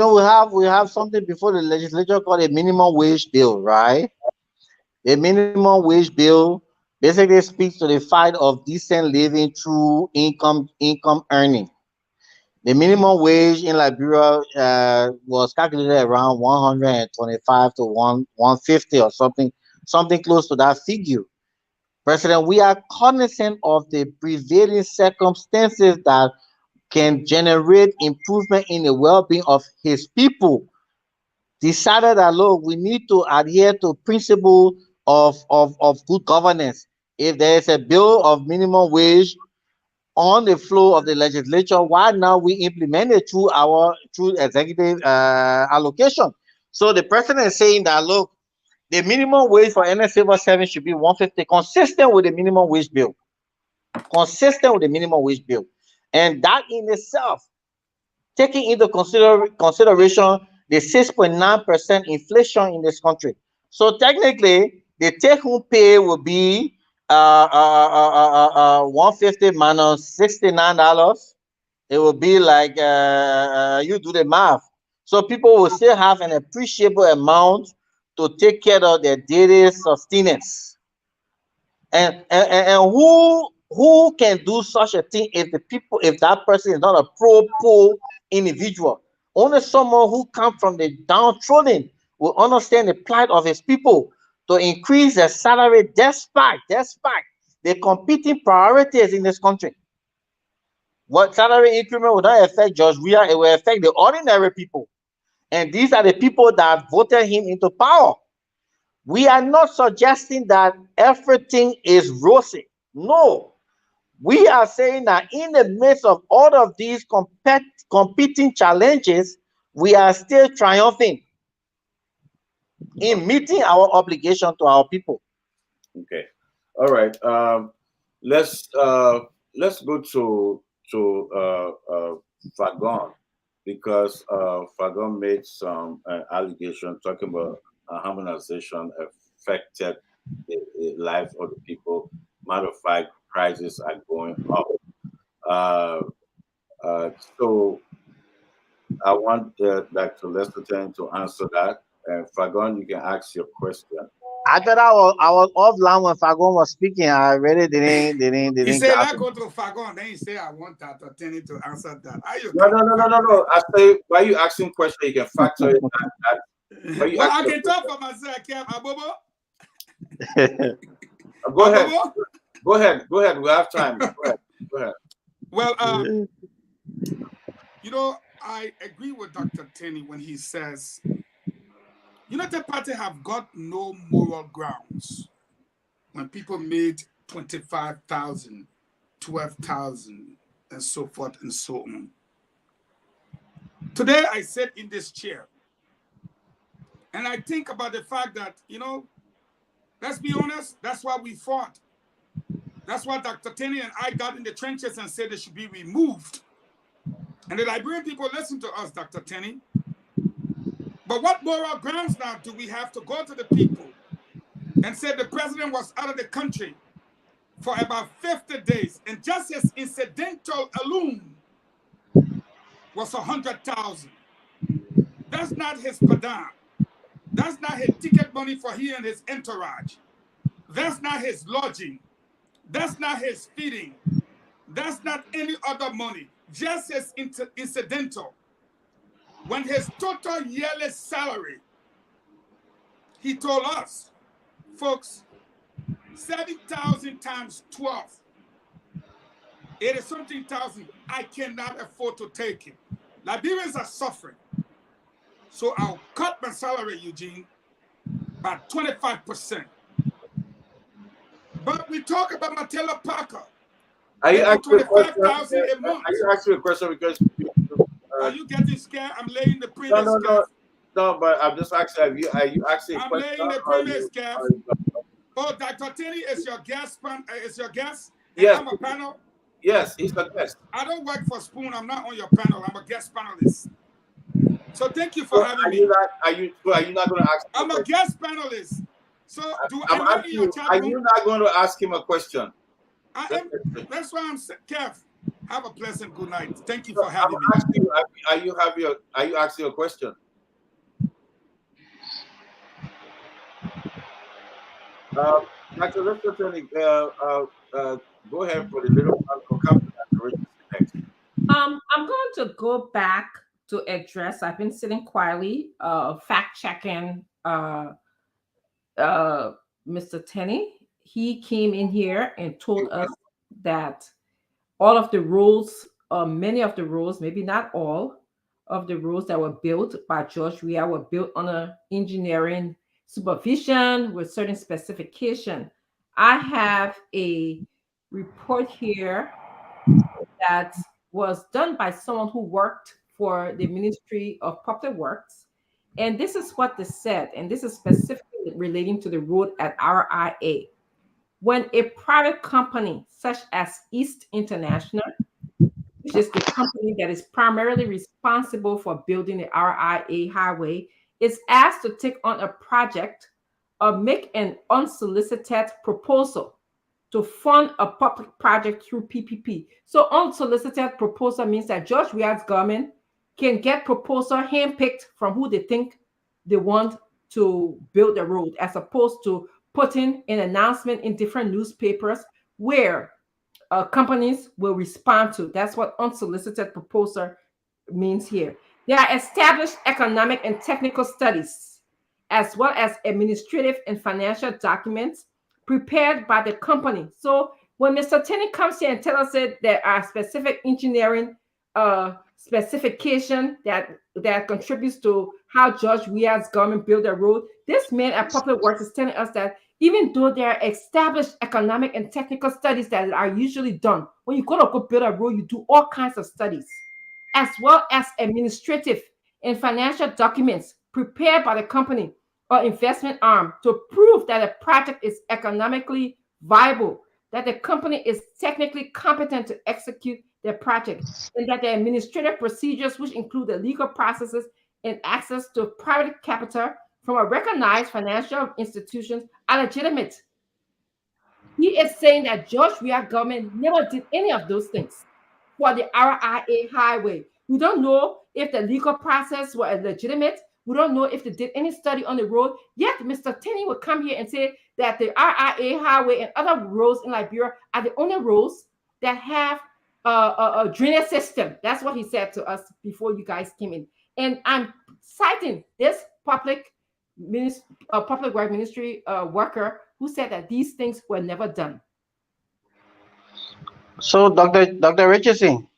have something before the legislature called a minimum wage bill, right? A minimum wage bill basically speaks to the fight of decent living through income earning. The minimum wage in Liberia was calculated around 125 to 150 or something close to that figure. President, we are cognizant of the prevailing circumstances that can generate improvement in the well-being of his people. Decided that, look, we need to adhere to principle of good governance. If there is a bill of minimum wage on the floor of the legislature, why now we implement it through executive allocation? So the president is saying that, look, the minimum wage for any civil servant should be 150, consistent with the minimum wage bill. Consistent with the minimum wage bill. And that in itself, taking into consideration the 6.9% inflation in this country. So technically, the take-home pay will be 150 minus $69. It will be like you do the math. So people will still have an appreciable amount to take care of their daily sustenance. And who can do such a thing if that person is not a pro-poor individual? Only someone who comes from the downtrodden will understand the plight of his people to increase their salary despite the competing priorities in this country. What salary increment will not affect Judge Ria, it will affect the ordinary people. And these are the people that voted him into power. We are not suggesting that everything is rosy. No. We are saying that in the midst of all of these competing challenges, we are still triumphing in meeting our obligation to our people. Okay. All right. Let's go to Fagon, because Fagon made some allegation talking about harmonization affected the life of the people. Matter of fact, prices are going up. So I want Dr. Lester Tenney to answer that. And Fagon, you can ask your question. I thought I was offline when Fagon was speaking. I really didn't. He said, "I go to Fagon." Then he said, "I want Dr. Tenney to answer that." No. I say, why are you asking questions? You can factor it. Well, I can talk for myself. Abobo. Go ahead. Go ahead. We have time. Go ahead. Well, I agree with Dr. Tenney when he says United Party have got no moral grounds when people made 25,000, 12,000, and so forth and so on. Today, I sit in this chair, and I think about the fact that, let's be honest, that's why we fought. That's why Dr. Tenney and I got in the trenches and said they should be removed. And the Liberian people listen to us, Dr. Tenney. But what moral grounds now do we have to go to the people and say the president was out of the country for about 50 days, and just his incidental alone was 100,000. That's not his padam. That's not his ticket money for he and his entourage. That's not his lodging. That's not his feeding. That's not any other money. Just his incidental. When his total yearly salary, he told us, folks, 70,000 times 12, 80-something thousand, I cannot afford to take it. Liberians are suffering. So I'll cut my salary, Eugene, by 25%. But we talk about Matella Parker. Are you asking a question? 25,000 a month. Are you asking a question because? Are you getting scared? I'm laying the previous scared. No, but I'm just asking. Are you asking a question? I'm laying the previous scared. Oh, Dr. Tenney is your guest. Is your guest? Yes. I'm a panel. Yes, he's a guest. I don't work for Spoon. I'm not on your panel. I'm a guest panelist. So thank you for having me. Are you not going to ask? I'm a guest panelist. So I'm asking you, are you not going to ask him a question? I am. That's why I'm Kev. Have a pleasant good night. Thank you for having me. Asking you, are you asking a question? Dr. Lester Tenney, go ahead for the little next. I'm going to go back to address. I've been sitting quietly, fact checking Mr. Tenney. He came in here and told us that all of the rules, many of the rules, maybe not all of the rules that were built by George Weah were built under engineering supervision with certain specification. I have a report here that was done by someone who worked for the Ministry of Public Works. And this is what they said, and this is specifically relating to the road at RIA. When a private company such as East International, which is the company that is primarily responsible for building the RIA highway, is asked to take on a project or make an unsolicited proposal to fund a public project through PPP. So unsolicited proposal means that George Weah's government can get proposal handpicked from who they think they want to build the road, as opposed to putting an announcement in different newspapers where companies will respond to. That's what unsolicited proposal means here. There are established economic and technical studies, as well as administrative and financial documents prepared by the company. So when Mr. Tenney comes here and tells us that there are specific engineering specification that contributes to how George Weah's government built a road. This man at Public Works is telling us that even though there are established economic and technical studies that are usually done, when you go build a road, you do all kinds of studies, as well as administrative and financial documents prepared by the company or investment arm to prove that a project is economically viable, that the company is technically competent to execute their project, and that the administrative procedures, which include the legal processes and access to private capital from a recognized financial institutions, are legitimate. He is saying that George Weah government never did any of those things for the RIA highway. We don't know if the legal process were legitimate. We don't know if they did any study on the road. Yet Mr. Tenney would come here and say that the RIA highway and other roads in Liberia are the only roads that have a drainage system. That's what he said to us before you guys came in. And I'm citing this public work ministry worker who said that these things were never done. So, Dr. Richardson,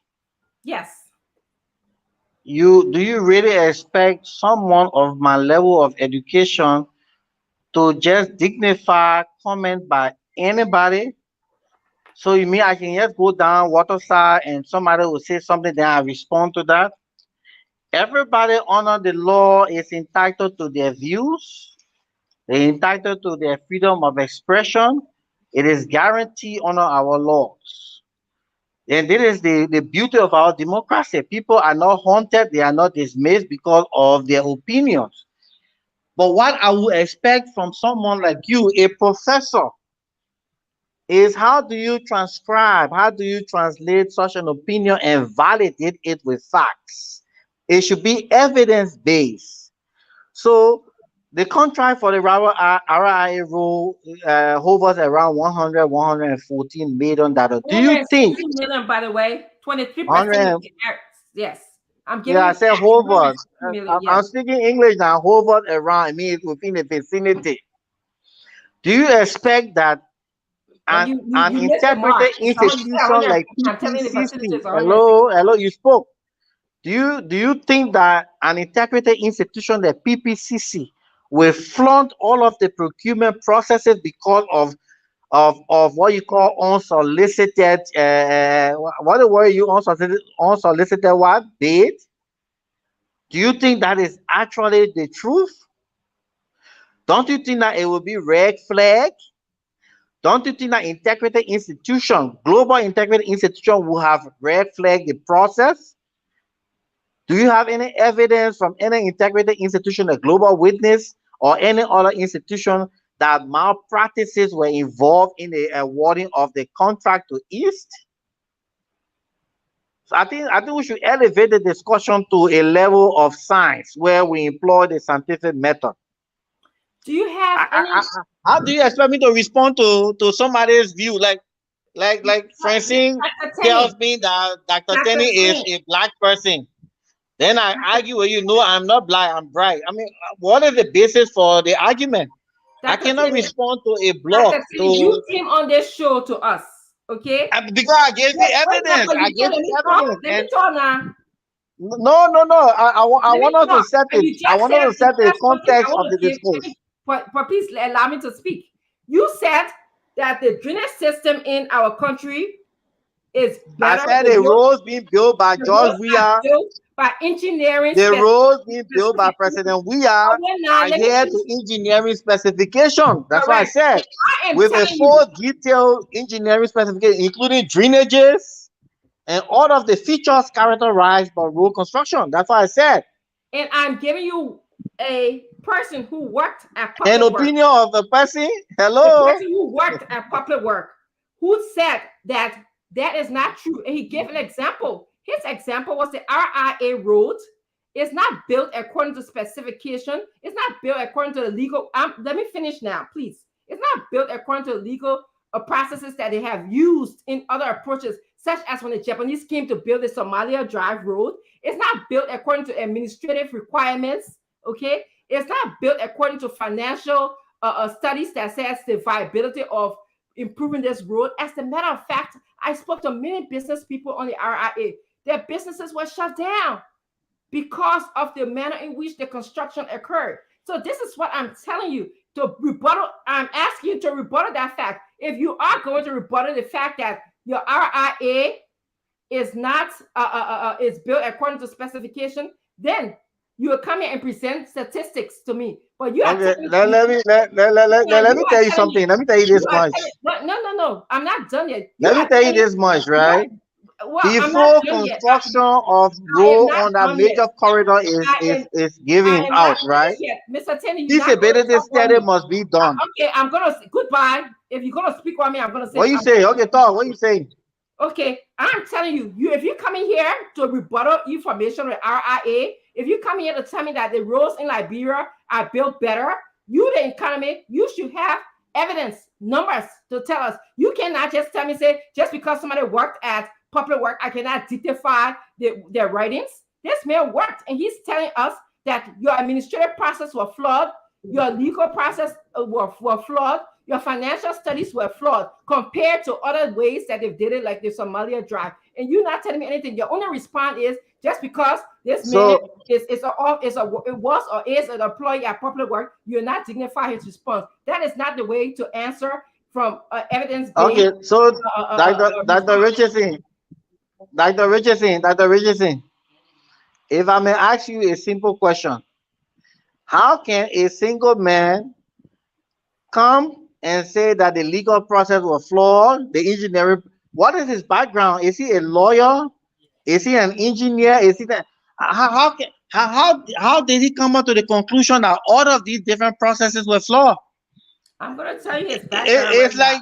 yes, do you really expect someone of my level of education to just dignify comment by anybody? So you mean I can just go down waterside and somebody will say something, then I respond to that? Everybody under the law is entitled to their views. They're entitled to their freedom of expression. It is guaranteed under our laws. And this is the beauty of our democracy. People are not haunted, they are not dismissed because of their opinions. But what I would expect from someone like you, a professor, is how do you transcribe, how do you translate such an opinion and validate it with facts? It should be evidence-based. So the contract for the RIA rule hovers around 114 million dollars. Do you think million, by the way, 23%? 100? Yes, I'm giving. Yeah, I said hovers. Million, I'm speaking English now. Hovers around, it means within the vicinity. Do you expect that an integrated institution like PPCC, hello, you spoke. Do you think that an integrated institution like PPCC will flaunt all of the procurement processes because of what you call unsolicited what the word you unsolicited what bid? Do you think that is actually the truth? Don't you think that it will be red flag? Don't you think that integrated institution, global integrated institution, will have red flag the process? Do you have any evidence from any integrated institution, a Global Witness, or any other institution that malpractices were involved in the awarding of the contract to East? So I think we should elevate the discussion to a level of science where we employ the scientific method. Do you have how do you expect me to respond to somebody's view? Like Francine tells me that Dr. Tenney is a black person. Then I argue with you, no, I'm not black, I'm bright. I mean, what is the basis for the argument? I cannot respond to a blog. You came on this show to us, okay? Because I gave the evidence. I gave the evidence. Let me talk now. No. I want us to set it. I want us to set the context of the discourse. But please allow me to speak. You said that the drainage system in our country is better. I said the roads being built by George Weah, by engineering. The roads being built by President Weah are here to engineering specification. That's what I said. With a full detailed engineering specification, including drainages and all of the features characterized by road construction. That's what I said. And I'm giving you a person who worked at public work. Opinion of the person. Hello. The person who worked at public work, who said that is not true, and he gave an example. His example was the RIA road is not built according to specification. It's not built according to the legal. Let me finish now, please. It's not built according to the legal processes that they have used in other approaches, such as when the Japanese came to build the Somalia Drive road. It's not built according to administrative requirements. Okay, it's not built according to financial studies that says the viability of improving this road. As a matter of fact, I spoke to many business people on the RIA. their businesses were shut down because of the manner in which the construction occurred. So this is what I'm telling you to rebuttal. I'm asking you to rebuttal that fact. If you are going to rebuttal the fact that your RIA is not is built according to specification, then you will come here and present statistics to me. But you are Okay, let me tell you something. Let me tell you this much. No. I'm not done yet. Let me tell you this much, right? Well, Before construction of road on that major corridor is giving out, right? Mr. Tenney, feasibility study must be done. Okay, I'm gonna goodbye. If you're gonna speak on me, I'm gonna say. What you say? Okay, talk. What you saying? Okay, I'm telling you, if you come in here to rebuttal information with RIA, if you come here to tell me that the roads in Liberia are built better, you the economy, you should have evidence, numbers to tell us. You cannot just tell me, say, just because somebody worked at Public Work, I cannot dictify their writings. This man worked, and he's telling us that your administrative process was flawed, your legal process were flawed, your financial studies were flawed compared to other ways that they did it, like the Somalia drive. And you're not telling me anything. Your only response is just because this man was or is an employee at Public Work, you're not dignifying his response. That is not the way to answer from evidence. Okay, so Dr. Richardson, if I may ask you a simple question, how can a single man come and say that the legal process was flawed, the engineering? What is his background? Is he a lawyer? Is he an engineer? Is he that? How did he come up to the conclusion that all of these different processes were flawed? I'm gonna tell you his background. It's like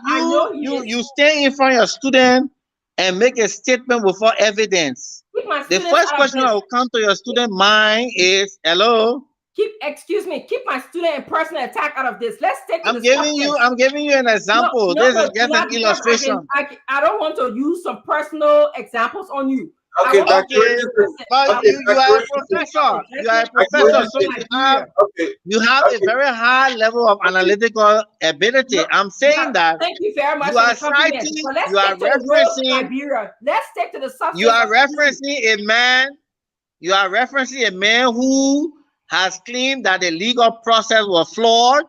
you stay in front of your student and make a statement without evidence. The first question that will come to your student mind is, hello? Keep my student and personal attack out of this. Let's take. I'm giving you an example. This is just an illustration. I don't want to use some personal examples on you. Okay, but you are a professor. You are a professor, so you have a very high level of analytical ability. I'm saying that. Thank you very much. You are citing. You are referencing. Let's stick to the substance. You are referencing a man. You are referencing a man who has claimed that the legal process was flawed,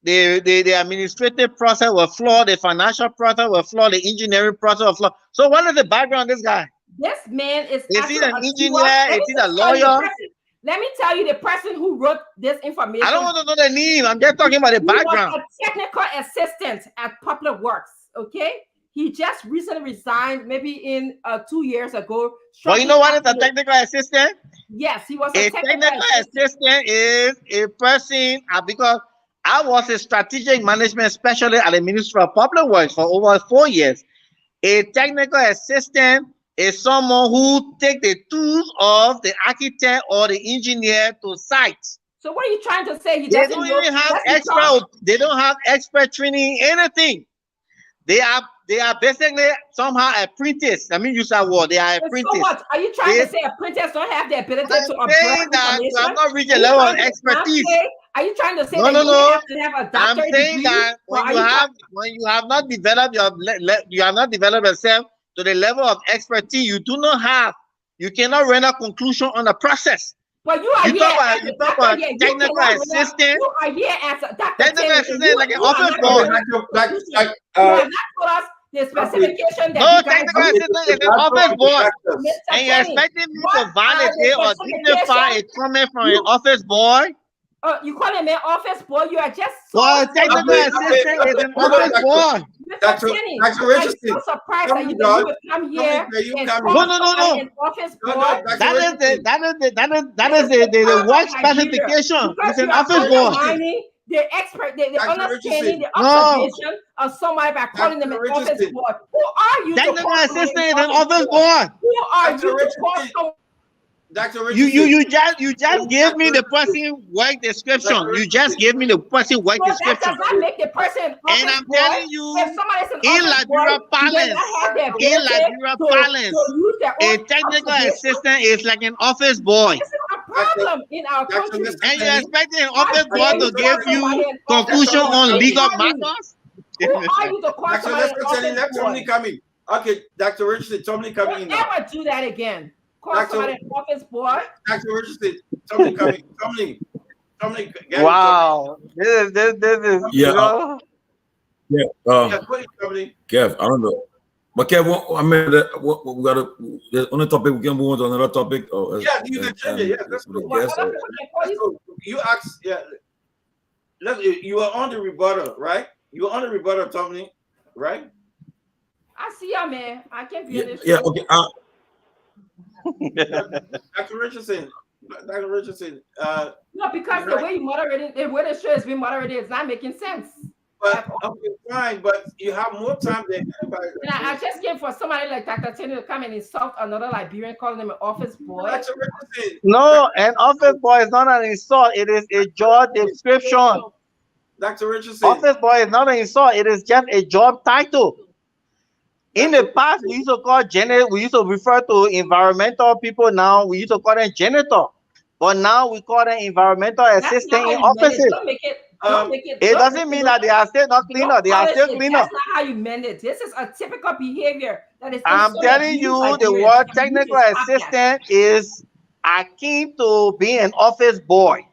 the administrative process was flawed, the financial process was flawed, the engineering process was flawed. So what is the background of this guy? This man is he an engineer? Is he a lawyer? Let me tell you the person who wrote this information. I don't want to know the name. I'm just talking about the background. He was a technical assistant at Public Works, okay? He just recently resigned, maybe in 2 years ago. Well, you know what is a technical assistant? Yes, he was a technical assistant is a person, because I was a strategic management specialist at the Ministry of Public Works for over 4 years. A technical assistant is someone who takes the tools of the architect or the engineer to site. So what are you trying to say? They don't even have they don't have expert training, anything. They are basically somehow apprentice. I mean, use that word. They are apprentice. So what? Are you trying to say apprentices don't have the ability to observe that you have not reached a level of expertise? Are you trying to say no? You have a I'm saying that when you have not developed yourself to the level of expertise, you do not have. You cannot render conclusion on the process. But you are you talk about technical assistant. You are here as a doctor. Technical assistant, like an office boy. You have not told us the specification that no, technical assistant is an office boy. And you're expecting me to validate or dignify a comment from an office boy? You call him an office boy? You are just so technical assistant is an office boy. Dr. Richardson, I'm so surprised that you would come here and no. Office boy. That is the work specification. It's an office boy. The expert, the understanding, the observation of somebody by calling them an office boy. Who are you? Technical assistant is an office boy. Who are you to call someone? Dr. Richardson. You just gave me the person work description. You just gave me the person work description. That does not make the person an and I'm telling you, in Liberian parlance, a technical assistant is like an office boy. This is a problem in our country. And you're expecting an office boy to give you conclusion on legal matters? Who are you to call somebody an office boy? Okay, Dr. Richardson, Tommy coming in Don't now. ever do that again. Call somebody an office boy. Dr. Richardson, Tommy coming. Tommy, Wow, this is Yeah, you know. yeah. Yeah, go ahead, Tommy. Kev, I don't know. But Kev, I mean, we got to, the only topic we can move on to another topic. Or, Yeah, you can change it. Yeah, let's go. Guess, Let's go. You asked, yeah. You are on the rebuttal, right? You are on the rebuttal, Tommy, right? I see ya, man. I can't be yeah, on this yeah, show. okay. Dr. Richardson, No, because the way you moderated, the way the show has been moderated is not making sense. But okay, fine, but you have more time than anybody. And I just came for somebody like Dr. Tenney to come and insult another Liberian, calling him an office boy. Dr. Richardson. No, an office boy is not an insult. It is a job description. Dr. Richardson. Office boy is not an insult. It is just a job title. In the past, we used to call we used to refer to environmental people. Now we used to call them janitor, but now we call them environmental assistant in offices. It doesn't mean that they are still not cleaner. They are still cleaner. That's not how you meant it. This is a typical behavior that is. I'm telling you, the word technical assistant is akin to being an office boy.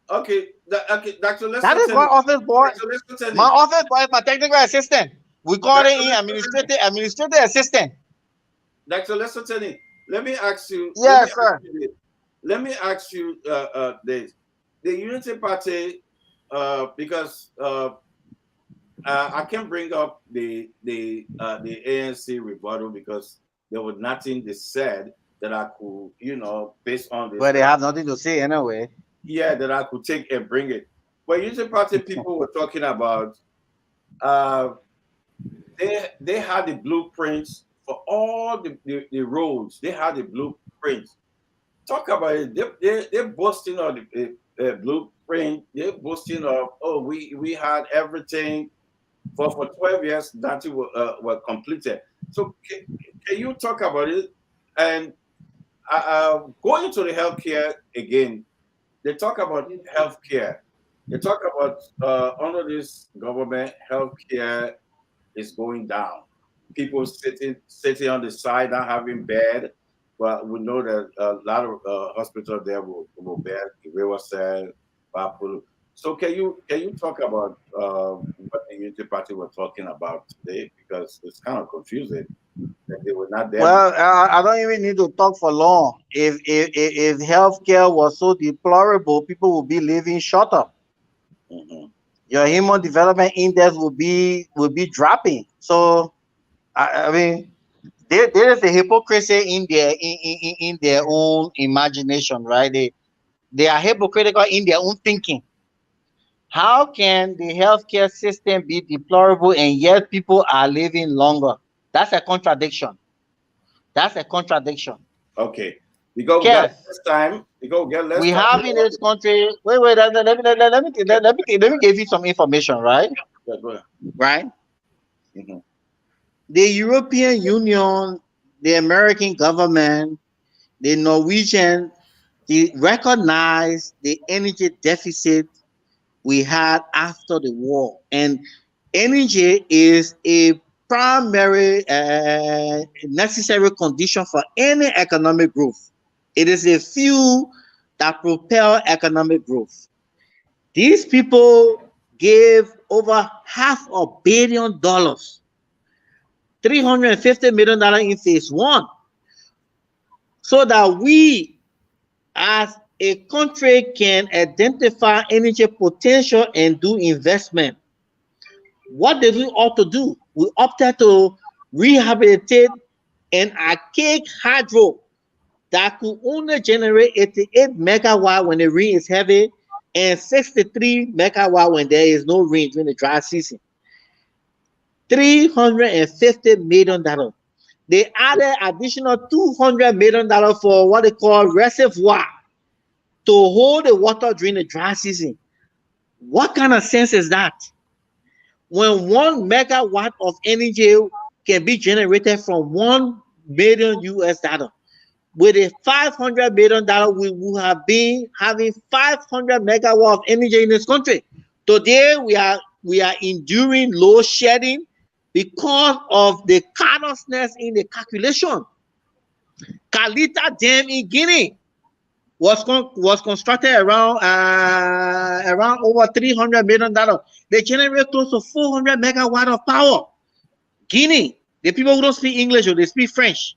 Okay, Dr. Lester. That is my office boy. My office boy is my technical assistant. We call it in administrative assistant. Dr. Lester Tenney, let me ask you. Yes, sir. Let me ask you this. The Unity Party, because I can bring up the ANC rebuttal because there was nothing they said that I could, based on this. But they have nothing to say anyway. Yeah, that I could take and bring it. But Unity Party people were talking about they had the blueprints for all the roads. They had the blueprints. Talk about it. They're boasting of the blueprint. They're boasting of, we had everything for 12 years that were completed. So can you talk about it? And going to the healthcare again, they talk about healthcare. They talk about under this government, healthcare is going down. People sitting on the side, not having bed. But we know that a lot of hospitals there will bed. Riverside, Bapulu. So can you talk about what the Unity Party were talking about today? Because it's kind of confusing that they were not there. Well, I don't even need to talk for long. If healthcare was so deplorable, people would be living shorter. Mm-hmm. Your human development index will be dropping. So, I mean, there is a hypocrisy in their own imagination, right? They are hypocritical in their own thinking. How can the healthcare system be deplorable and yet people are living longer? That's a contradiction. Okay. We go get less time. We go get less time. We have in this country. Wait. Let me give you some information, right? Yeah, go ahead. Right. Mm-hmm. The European Union, the American government, the Norwegian, they recognize the energy deficit we had after the war, and energy is a primary necessary condition for any economic growth. It is a fuel that propel economic growth. These people gave over $500 million, $350 million in phase one, so that we as a country can identify energy potential and do investment. What did we ought to do? We opted to rehabilitate an archaic hydro that could only generate 88 megawatt when the rain is heavy and 63 megawatt when there is no rain during the dry season. $350 million. They added additional $200 million for what they call reservoir to hold the water during the dry season. What kind of sense is that? When 1 megawatt of energy can be generated from $1 million US, with a $500 million, we would have been having 500 megawatt of energy in this country. Today, we are enduring load shedding because of the carelessness in the calculation. Kalita Dam in Guinea was constructed around over $300 million. They generate close to 400 megawatt of power. Guinea, the people who don't speak English or they speak French,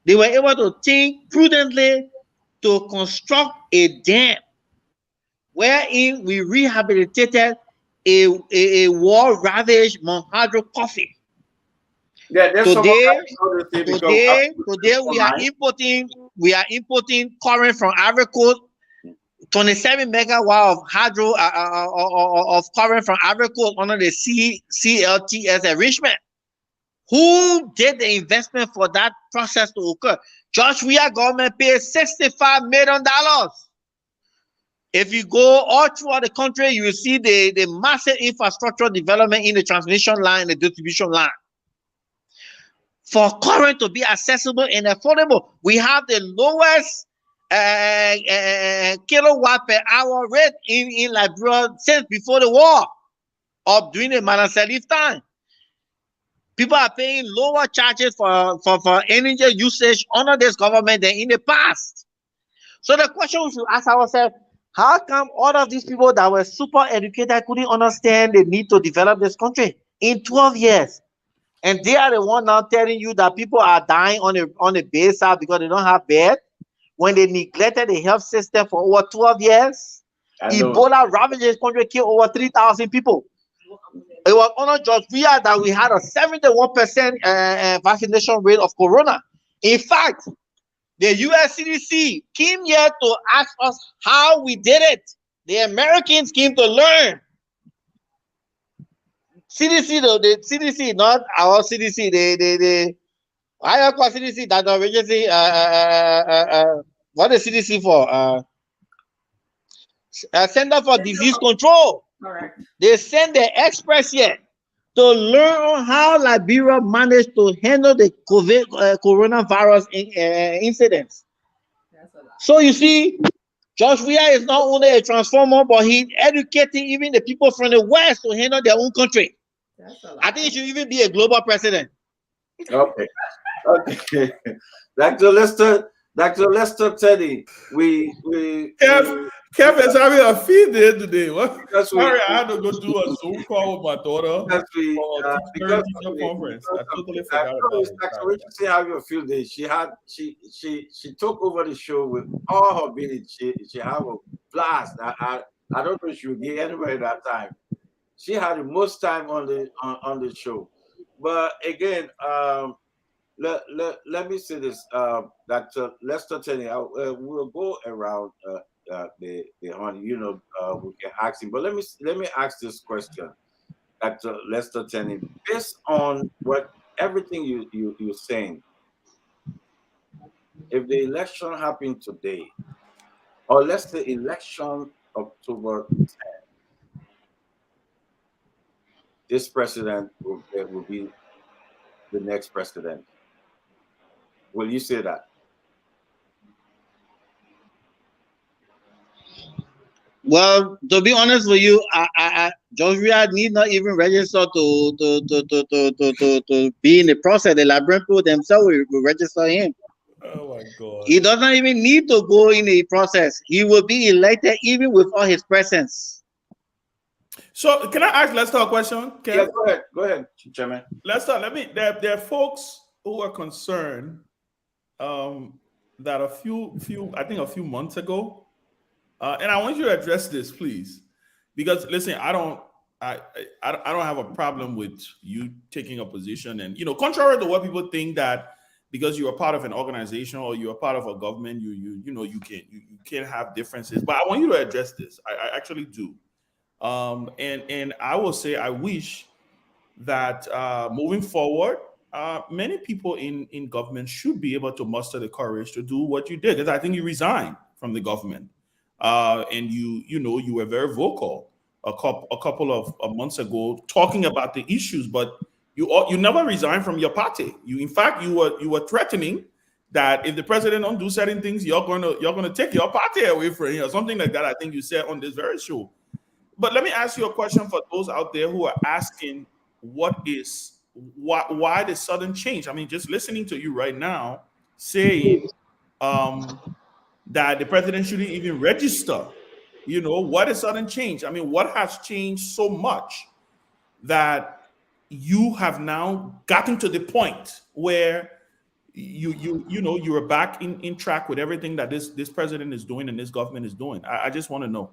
they were able to think prudently to construct a dam wherein we rehabilitated a war-ravaged Mount Hydro coffee. Yeah, today we are importing current from Ivory Coast, 27 megawatt of hydro of current from Ivory Coast under the CLTS enrichment. Who did the investment for that process to occur? George Weah government paid $65 million. If you go all throughout the country, you will see the massive infrastructure development in the transmission line, the distribution line. For current to be accessible and affordable, we have the lowest kilowatt per hour rate in Liberia since before the war, or during the Madam Salif time. People are paying lower charges for energy usage under this government than in the past. So the question we should ask ourselves, how come all of these people that were super educated couldn't understand the need to develop this country in 12 years? And they are the one now telling you that people are dying on the base side because they don't have bed, when they neglected the health system for over 12 years. Ebola ravaged this country, killed over 3,000 people. It was under George Weah that we had a 71% vaccination rate of corona. In fact, the US CDC came here to ask us how we did it. The Americans came to learn. CDC though, the CDC, not our CDC, the I call CDC that emergency. What is CDC for? Center for Disease Control. Correct. They send the experts here to learn on how Liberia managed to handle the coronavirus incidents. So you see, George Weah is not only a transformer, but he's educating even the people from the West to handle their own country. I think he should even be a global president. Okay. Dr. Lester Tenney, Kevin is having a field day today. Sorry, I had to go do a Zoom call with my daughter because conference. I totally forgot about it. Dr. Richardson having a field day. She took over the show with all her being. She had a blast. I don't know if she would get anywhere that time. She had the most time on the show. But again, let me say this, Dr. Lester Tenney. We'll go around the honey. We can ask him. But let me ask this question, Dr. Lester Tenney. Based on everything you're saying, if the election happened today, or let's say election October 10th, this president will be the next president. Will you say that? Well, to be honest with you, George Weah need not even register to be in the process. The Liberian people themselves will register him. Oh my God! He does not even need to go in the process. He will be elected even without his presence. So, can I ask Lester a question? Yeah, go ahead, Chairman. Lester, there are folks who are concerned that a few months ago, and I want you to address this, please, because listen, I don't have a problem with you taking a position, and contrary to what people think that because you are part of an organization or you are part of a government, you can't have differences. But I want you to address this. I actually do. And I will say I wish that moving forward, many people in government should be able to muster the courage to do what you did. Because I think you resigned from the government, and you were very vocal a couple of months ago talking about the issues, but you never resigned from your party. In fact, you were threatening that if the president don't do certain things, you're gonna take your party away from him or something like that. I think you said on this very show. But let me ask you a question for those out there who are asking why the sudden change? I mean, just listening to you right now saying that the president shouldn't even register. You know, what is sudden change? I mean, what has changed so much that you have now gotten to the point where you are back in track with everything that this president is doing and this government is doing? I just want to know.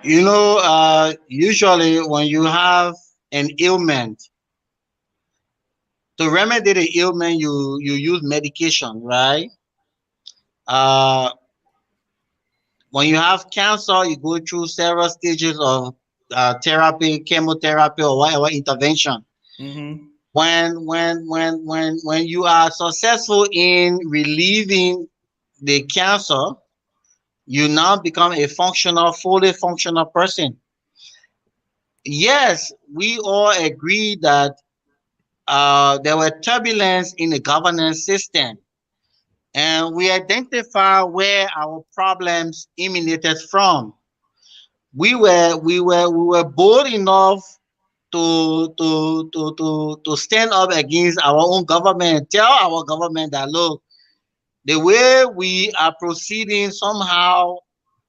You know, usually when you have an ailment, to remedy the ailment, you use medication, right? When you have cancer, you go through several stages of therapy, chemotherapy, or whatever intervention. Mm-hmm. When you are successful in relieving the cancer, you now become a fully functional person. Yes, we all agree that there were turbulence in the governance system, and we identify where our problems emanated from. We were bold enough to stand up against our own government, tell our government that, look, the way we are proceeding somehow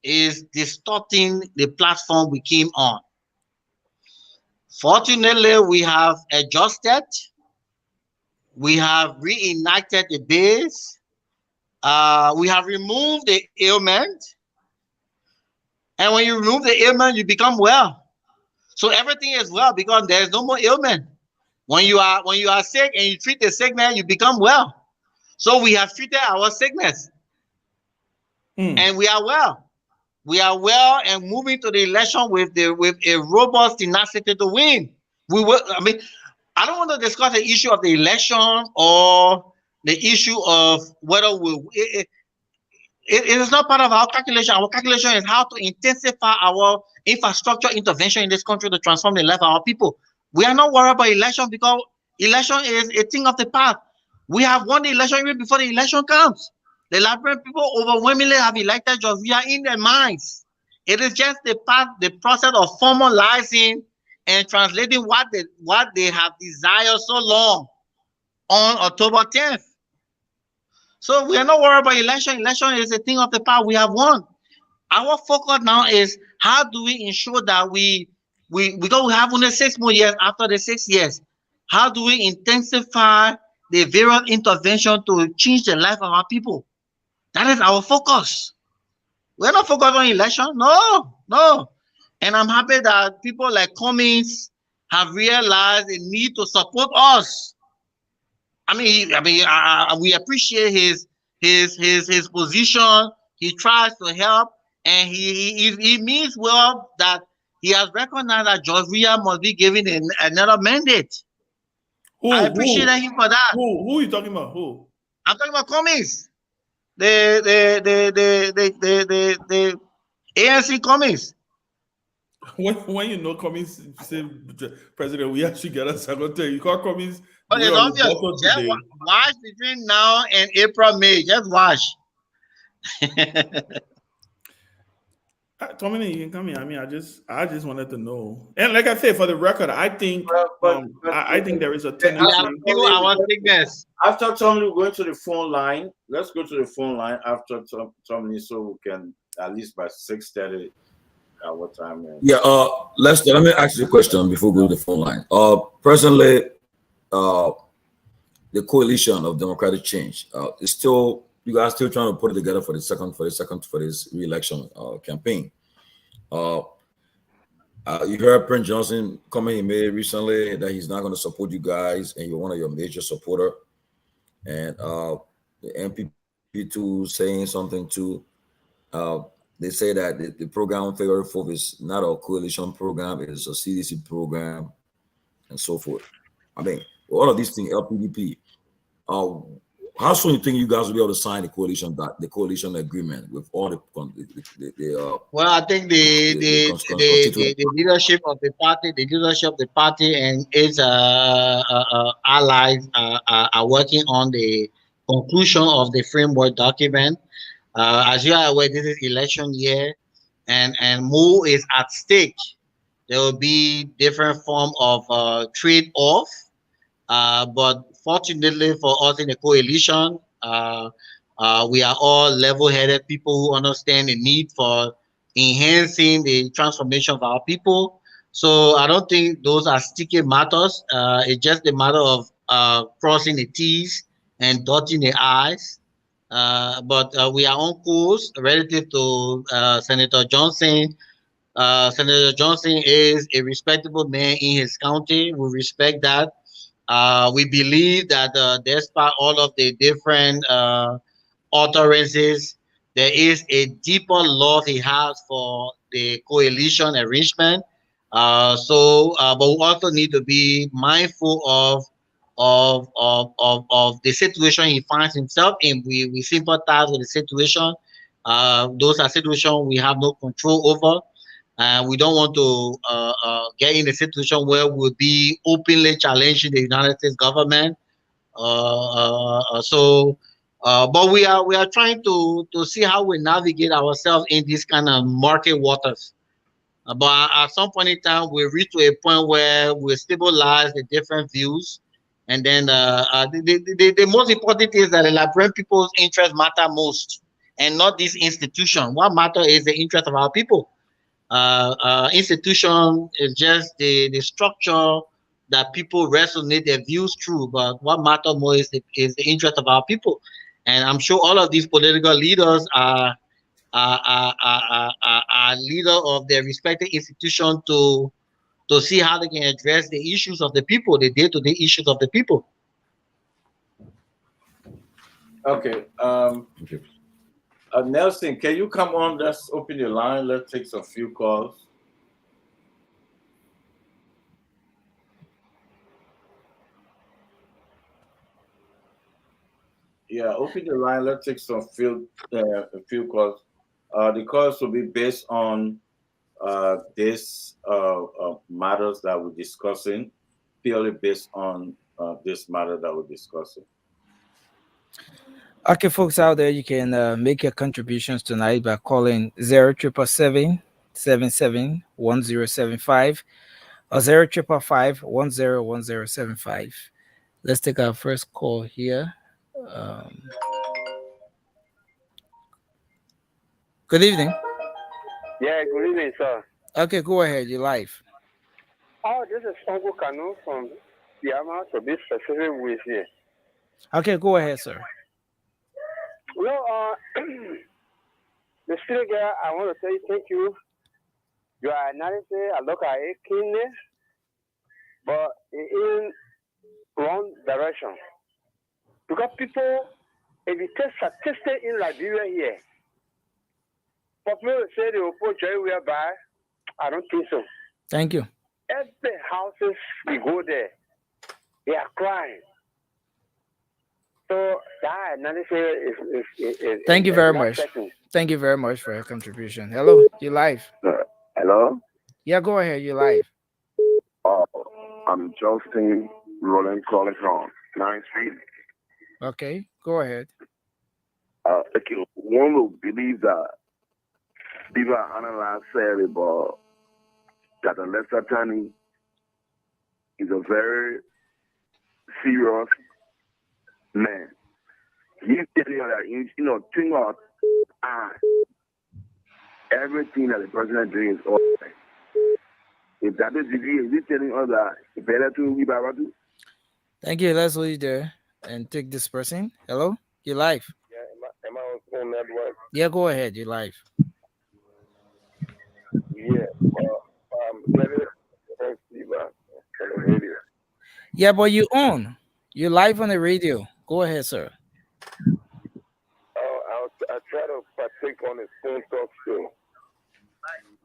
is distorting the platform we came on. Fortunately, we have adjusted. We have reenacted the base. We have removed the ailment. And when you remove the ailment, you become well. So everything is well because there's no more ailment. When you are sick and you treat the sickness, you become well. So we have treated our sickness, and we are well. We are well and moving to the election with a robust tenacity to win. We will. I mean, I don't want to discuss the issue of the election or the issue of whether it is not part of our calculation. Our calculation is how to intensify our infrastructure intervention in this country to transform the life of our people. We are not worried about election because election is a thing of the past. We have won the election even before the election comes. The Liberian people overwhelmingly have elected George. We are in their minds. It is just the process of formalizing and translating what they have desired so long on October 10th. So we are not worried about election. Election is a thing of the past. We have won. Our focus now is how do we ensure that because we have only 6 more years after the 6 years, how do we intensify the various intervention to change the life of our people? That is our focus. We're not focused on election. No. And I'm happy that people like Cummings have realized the need to support us. We appreciate his position. He tries to help, and he means well that he has recognized that George Weah must be given another mandate. I appreciate him for that. Who are you talking about? Who? I'm talking about Cummings. The ANC Cummings. When you know Cummings say President, we actually get a second thing. You call Cummings. But it's obvious. Just watch between now and April, May. Just watch. Tommy, you can come here. I mean, I just wanted to know. And like I said, for the record, I think I think there is a tendency. After Tommy, we're going to the phone line. Let's go to the phone line after Tommy, so we can at least by 6:30. What time? Yeah. Lester, let me ask you a question before we go to the phone line. Presently, the coalition of democratic change is still. You guys still trying to put it together for this re-election campaign. You heard Prince Johnson comment he made recently that he's not going to support you guys, and you're one of your major supporter. And the NPP too saying something too. They say that the program on February 4th is not a coalition program; it is a CDC program, and so forth. I mean, all of these things, LPDP. How soon do you think you guys will be able to sign the coalition agreement with all the well, I think the leadership of the party, and its allies are working on the conclusion of the framework document. As you are aware, this is election year, and more is at stake. there will be different form of trade-off. But fortunately for us in the coalition, we are all level-headed people who understand the need for enhancing the transformation of our people. So I don't think those are sticky matters. It's just a matter of crossing the T's and dotting the I's. But we are on course relative to Senator Johnson. Senator Johnson is a respectable man in his county. We respect that. We believe that despite all of the different utterances, there is a deeper love he has for the coalition arrangement. But we also need to be mindful of the situation he finds himself in. We sympathize with the situation. Those are situations we have no control over. We don't want to get in a situation where we'll be openly challenging the United States government. But we are trying to see how we navigate ourselves in this kind of market waters. But at some point in time, we reach to a point where we stabilize the different views, and then the most important thing is that the Liberian people's interests matter most, and not this institution. What matters is the interest of our people. Institution is just the structure that people resonate their views through, but what matters more is the interest of our people. And I'm sure all of these political leaders are leader of their respective institution to see how they can address the issues of the people, the day-to-day issues of the people. Okay. Nelson, can you come on? Let's open your line. Let's take some few calls. Yeah, open the line. Let's take some few calls. The calls will be based on this matters that we're discussing, purely based on this matter that we're discussing. Okay, folks out there, you can make your contributions tonight by calling 0777-77-1075 or 0555-101075. Let's take our first call here. Good evening. Yeah, good evening, sir. Okay, go ahead. You're live. Oh, this is Uncle Kanu from Yama to be specific with you. Okay, go ahead, sir. Well, the student girl, I want to say thank you. Your analysis, I look at it keenly, but in wrong direction. Because people, if you take statistics in Liberia here, people say they will put joy whereby, I don't think so. Thank you. Every houses you go there, they are crying. So that analysis is Thank you very much. Thank you very much for your contribution. Hello, you live. Hello? Yeah, go ahead. You're live. I'm Justin Roland calling from 9th Street. Okay, go ahead. Okay, one will believe that people analyze said about that Lester Tenney is a very serious man. He's telling you that, think about everything that the president doing is all right. If that is the case, he's telling us that it's better to be about to. Thank you. Let's leave there and take this person. Hello, you're live. Yeah, am I on network? Yeah, go ahead. You're live. Yeah, Yeah, but you're live on the radio. Go ahead, sir. I try to partake on his phone talk show.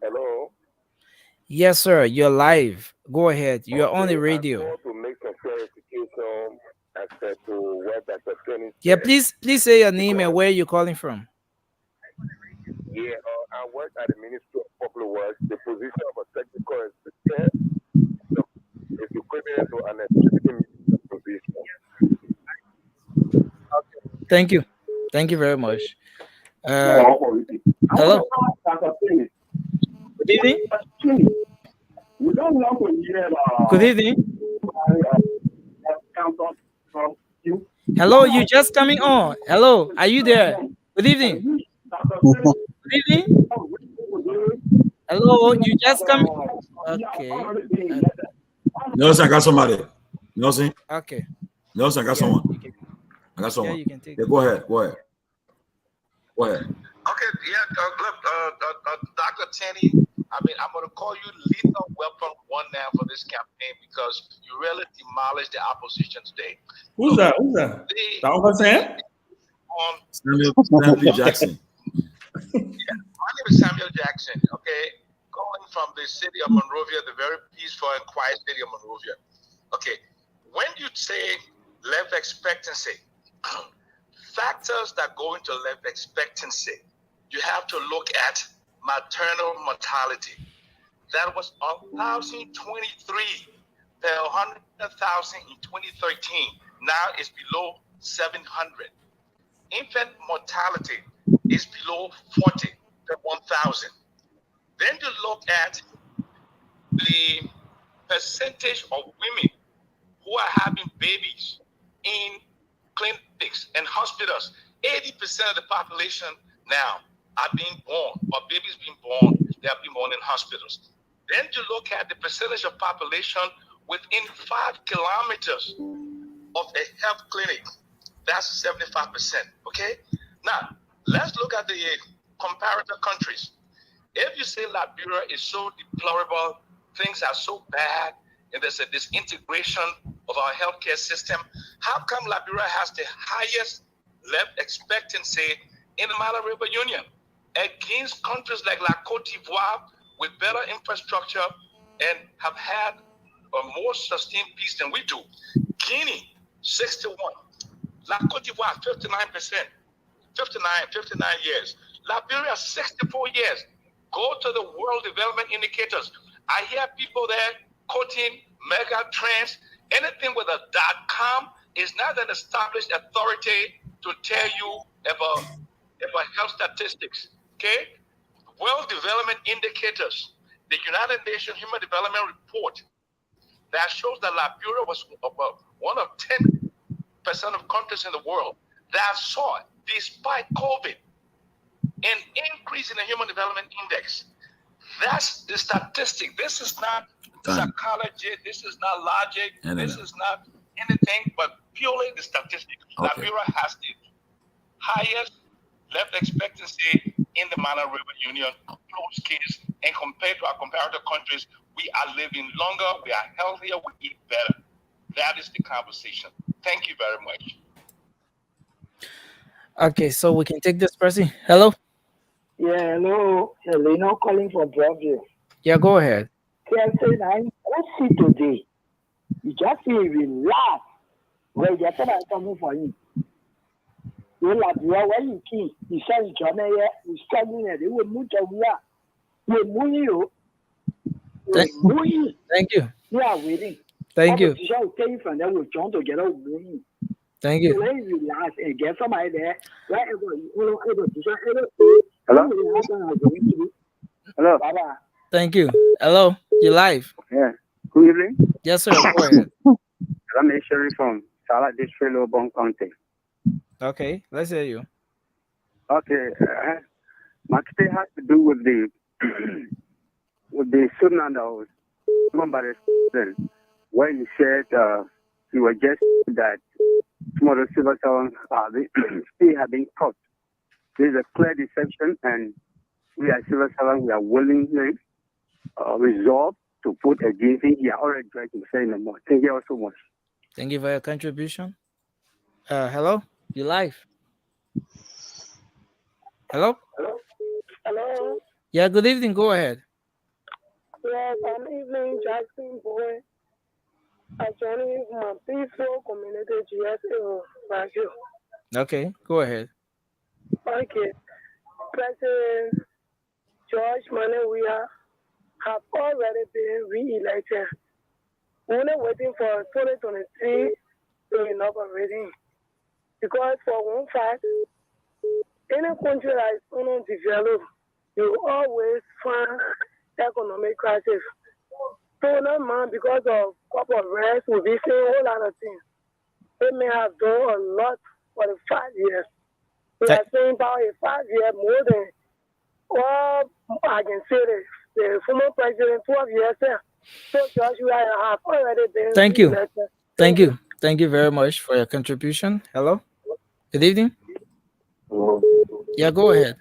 Hello? Yes, sir. You're live. Go ahead. You're on the radio. I want to make some clarification as to what Dr. Tenney said. Yeah, please say your name and where you're calling from. Yeah, I work at the Ministry of Public Works. The position of a technical assistant is equivalent to an assistant position. Thank you. Thank you very much. Hello. Good evening. Good evening. Hello, you just coming on. Hello, are you there? Good evening. Good evening. Hello, you just coming. Okay. Nelson, I got somebody. Nelson. Okay. Nelson, I got someone. I got someone. Yeah, you can take. Yeah, go ahead. Go ahead. Go ahead. Okay, yeah, look, Dr. Tenney, I mean, I'm going to call you lethal weapon one now for this campaign because you really demolished the opposition today. Who's that? Who's that? That was Sam? Samuel Jackson. Yeah, my name is Samuel Jackson, okay? Calling from the city of Monrovia, the very peaceful and quiet city of Monrovia. Okay, when you say life expectancy, factors that go into life expectancy, you have to look at maternal mortality. That was 1,023 per 100,000 in 2013. Now it's below 700. Infant mortality is below 40 per 1,000. Then you look at the percentage of women who are having babies in clinics and hospitals. 80% of the population now are being born, or babies being born, they are being born in hospitals. Then you look at the percentage of population within 5 kilometers of a health clinic. That's 75%, okay? Now, let's look at the comparator countries. If you say Liberia is so deplorable, things are so bad, and there's a disintegration of our healthcare system, how come Liberia has the highest life expectancy in the Mala River Union against countries like La Cote d'Ivoire with better infrastructure and have had a more sustained peace than we do? Guinea, 61. La Cote d'Ivoire, 59%. 59 years. Liberia, 64 years. Go to the World Development Indicators. I hear people there quoting mega trends. Anything with a .com is not an established authority to tell you about health statistics. Okay? World Development Indicators, the United Nations Human Development Report, that shows that Liberia was about one of 10% of countries in the world that saw, despite COVID, an increase in the Human Development Index. That's the statistic. This is not psychology. This is not logic. This is not anything but purely the statistic. Okay. Liberia has the highest life expectancy in the Mala River Union, close case, and compared to our comparator countries, we are living longer, we are healthier, we eat better. That is the conversation. Thank you very much. Okay, so we can take this person. Hello? Yeah, hello. Helena calling from Brazil. Yeah, go ahead. Let's see today. You just feel relax. Well, you said I'm coming for you. You like when you key, you said John, you standing there, they will move to you. Thank you. Yeah, waiting. Thank you. Came from there with John together with me. Thank you. So when you relax and get somebody there, wherever Hello? Hello? Bye-bye. Thank you. Hello? You're live. Yeah. Good evening. Yes, sir. Go ahead. I'm Sherry from Salah District, Lobong County. Okay, let's hear you. Okay. My today has to do with the SONA that was done by the president, where he said he was just that some of the civil servants still have been caught. There's a clear deception, and we as civil servants, we are willingly resolved to put against him. He already tried to say no more. Thank you all so much. Thank you for your contribution. Hello? You live? Hello? Hello? Yeah, good evening. Go ahead. Yes, I'm Evening Jackson Boy. I'm joining my peaceful community GSA Brazil. Okay, go ahead. Okay. President George Manuel have already been re-elected. We're only waiting for 2023 to inaugurate. Because for one fact, any country that is undeveloped, you always find economic crisis. SONA man, because of couple of rest, will be saying a whole lot of things. They may have done a lot for the 5 years. They are saying about a 5 year more than well, I can say the former president 12 years. So Josh, we have already been Thank you. elected. Thank you. Thank you very much for your contribution. Hello. Good evening. Yeah, go ahead.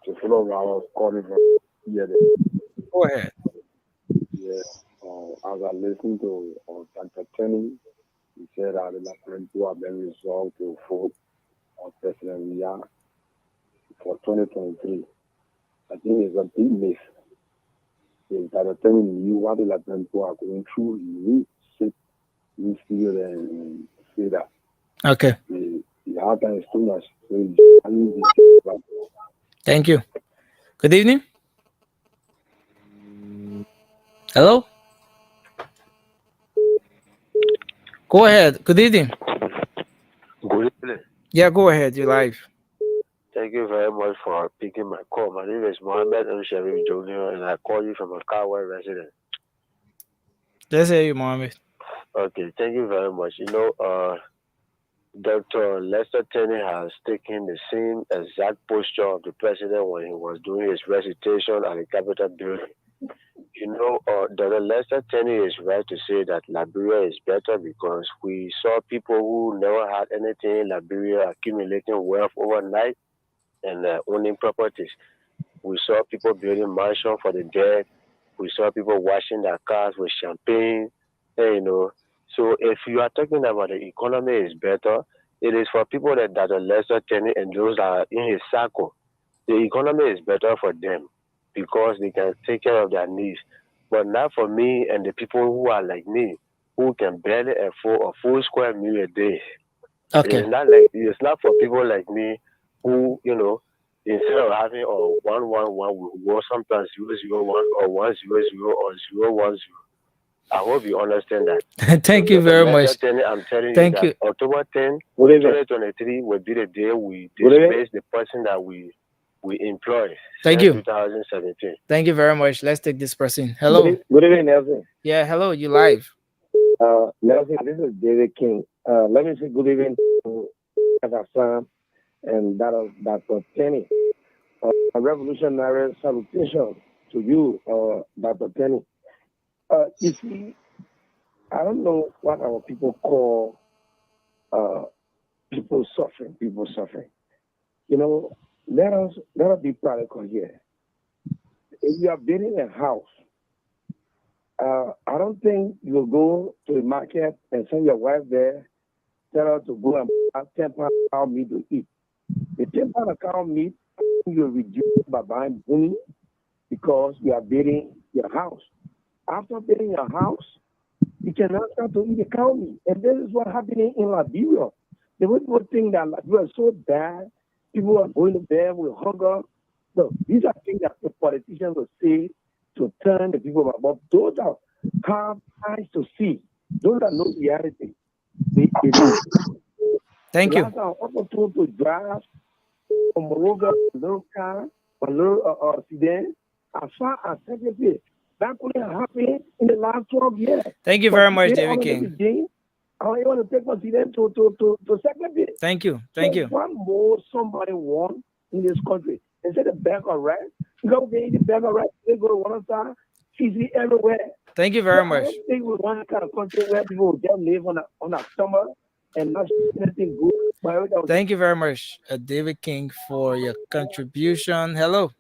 To follow what I was calling from here. Go ahead. Yes. As I listened to Dr. Tenney, he said that the people have been resolved to vote on President Ria for 2023. I think it's a big myth. If Dr. Tenney knew what the people are going through, he will sit in studio and say that. Okay. The hard time is too much. Thank you. Good evening. Hello. Go ahead. Good evening. Good evening. Yeah, go ahead. You're live. Thank you very much for picking my call. My name is Mohammed M. Sharif Jr. and I call you from a Kawa resident. Let's hear you, Mohammed. Okay, thank you very much. You know, Dr. Lester Tenney has taken the same exact posture of the president when he was doing his recitation at the Capitol building. You know, Dr. Lester Tenney is right to say that Liberia is better because we saw people who never had anything in Liberia accumulating wealth overnight and owning properties. We saw people building mansions for the dead. We saw people washing their cars with champagne. And, you know, so if you are talking about the economy is better, it is for people that Dr. Lester Tenney and those that are in his circle. The economy is better for them because they can take care of their needs. But not for me and the people who are like me, who can barely afford a full square meal a day. Okay. It's not for people like me who, you know, instead of having a 111, we go sometimes 001 or 100 or 010. I hope you understand that. Thank you very much. I'm telling Thank you you. that October 10, 2023 will be the day we displace the person that we employ. Thank you. 2017. Thank you very much. Let's take this person. Hello. Good evening, Nelson. Yeah, hello. You live. Nelson, this is David King. Let me say good evening to Sam and that of Dr. Tenney. A revolutionary salutation to you, Dr. Tenney. You see, I don't know what our people call people suffering. You know, let us be practical here. If you are building a house, I don't think you'll go to the market and send your wife there, tell her to go and buy 10 pounds of cow meat to eat. The 10 pounds of cow meat, you'll reduce by buying bone because you are building your house. After building your house, you cannot start to eat the cow meat. And this is what's happening in Liberia. The people think that Liberia is so bad, people are going to bed with hunger. No, these are things that the politicians will say to turn the people back. But those that have eyes to see, those that know reality, they Thank you. Last time I was told to drive from Monrovia, a little car, a little sedan, as far as Secretary. That couldn't happen in the last 12 years. Thank you very much, David King. I want to take President to Secretary. Thank you. Thank you. What more somebody want in this country? Instead of bag of rice, you go get the bag of rice, they go to one side, see everywhere. Thank you very much. I don't think we want a kind of country where people will just live on a summer and not anything good. Thank you very much, David King, for your contribution. Hello.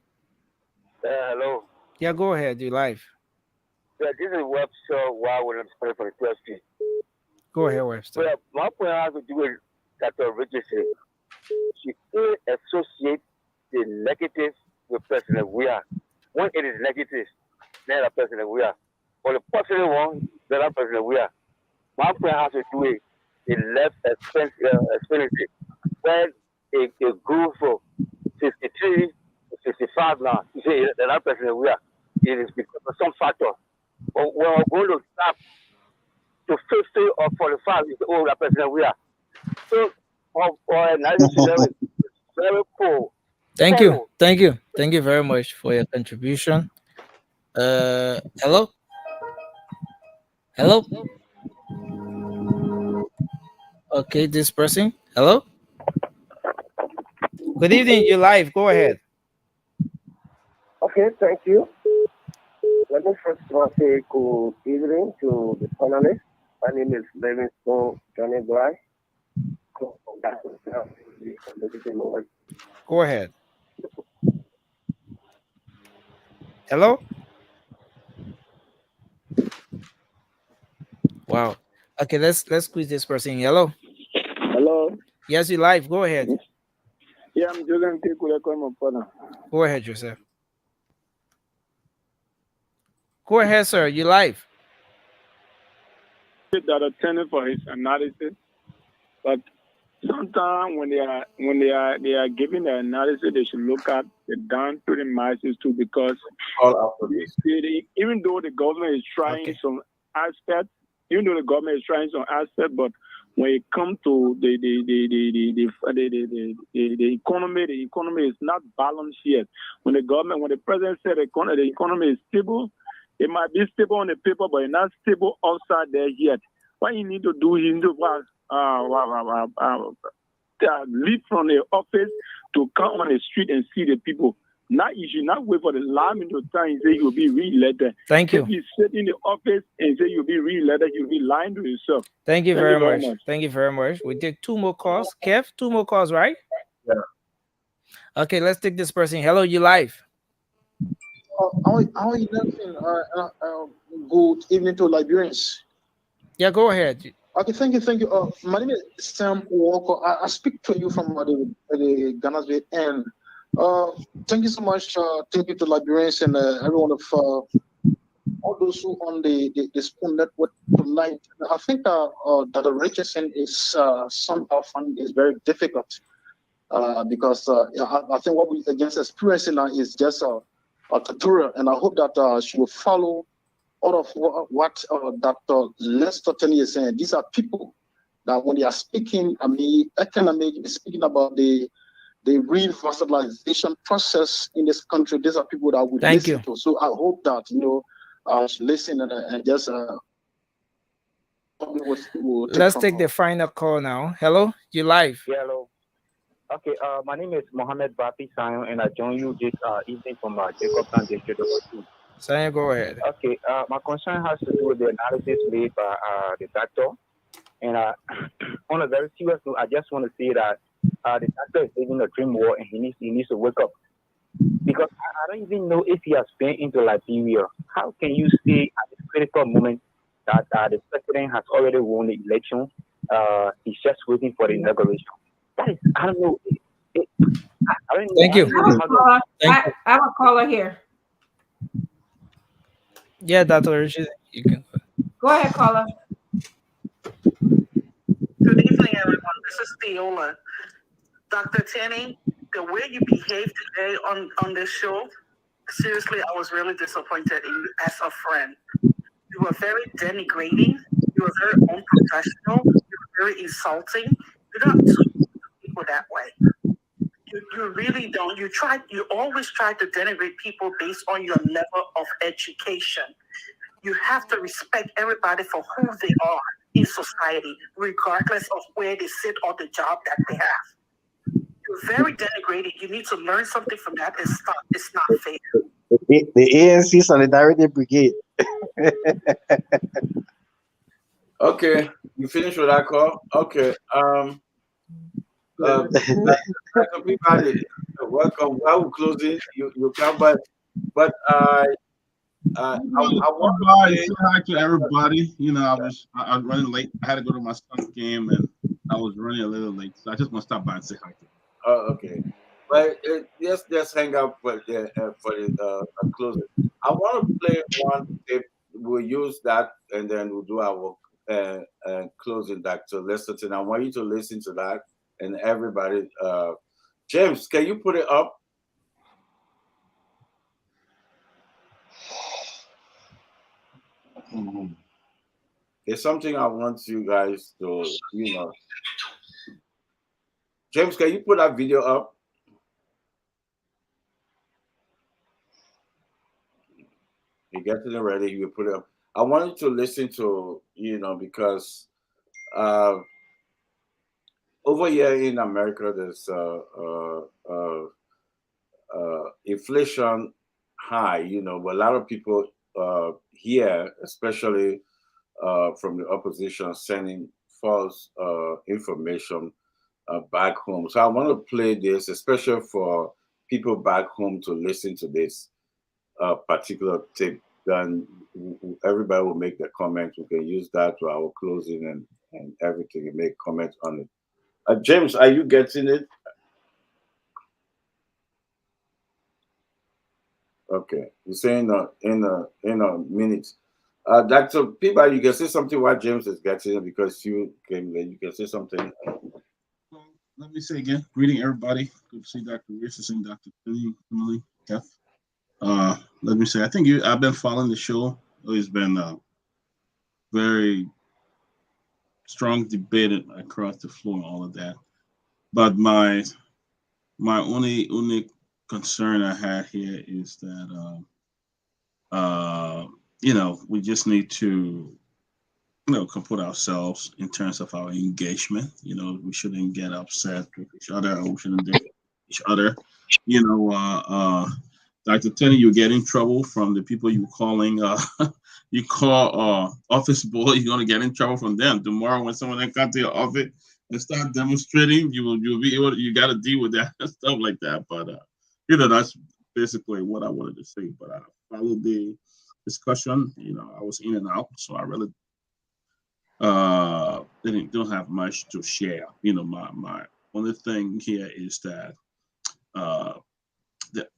Hello. Yeah, go ahead. You're live. Yeah, this is Webster. Why would I'm speaking for the QSP? Go ahead, Webster. Well, my point has to do with Dr. Richardson. She can't associate the negative with President Weah. When it is negative, then President Weah. For the positive one, then President Weah. My point has to do with the left expenditure. When it grew from 53 to 65 now, you say that President Weah. It is because of some factor. But when we're going to stop to 50 or 45, you say, oh, that President Weah. So, very poor. Thank you. Thank you. Thank you very much for your contribution. Hello? Hello. Okay, this person. Hello. Good evening. You're live. Go ahead. Okay, thank you. Let me first of all say good evening to the panelists. My name is Livingston Johnny Guy. Go ahead. Hello. Wow. Okay, let's squeeze this person. Hello. Hello. Yes, you're live. Go ahead. Yeah, I'm Joseph Kekule. Go ahead, Joseph. Go ahead, sir. You're live. That attended for his analysis, but sometimes when they are giving the analysis, they should look at the down to the masses too, because even though the government is trying some aspects, but when it comes to the economy is not balanced yet. When the president said the economy is stable, it might be stable on the paper, but it's not stable outside there yet. What you need to do is leave from the office to come on the street and see the people. Not you should not wait for the last minute of time and say you'll be re-elected. Thank you. If you sit in the office and say you'll be re-elected, you'll be lying to yourself. Thank you very much. Thank you very much. We take 2 more calls. Kev, 2 more calls, right? Yeah. Okay, let's take this person. Hello, you live. How you doing? Good evening to Liberians. Yeah, go ahead. Okay, thank you. My name is Sam Walker. I speak to you from the Ghana's Bay, and thank you so much. Thank you to Liberians and everyone of all those who on the Spoon Network tonight. I think that the Richardson is somehow fun is very difficult because I think what we against experiencing now is just a tutorial, and I hope that she will follow all of what Dr. Lester Tenney is saying. These are people that when they are speaking, economic is speaking about the revitalization process in this country. These are people that we listen to. So I hope that listen and just. Let's take the final call now. Hello, you live. Yeah, hello. Okay, my name is Mohammed Bapi Sayon, and I join you this evening from Jacobstown District of 2. Sayon, go ahead. Okay, my concern has to do with the analysis made by the doctor. And on a very serious note, I just want to say that the doctor is living a dream world, and he needs to wake up. Because I don't even know if he has been into Liberia. How can you say at this critical moment that the president has already won the election? He's just waiting for the inauguration. That is, I don't know. I don't know. Thank you. I have a caller here. Yeah, Dr. Richard, you can. Go ahead, caller. Good evening, everyone. This is Theola. Dr. Tenney, the way you behaved today on this show, seriously, I was really disappointed in you as a friend. You were very denigrating. You were very unprofessional. You were very insulting. You don't talk to people that way. You really don't. You always try to denigrate people based on your level of education. You have to respect everybody for who they are in society, regardless of where they sit or the job that they have. You're very denigrating. You need to learn something from that. It's not fair. The ANC Solidarity Brigade. Okay, you finished with that call? Okay. Everybody, welcome. While we're closing, you come back. But I want to say hi to everybody. I was running late. I had to go to my son's game, and I was running a little late, so I just want to stop by and say hi to you. Oh, okay. But just hang out for the closing. I want to play one tape. We'll use that, and then we'll do our closing. Dr. Lesterton, I want you to listen to that, and everybody. James, can you put it up? It's something I want you guys to, James, can you put that video up? You get it ready, you put it up. I wanted to listen to, because over here in America, there's inflation high, but a lot of people here, especially from the opposition, sending false information back home. So I want to play this, especially for people back home to listen to this particular tape. Then everybody will make the comment. We can use that to our closing and everything and make comments on it. James, are you getting it? Okay, you're saying in a minute. Dr. Peabody, you can say something while James is getting it because you came late. You can say something. Well, let me say again, greeting everybody. Good to see Dr. Richardson, Dr. Tenney, Emily, Jeff. Let me say, I think I've been following the show. It's been very strong debate across the floor and all of that. But my only concern I had here is that we just need to comport ourselves in terms of our engagement. We shouldn't get upset with each other, or we shouldn't do each other. Dr. Tenney, you get in trouble from the people you calling. You call office boy, you're gonna get in trouble from them tomorrow when someone comes to your office and start demonstrating. You'll be able. You got to deal with that stuff like that. But that's basically what I wanted to say. But I followed the discussion. I was in and out, so I really don't have much to share. My only thing here is that that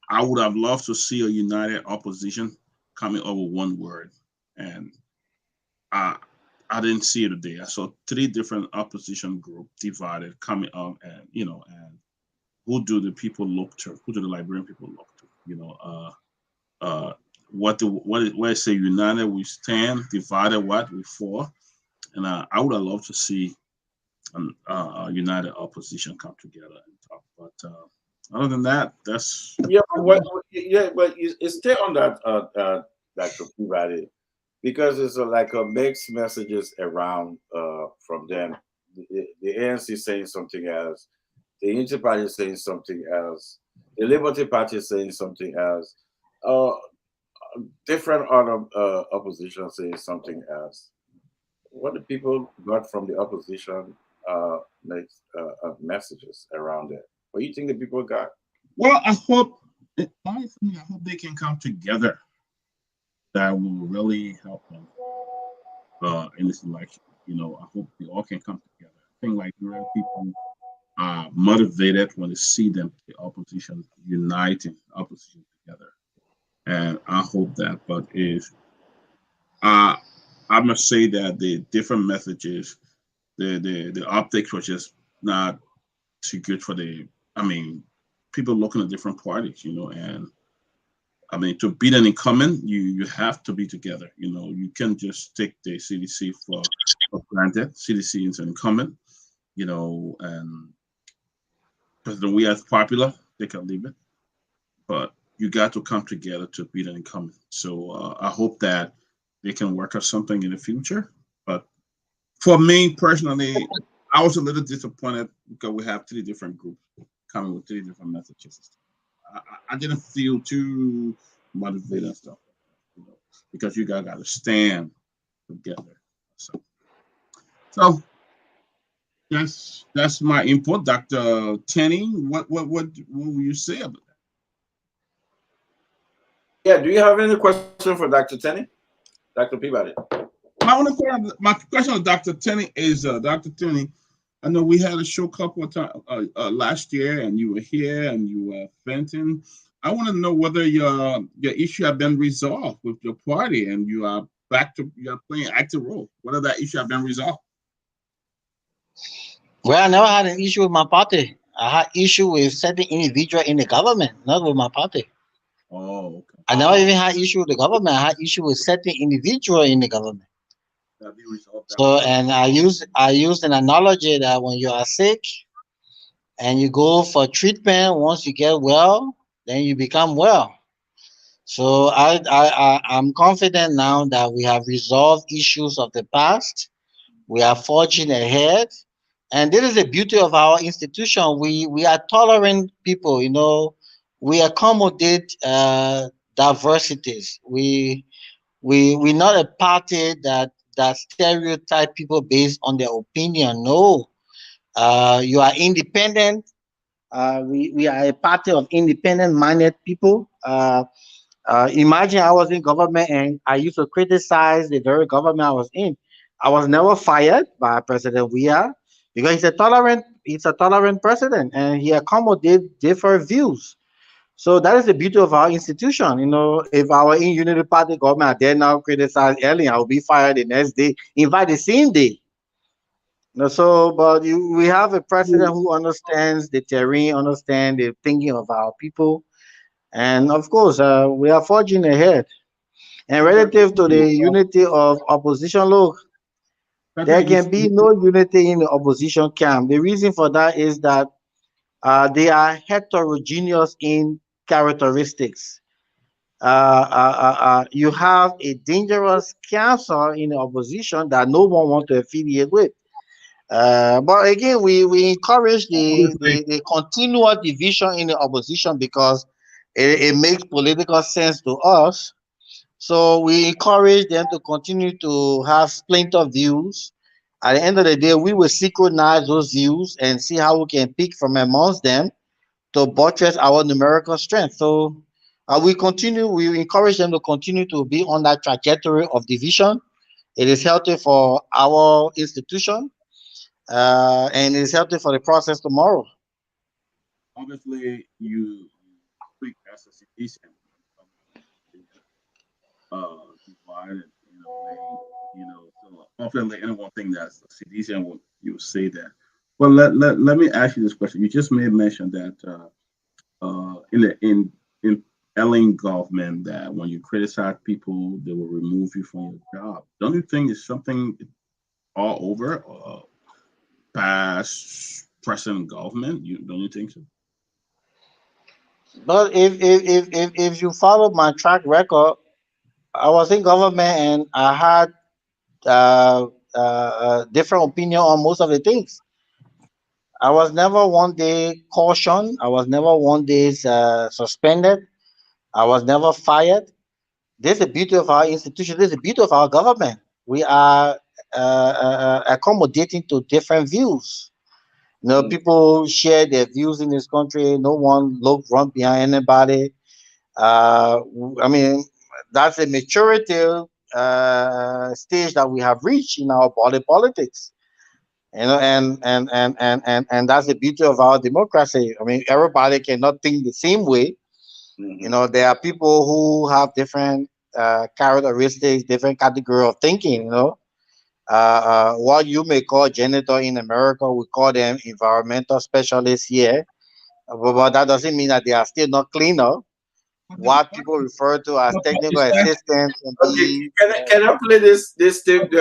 I would have loved to see a united opposition coming up with one word, and I didn't see it today. I saw 3 different opposition groups divided coming up, and and who do the people look to? Who do the Liberian people look to? What say united we stand, divided what we fall, and I would have loved to see a united opposition come together and talk. But other than that, that's but it's still on that Dr. Peabody, because it's like a mixed messages around from them. The ANC saying something else, the Unity Party is saying something else, the Liberty Party is saying something else, different other opposition saying something else. What the people got from the opposition messages around it? What do you think the people got? Well, I hope they can come together. That will really help them in this election. I hope they all can come together. I think Liberian people are motivated when they see the opposition uniting, opposition together, and I hope that. But I must say that the different messages, the optics was just not too good for people looking at different parties, and to beat an incumbent, you have to be together. You can't just take the CDC for granted. CDC is an incumbent, and President we as popular, they can leave it. But you got to come together to beat an incumbent. So I hope that they can work out something in the future. But for me personally, I was a little disappointed because we have 3 different groups coming with 3 different messages. I didn't feel too motivated and stuff, because you guys got to stand together. So that's my input. Dr. Tenney, what will you say about that? Yeah, do you have any question for Dr. Tenney? Dr. Peabody? My question to Dr. Tenney is, Dr. Tenney, I know we had a show a couple of times last year, and you were here and you were venting. I want to know whether your issue has been resolved with your party and you are playing an active role. Whether that issue has been resolved. Well, I never had an issue with my party. I had issue with certain individual in the government, not with my party. Oh, okay. I never even had issue with the government. I had issue with certain individual in the government. So, and I use an analogy that when you are sick and you go for treatment, once you get well, then you become well. So I'm confident now that we have resolved issues of the past. We are forging ahead, and this is the beauty of our institution. We are tolerant people. We accommodate diversities. We're not a party that stereotype people based on their opinion. No, you are independent. We are a party of independent minded people. Imagine I was in government and I used to criticize the very government I was in. I was never fired by President Weah because he's a tolerant president and he accommodates different views. So that is the beauty of our institution. If our in unity party government dare now criticize Ellen, I will be fired the next day, in fact, the same day. But we have a president who understands the terrain, understands the thinking of our people, and of course, we are forging ahead. And relative to the unity of opposition, look, there can be no unity in the opposition camp. The reason for that is that they are heterogeneous in characteristics. You have a dangerous cancer in the opposition that no one wants to affiliate with. But again, we encourage the continual division in the opposition because it makes political sense to us. So we encourage them to continue to have splinter views. At the end of the day, we will synchronize those views and see how we can pick from amongst them to buttress our numerical strength. So we encourage them to continue to be on that trajectory of division. It is healthy for our institution, and it is healthy for the process tomorrow. Obviously, you speak as a citizen, divided in a way, so obviously anyone think that's a citizen would you would say that. Well, let me ask you this question. You just made mention that in Ellen government that when you criticize people, they will remove you from your job. Don't you think it's something all over past present government? Don't you think so? But if you follow my track record, I was in government and I had different opinion on most of the things. I was never one day cautioned. I was never one day suspended. I was never fired. This is the beauty of our institution. This is the beauty of our government. We are accommodating to different views. People share their views in this country. No one run behind anybody. I mean, that's a maturity stage that we have reached in our body politics. And that's the beauty of our democracy. I mean, everybody cannot think the same way. There are people who have different characteristics, different category of thinking. What you may call janitor in America, we call them environmental specialists here. But that doesn't mean that they are still not cleaner. What people refer to as technical assistants can be. Can I play this tape?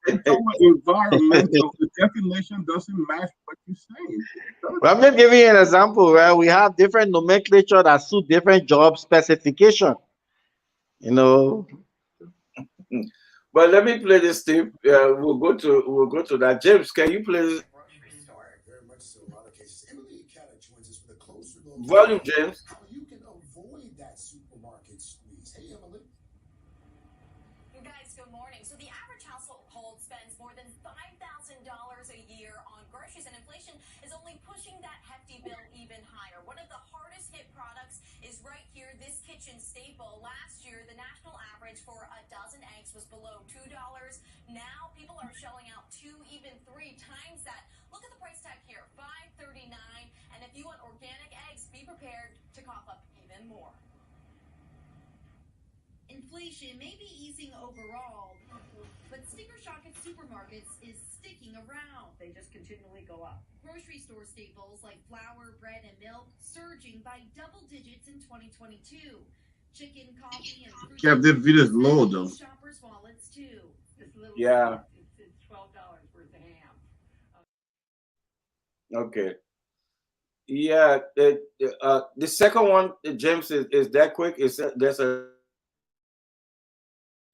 Environmental, the definition doesn't match what you're saying. Well, I'm just giving you an example where we have different nomenclature that suit different job specification. But let me play this tape. We'll go to that. James, can you play this? Volume, James. Guys, good morning. So the average household spends more than $5,000 a year on groceries, and inflation is only pushing that hefty bill even higher. One of the hardest hit products is right here, this kitchen staple. Last year, the national average for a dozen eggs was below $2. Now people are shelling out 2, even 3 times that. Look at the price tag here, $5.39. And if you want organic eggs, be prepared to cough up even more. Inflation may be easing overall, but sticker shock at supermarkets is sticking around. They just continually go up. Grocery store staples like flour, bread, and milk surging by double digits in 2022. Chicken, coffee, and fruit. Yeah, this video is low though. Shoppers' wallets too. Yeah. It's $12 worth of ham. Okay. Yeah, the second one, James, is that quick? Is that there's a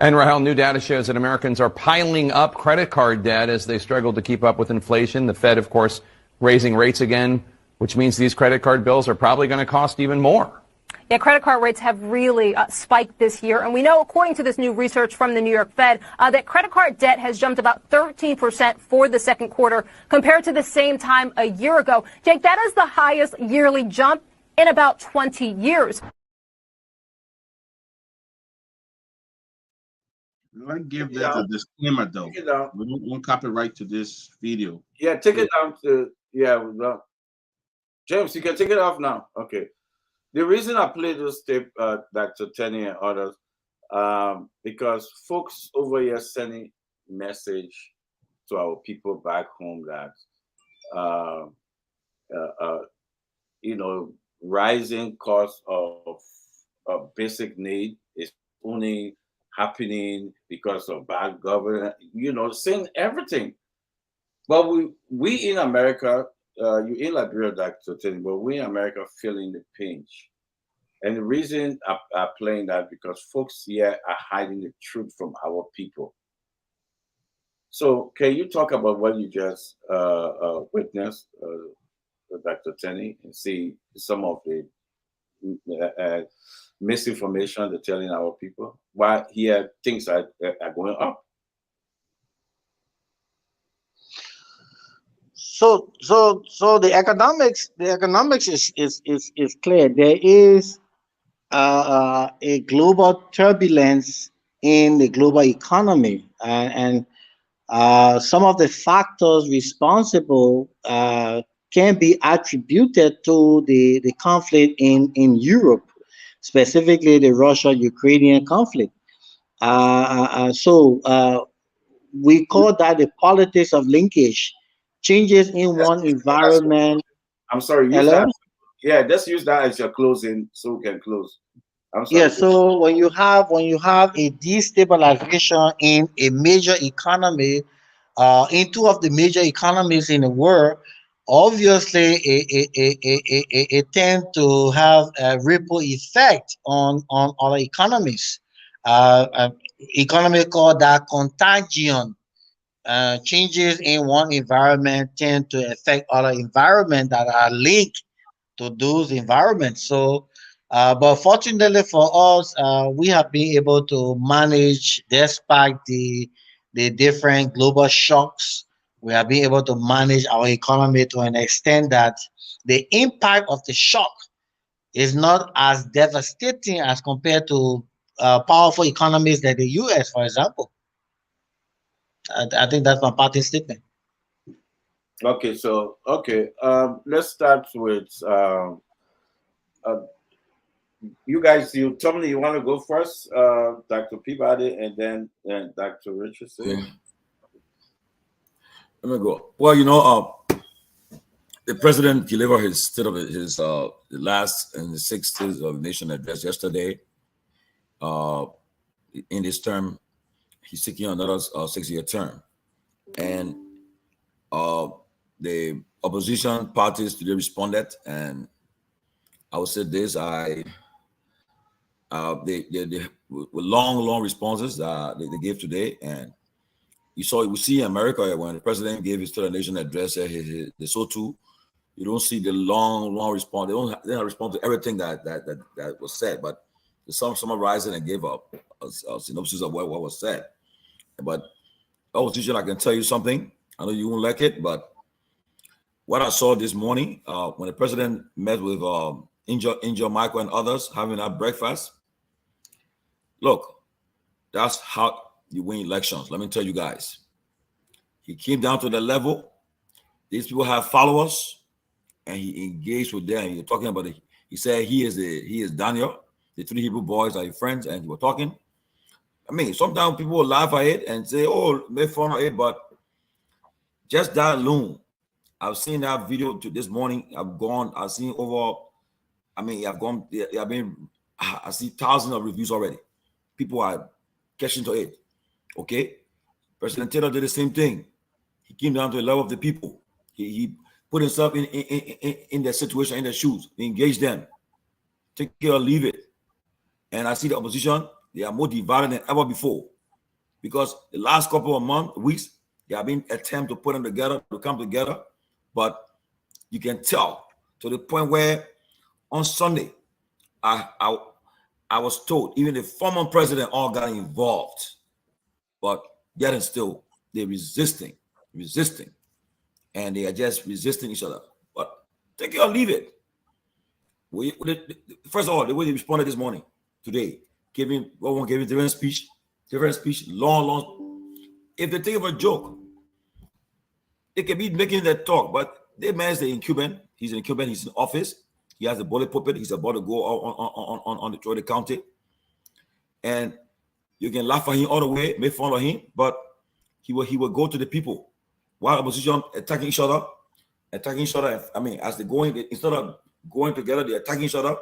And Rahel, new data shows that Americans are piling up credit card debt as they struggle to keep up with inflation. The Fed, of course, raising rates again, which means these credit card bills are probably going to cost even more. Yeah, credit card rates have really spiked this year. And we know, according to this new research from the New York Fed, that credit card debt has jumped about 13% for the second quarter compared to the same time a year ago. Jake, that is the highest yearly jump in about 20 years. Let's give that a disclaimer, though. We don't want copyright to this video. Yeah, take it down to James. You can take it off now. Okay. The reason I play this tape, Dr. Tenney and others, because folks over here sending message to our people back home that rising cost of basic need is only happening because of bad government, saying everything. But we in America, you in Liberia, Dr. Tenney, but we in America feeling the pinch. And the reason I'm playing that because folks here are hiding the truth from our people. So can you talk about what you just witnessed, Dr. Tenney, and see some of the misinformation they're telling our people? Why here things are going up? So the economics is clear. There is a global turbulence in the global economy, and some of the factors responsible can be attributed to the conflict in Europe, specifically the Russia-Ukrainian conflict. We call that the politics of linkage. Changes in one environment. I'm sorry. Let's use that as your closing so we can close. I'm sorry. Yeah, so when you have a destabilization in a major economy, in two of the major economies in the world, obviously it tends to have a ripple effect on other economies. Economy called that contagion. Changes in one environment tend to affect other environments that are linked to those environments. So, but fortunately for us, we have been able to manage, despite the different global shocks, we have been able to manage our economy to an extent that the impact of the shock is not as devastating as compared to powerful economies like the U.S., for example. I think that's my parting statement. Okay, so let's start with you guys. You tell me you want to go first, Dr. Peabody, and then Dr. Richardson. Yeah. Let me go. Well, the president delivered his state of his last and the 6 State of the Nation address yesterday. In this term, he's seeking another 6-year term, and the opposition parties today responded, and I would say this: they with long responses they gave today, and we see in America when the president gave his State of the Nation address, the so too. You don't see the long response. They don't respond to everything that was said, but some summarizing and gave up a synopsis of what was said. But opposition, I can tell you something. I know you won't like it, but what I saw this morning when the president met with Angel Michael and others having that breakfast, look, that's how you win elections. Let me tell you guys. He came down to the level. These people have followers, and he engaged with them. You're talking about it. He said he is Daniel. The 3 Hebrew boys are his friends, and we're talking. I mean, sometimes people will laugh at it and say, "Oh, make fun of it," but just that alone, I've seen that video this morning. I've seen over. I mean, I see thousands of reviews already. People are catching to it. Okay, President Taylor did the same thing. He came down to the level of the people. He put himself in their situation, in their shoes, engage them, take it or leave it. And I see the opposition, they are more divided than ever before. Because the last couple of weeks, there have been attempts to put them together, to come together. But you can tell to the point where on Sunday, I was told even the former president all got involved. But yet and still, they're resisting. And they are just resisting each other. But take it or leave it. First of all, the way they responded this morning, today, one gave a different speech, long. If they take it for a joke, they can be making that talk, but the man is incumbent. He's an incumbent. He's in office. He has a bullet puppet. He's about to go on the county, and you can laugh at him all the way, make fun of him, but he will go to the people. While opposition attacking each other. I mean, as they're going, instead of going together, they're attacking each other,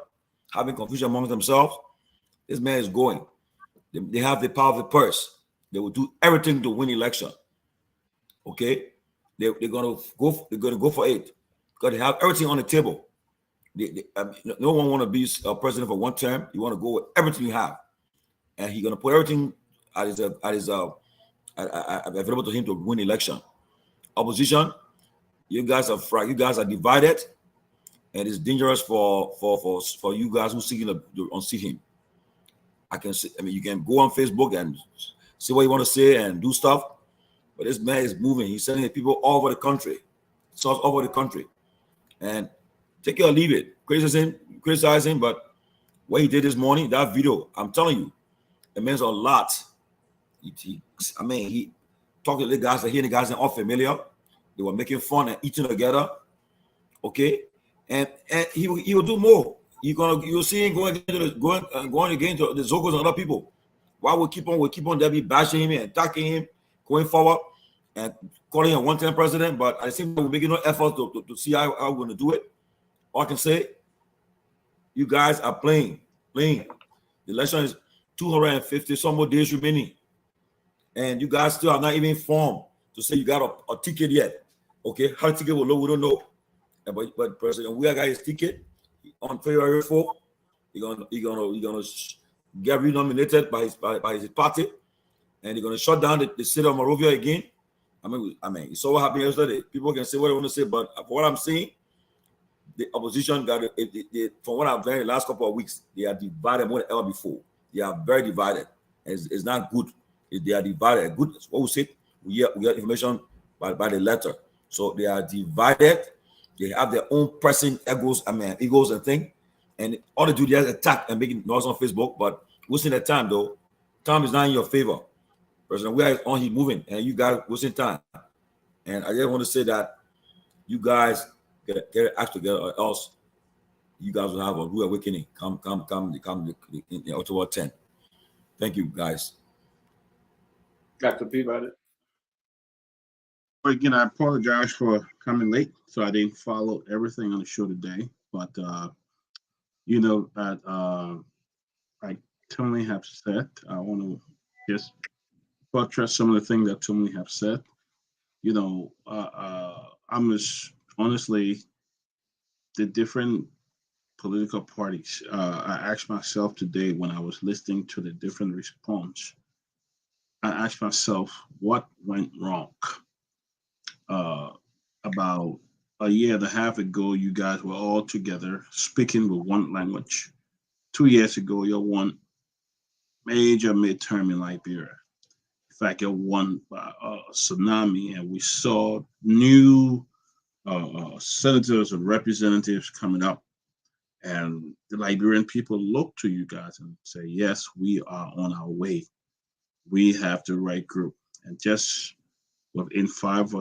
having confusion among themselves. This man is going. They have the power of the purse. They will do everything to win election. Okay, they're gonna go for it because they have everything on the table. No one want to be a president for one term. You want to go with everything you have, and he's gonna put everything available to him to win election. Opposition, you guys are divided, and it's dangerous for you guys who seeking to unseat him. You can go on Facebook and say what you want to say and do stuff, but this man is moving. He's sending people all over the country, and take it or leave it. Criticize him, but what he did this morning, that video, I'm telling you, it means a lot. He talked to the guys that the guys are all familiar. They were making fun and eating together. Okay, and he will do more. You'll see him going against the Zogos and other people. Why we keep on there be bashing him and attacking him, going forward and calling him a one-time president, but I think we're making no effort to see how we're going to do it. All I can say, you guys are playing. The election is 250 some more days remaining, and you guys still are not even formed to say you got a ticket yet. Okay, how the ticket will look, we don't know. But President we got his ticket on February 4th. He's gonna get renominated by his party, and they're gonna shut down the city of Monrovia again. I mean, it's so what happened yesterday. People can say what they want to say, but for what I'm seeing, the opposition from what I've learned the last couple of weeks, they are divided more than ever before. They are very divided. It's not good. They are divided. Good. What we say, we get information by the letter. So they are divided. They have their own pressing egos and thing. And all they do, they attack and make noise on Facebook. But wasting the time, though. Time is not in your favor. President, we are on, he's moving, and you guys wasting time. And I just want to say that you guys get it act together, or else you guys will have a rude awakening. Come in October 10. Thank you, guys. Dr. Peabody. Again, I apologize for coming late, so I didn't follow everything on the show today. But like Tony have said, I want to just buttress some of the things that Tony have said. I'm just honestly the different political parties. I asked myself today when I was listening to the different response. I asked myself what went wrong. About a year and a half ago, you guys were all together speaking with one language. 2 years ago, you won major midterm in Liberia. In fact, you won a tsunami, and we saw new senators and representatives coming up. And the Liberian people look to you guys and say, yes, we are on our way. We have the right group. And just within 5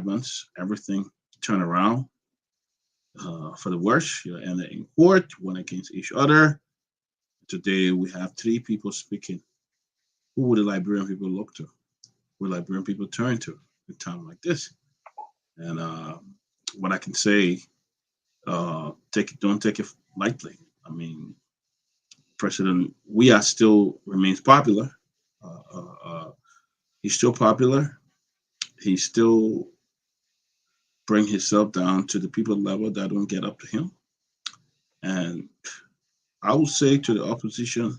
months, everything turned around for the worse. You ended in court, went against each other. Today, we have 3 people speaking. Who would the Liberian people look to? Who would Liberian people turn to in a time like this? And what I can say, don't take it lightly. I mean, President, we are still remains popular. He's still popular. He's still bring himself down to the people level that don't get up to him. And I would say to the opposition,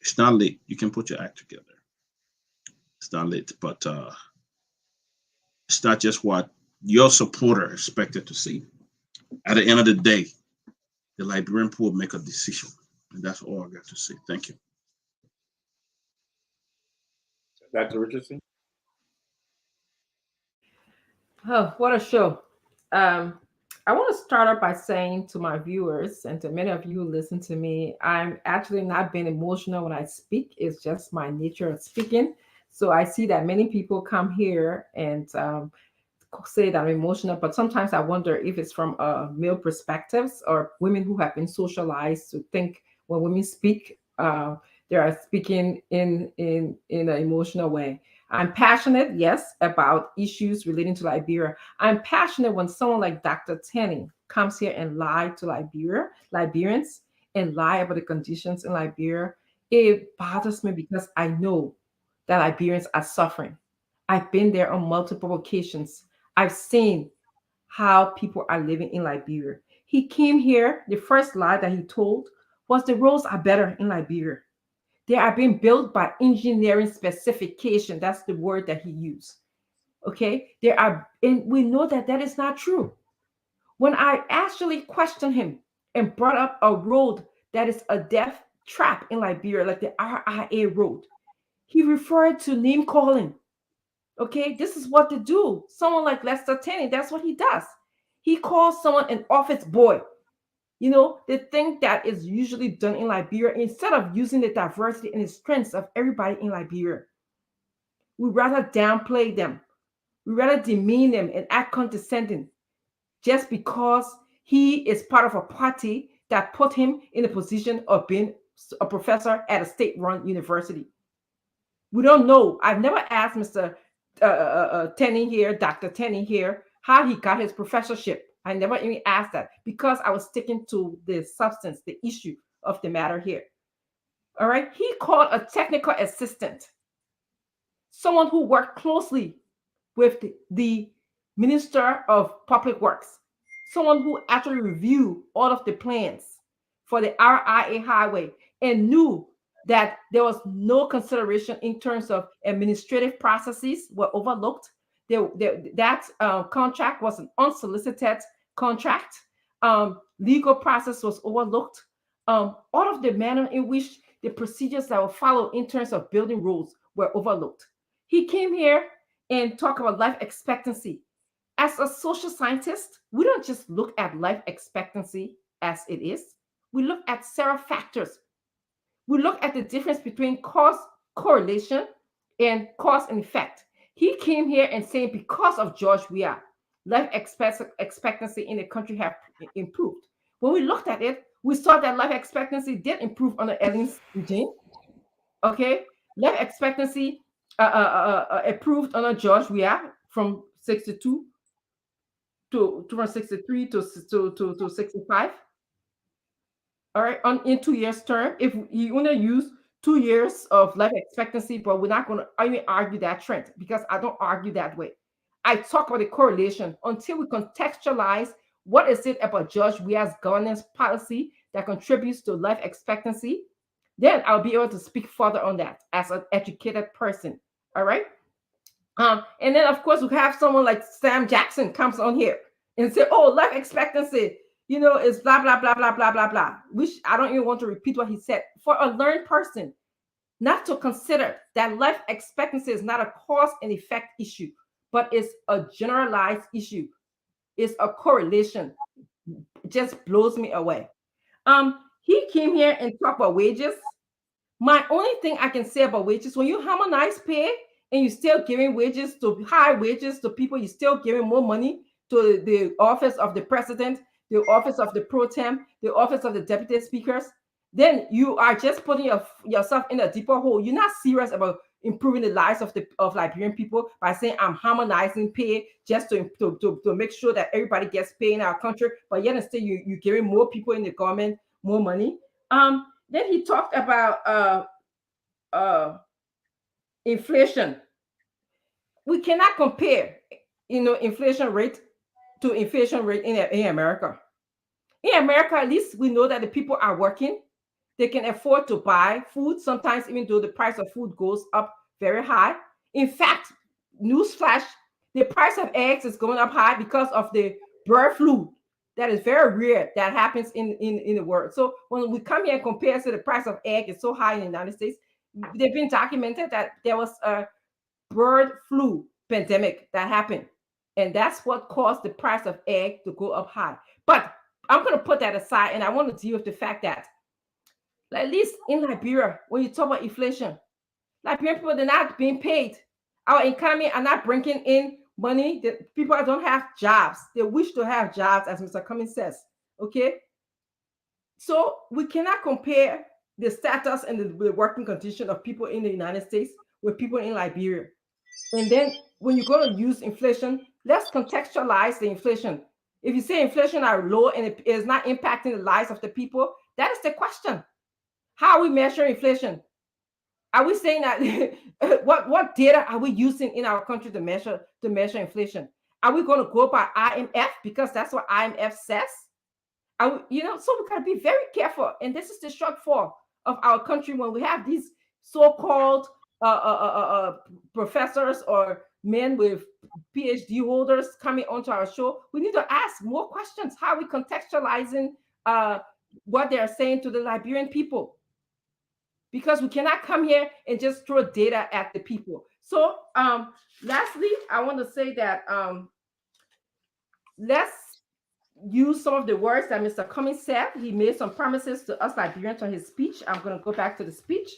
it's not late. You can put your act together. It's not late, but it's not just what your supporter expected to see. At the end of the day, the Liberian poor make a decision. And that's all I got to say. Thank you. Dr. Richardson? Oh, what a show. I want to start off by saying to my viewers and to many of you who listen to me, I'm actually not being emotional when I speak. It's just my nature of speaking. So I see that many people come here and say that I'm emotional, but sometimes I wonder if it's from male perspectives or women who have been socialized to think when women speak, they are speaking in an emotional way. I'm passionate, yes, about issues relating to Liberia. I'm passionate when someone like Dr. Tenney comes here and lie to Liberians, and lie about the conditions in Liberia. It bothers me because I know that Liberians are suffering. I've been there on multiple occasions. I've seen how people are living in Liberia. He came here, the first lie that he told was the roads are better in Liberia. They are being built by engineering specification. That's the word that he used. Okay, there are, and we know that that is not true. When I actually questioned him and brought up a road that is a death trap in Liberia, like the RIA road, he referred to name calling. Okay, this is what they do. Someone like Lester Tenney, that's what he does. He calls someone an office boy. You know, the thing that is usually done in Liberia, instead of using the diversity and the strengths of everybody in Liberia, we rather downplay them. We rather demean them and act condescending just because he is part of a party that put him in a position of being a professor at a state-run university. We don't know. I've never asked Mr. Tenney here, Dr. Tenney here, how he got his professorship. I never even asked that because I was sticking to the substance, the issue of the matter here. All right. He called a technical assistant, someone who worked closely with the Minister of Public Works, someone who actually reviewed all of the plans for the RIA highway and knew that there was no consideration in terms of administrative processes were overlooked. That contract was an unsolicited contract. Legal process was overlooked. All of the manner in which the procedures that were followed in terms of building roads were overlooked. He came here and talked about life expectancy. As a social scientist, we don't just look at life expectancy as it is. We look at several factors. We look at the difference between cause correlation and cause and effect. He came here and saying because of George Weah, life expectancy in the country have improved. When we looked at it, we saw that life expectancy did improve under Ellen's regime. Okay, life expectancy improved under George Weah from 62 from 63 to 65. All right, in 2 years term, if you want to use 2 years of life expectancy, but we're not going to even argue that trend because I don't argue that way. I talk about the correlation until we contextualize what is it about George Weah's governance policy that contributes to life expectancy. Then I'll be able to speak further on that as an educated person. All right. And then of course we have someone like Sam Jackson comes on here and say, "Oh, life expectancy, is blah blah blah blah blah blah blah." Which I don't even want to repeat what he said. For a learned person, not to consider that life expectancy is not a cause and effect issue, but it's a generalized issue. It's a correlation. It just blows me away. He came here and talked about wages. My only thing I can say about wages, when you harmonize pay and you're still giving wages to high wages to people, you're still giving more money to the office of the president, the office of the pro tem, the office of the deputy speakers, then you are just putting yourself in a deeper hole. You're not serious about improving the lives of Liberian people by saying I'm harmonizing pay just to make sure that everybody gets paid in our country, but yet instead you're giving more people in the government more money. Then he talked about inflation. We cannot compare, inflation rate to inflation rate in America. In America, at least we know that the people are working. They can afford to buy food, sometimes even though the price of food goes up very high. In fact, newsflash, the price of eggs is going up high because of the bird flu. That is very rare that happens in the world. So when we come here and compare to the price of egg is so high in the United States, they've been documented that there was a bird flu pandemic that happened. And that's what caused the price of egg to go up high. But I'm going to put that aside, and I want to deal with the fact that, at least in Liberia, when you talk about inflation, Liberian people, they're not being paid. Our economy are not bringing in money. The people don't have jobs. They wish to have jobs, as Mr. Cummings says. Okay? So we cannot compare the status and the working condition of people in the United States with people in Liberia. And then when you're going to use inflation, let's contextualize the inflation. If you say inflation are low and it is not impacting the lives of the people, that is the question. How are we measuring inflation? Are we saying that what data are we using in our country to measure inflation? Are we going to go by IMF because that's what IMF says? So we got to be very careful. And this is the shortfall of our country when we have these so-called professors or men with PhD holders coming onto our show. We need to ask more questions. How are we contextualizing what they are saying to the Liberian people? Because we cannot come here and just throw data at the people. So lastly, I want to say that let's use some of the words that Mr. Cummings said. He made some promises to us Liberians on his speech. I'm going to go back to the speech.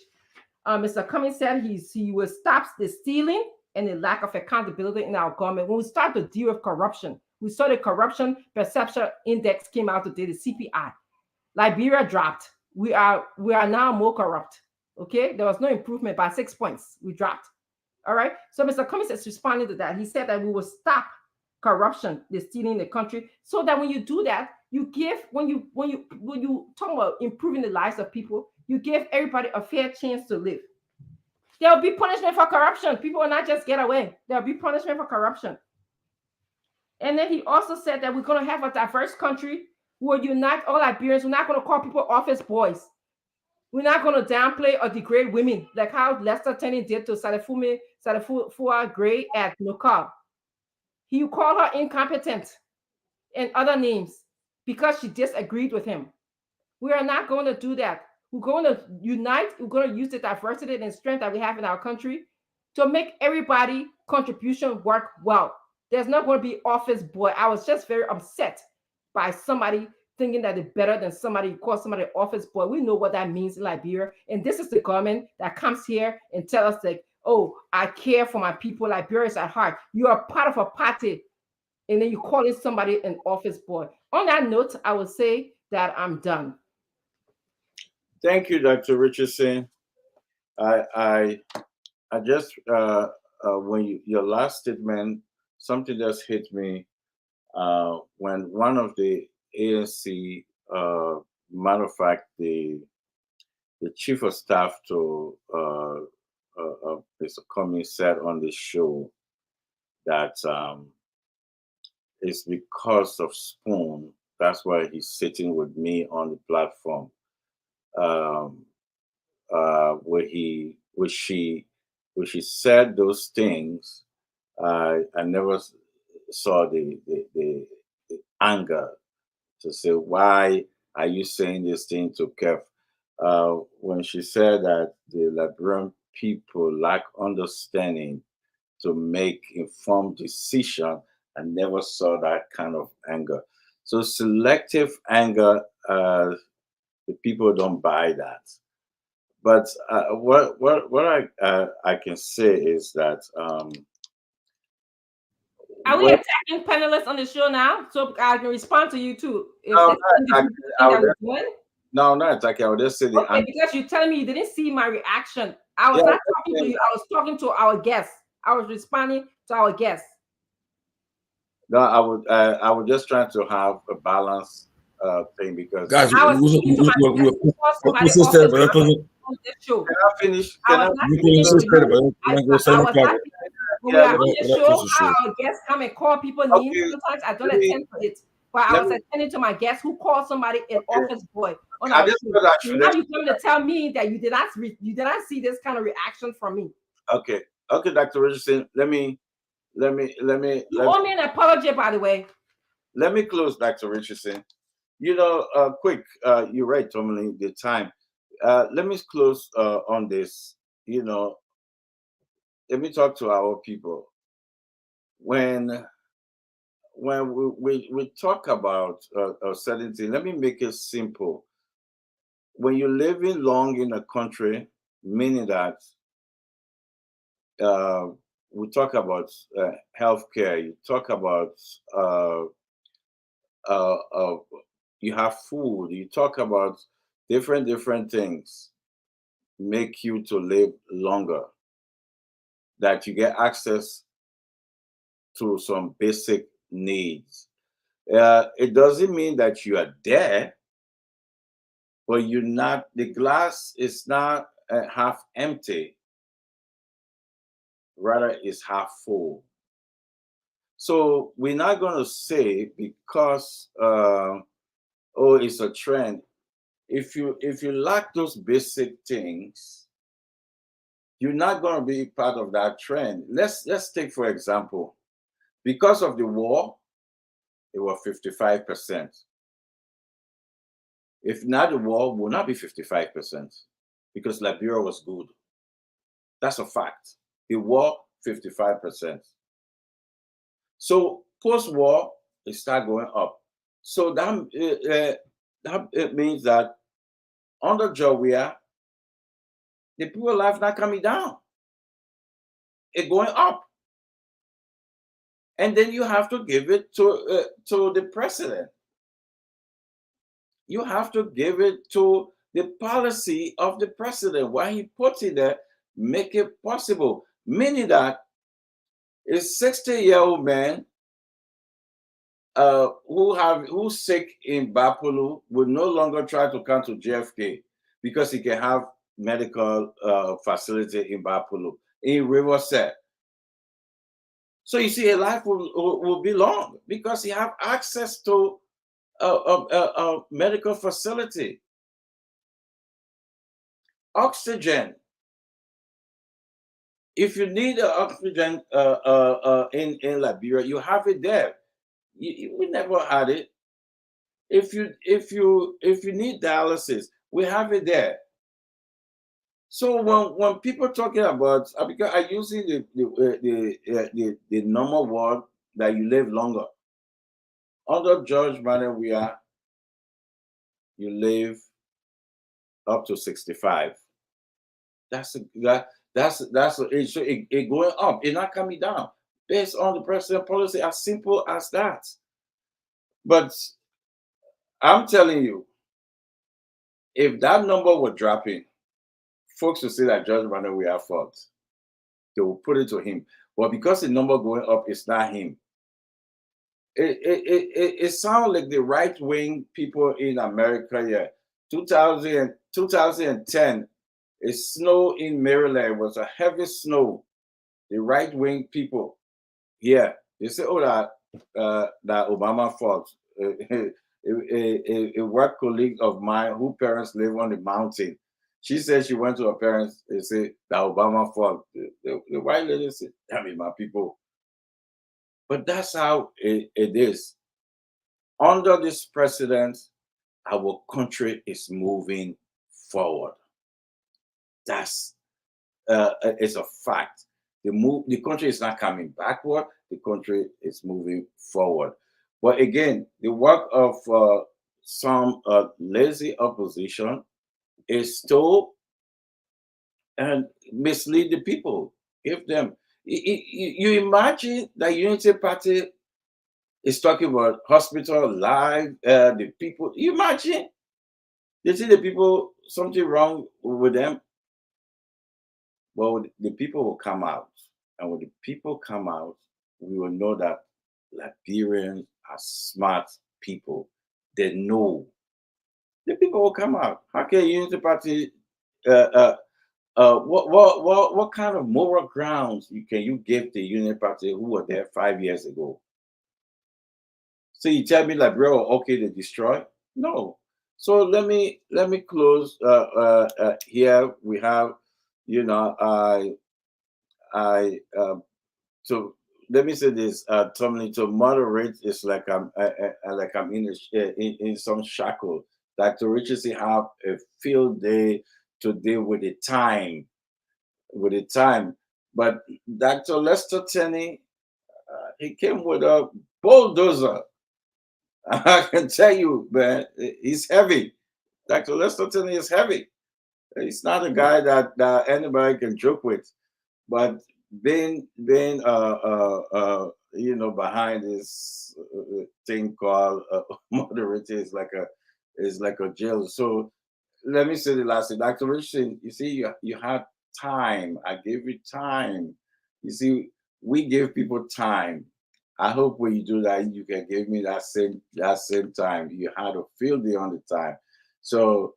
Mr. Cummings said he will stop the stealing and the lack of accountability in our government. When we start to deal with corruption, we saw the corruption perception index came out today, the CPI. Liberia dropped. We are now more corrupt. Okay, there was no improvement by 6 points. We dropped. All right. So Mr. Cummings is responding to that. He said that we will stop corruption, the stealing in the country, so that when you do that, you give when you talk about improving the lives of people, you give everybody a fair chance to live. There will be punishment for corruption. People will not just get away. There will be punishment for corruption. And then he also said that we're going to have a diverse country. We'll unite all Liberians. We're not going to call people office boys. We're not going to downplay or degrade women like how Lester Tenney did to Salifua Gray at Nokal. He called her incompetent and other names because she disagreed with him. We are not going to do that. We're going to unite. We're going to use the diversity and strength that we have in our country to make everybody contribution work well. There's not going to be office boy. I was just very upset by somebody thinking that they're better than somebody, call somebody office boy. We know what that means in Liberia. And this is the government that comes here and tell us like, oh, I care for my people. Liberia is at heart. You are part of a party. And then you call in somebody an office boy. On that note, I would say that I'm done. Thank you, Dr. Richardson. I just when your last statement, something just hit me when one of the ANC, matter of fact, the chief of staff to Mr. Cummings said on the show that it's because of Spoon. That's why he's sitting with me on the platform. Where she said those things, I never saw the anger to say, why are you saying this thing to Kev? When she said that the Liberian people lack understanding to make informed decision, I never saw that kind of anger. So selective anger, the people don't buy that. But what I can say is that are we attacking panelists on the show now? So I can respond to you too. No, I'm not attacking. I would just say the okay, because you're telling me you didn't see my reaction. I was not talking to you. I was talking to our guests. I was responding to our guests. No, I would just try to have a balance thing because guys, can I finish? when we are let on me, the show, our guests come and call people names. okay, Sometimes I don't let me, attend to it, but I let was me, attending to my guest who called somebody an office boy on I our just show. thought I So should now let you come to tell me that you did not see this kind of reaction from me. okay, Dr. Richardson, let me You owe me an apology, by the way. let me close, Dr. Richardson. Quick, you're right, Tomlin, the time. Let me close on this. Let me talk to our people. When we talk about a certain thing, let me make it simple. When you're living long in a country, meaning that we talk about healthcare, you talk about you have food, you talk about different things make you to live longer, that you get access to some basic needs. It doesn't mean that you are there, but you're not, the glass is not half empty, rather it's half full. So we're not going to say because it's a trend. If you lack those basic things, you're not going to be part of that trend. Let's take, for example, because of the war, it was 55%. If not, the war will not be 55% because Liberia was good. That's a fact. The war, 55%. So post-war, it start going up. So that it means that under Jowia, the people life not coming down. It going up. And then you have to give it to the president. You have to give it to the policy of the president. Why he puts it there, make it possible. Meaning that a 60-year-old man who's sick in Bapulu will no longer try to come to JFK because he can have medical facility in Bapulu, in Riverside. So you see, a life will be long because he have access to a medical facility. Oxygen. If you need oxygen in Liberia, you have it there. We never had it. If you need dialysis, we have it there. So when people talking about, because I using the normal word that you live longer. Under George Manuel, you live up to 65. That's the age. So it going up. It's not coming down based on the president policy. As simple as that. But I'm telling you, if that number were dropping, folks will say that George Manuel we have fault. They will put it to him. But because the number going up, it's not him. It sounds like the right wing people in America. Yeah, 2010, it snowed in Maryland. It was a heavy snow. The right wing people, yeah, they say, "Oh, that Obama fault." A work colleague of mine whose parents live on the mountain, she said she went to her parents and said that Obama fault. The white lady said, "Damn it, my people." But that's how it is. Under this president, our country is moving forward. That's it's a fact. The country is not coming backward. The country is moving forward. But again, the work of some lazy opposition is to mislead the people. Give them. You imagine that Unity Party is talking about hospital, life, the people. You imagine? They see the people, something wrong with them. Well, the people will come out. And when the people come out, we will know that Liberians are smart people. They know. The people will come out. How can Unity Party what kind of moral grounds can you give the Union Party who were there 5 years ago? So you tell me like, bro, okay, they destroy? No. So let me close. Here we have, you know, I so let me say this. Tommy, to moderate is like I'm in some shackle. Dr. Richardson have a field day to deal with the time, But Dr. Lester Tenney, he came with a bulldozer. I can tell you, man, he's heavy. Dr. Lester Tenney is heavy. He's not a guy that anybody can joke with. But being behind this thing called moderator is like a jail. So let me say the last thing, Dr. Richardson. You see, you had time. I gave you time. You see, we give people time. I hope when you do that, you can give me that same time. You had a field day on the time. So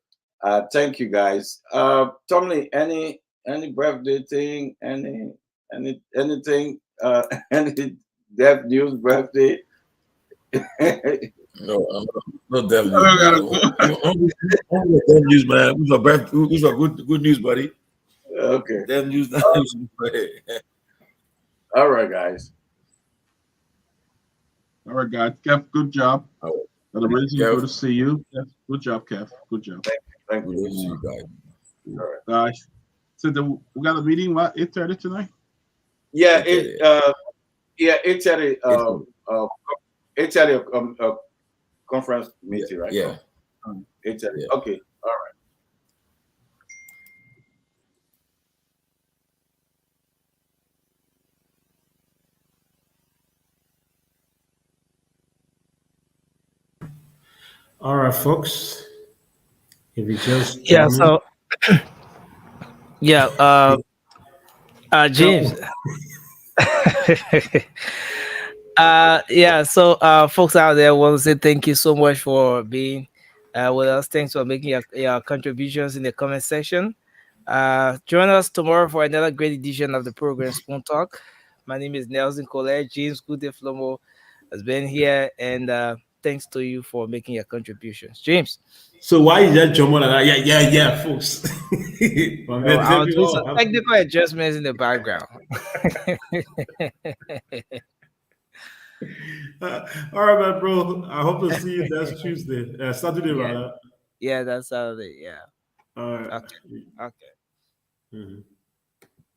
thank you guys. Tommy, any birthday thing, anything, any death news birthday? No death news, man. Death news, man. Who's a good news, buddy? Okay. Death news. All right, guys. All right, guys. Kev, good job. Really good to see you. Yes, good job, Kev. Good job. Thank you. Good to see you guys. All right. Guys, so we got a meeting, what, 8:30 tonight? Yeah, 8:30. 8:30 conference meeting, right? Yeah. 8:30. Yeah. Okay. All right. All right, folks. If you just So James. So folks out there, want to say thank you so much for being with us. Thanks for making your contributions in the comment section. Join us tomorrow for another great edition of the program Spoon Talk. My name is Nelson Colette. James Flomo has been here, and thanks to you for making your contributions. James. So why is that jump on that? Yeah, folks. I was doing some technical adjustments in the background. All right, man, bro. I hope to see you next Tuesday. Saturday, rather. Yeah, that's Saturday. Yeah. All right. Okay. Mm-hmm.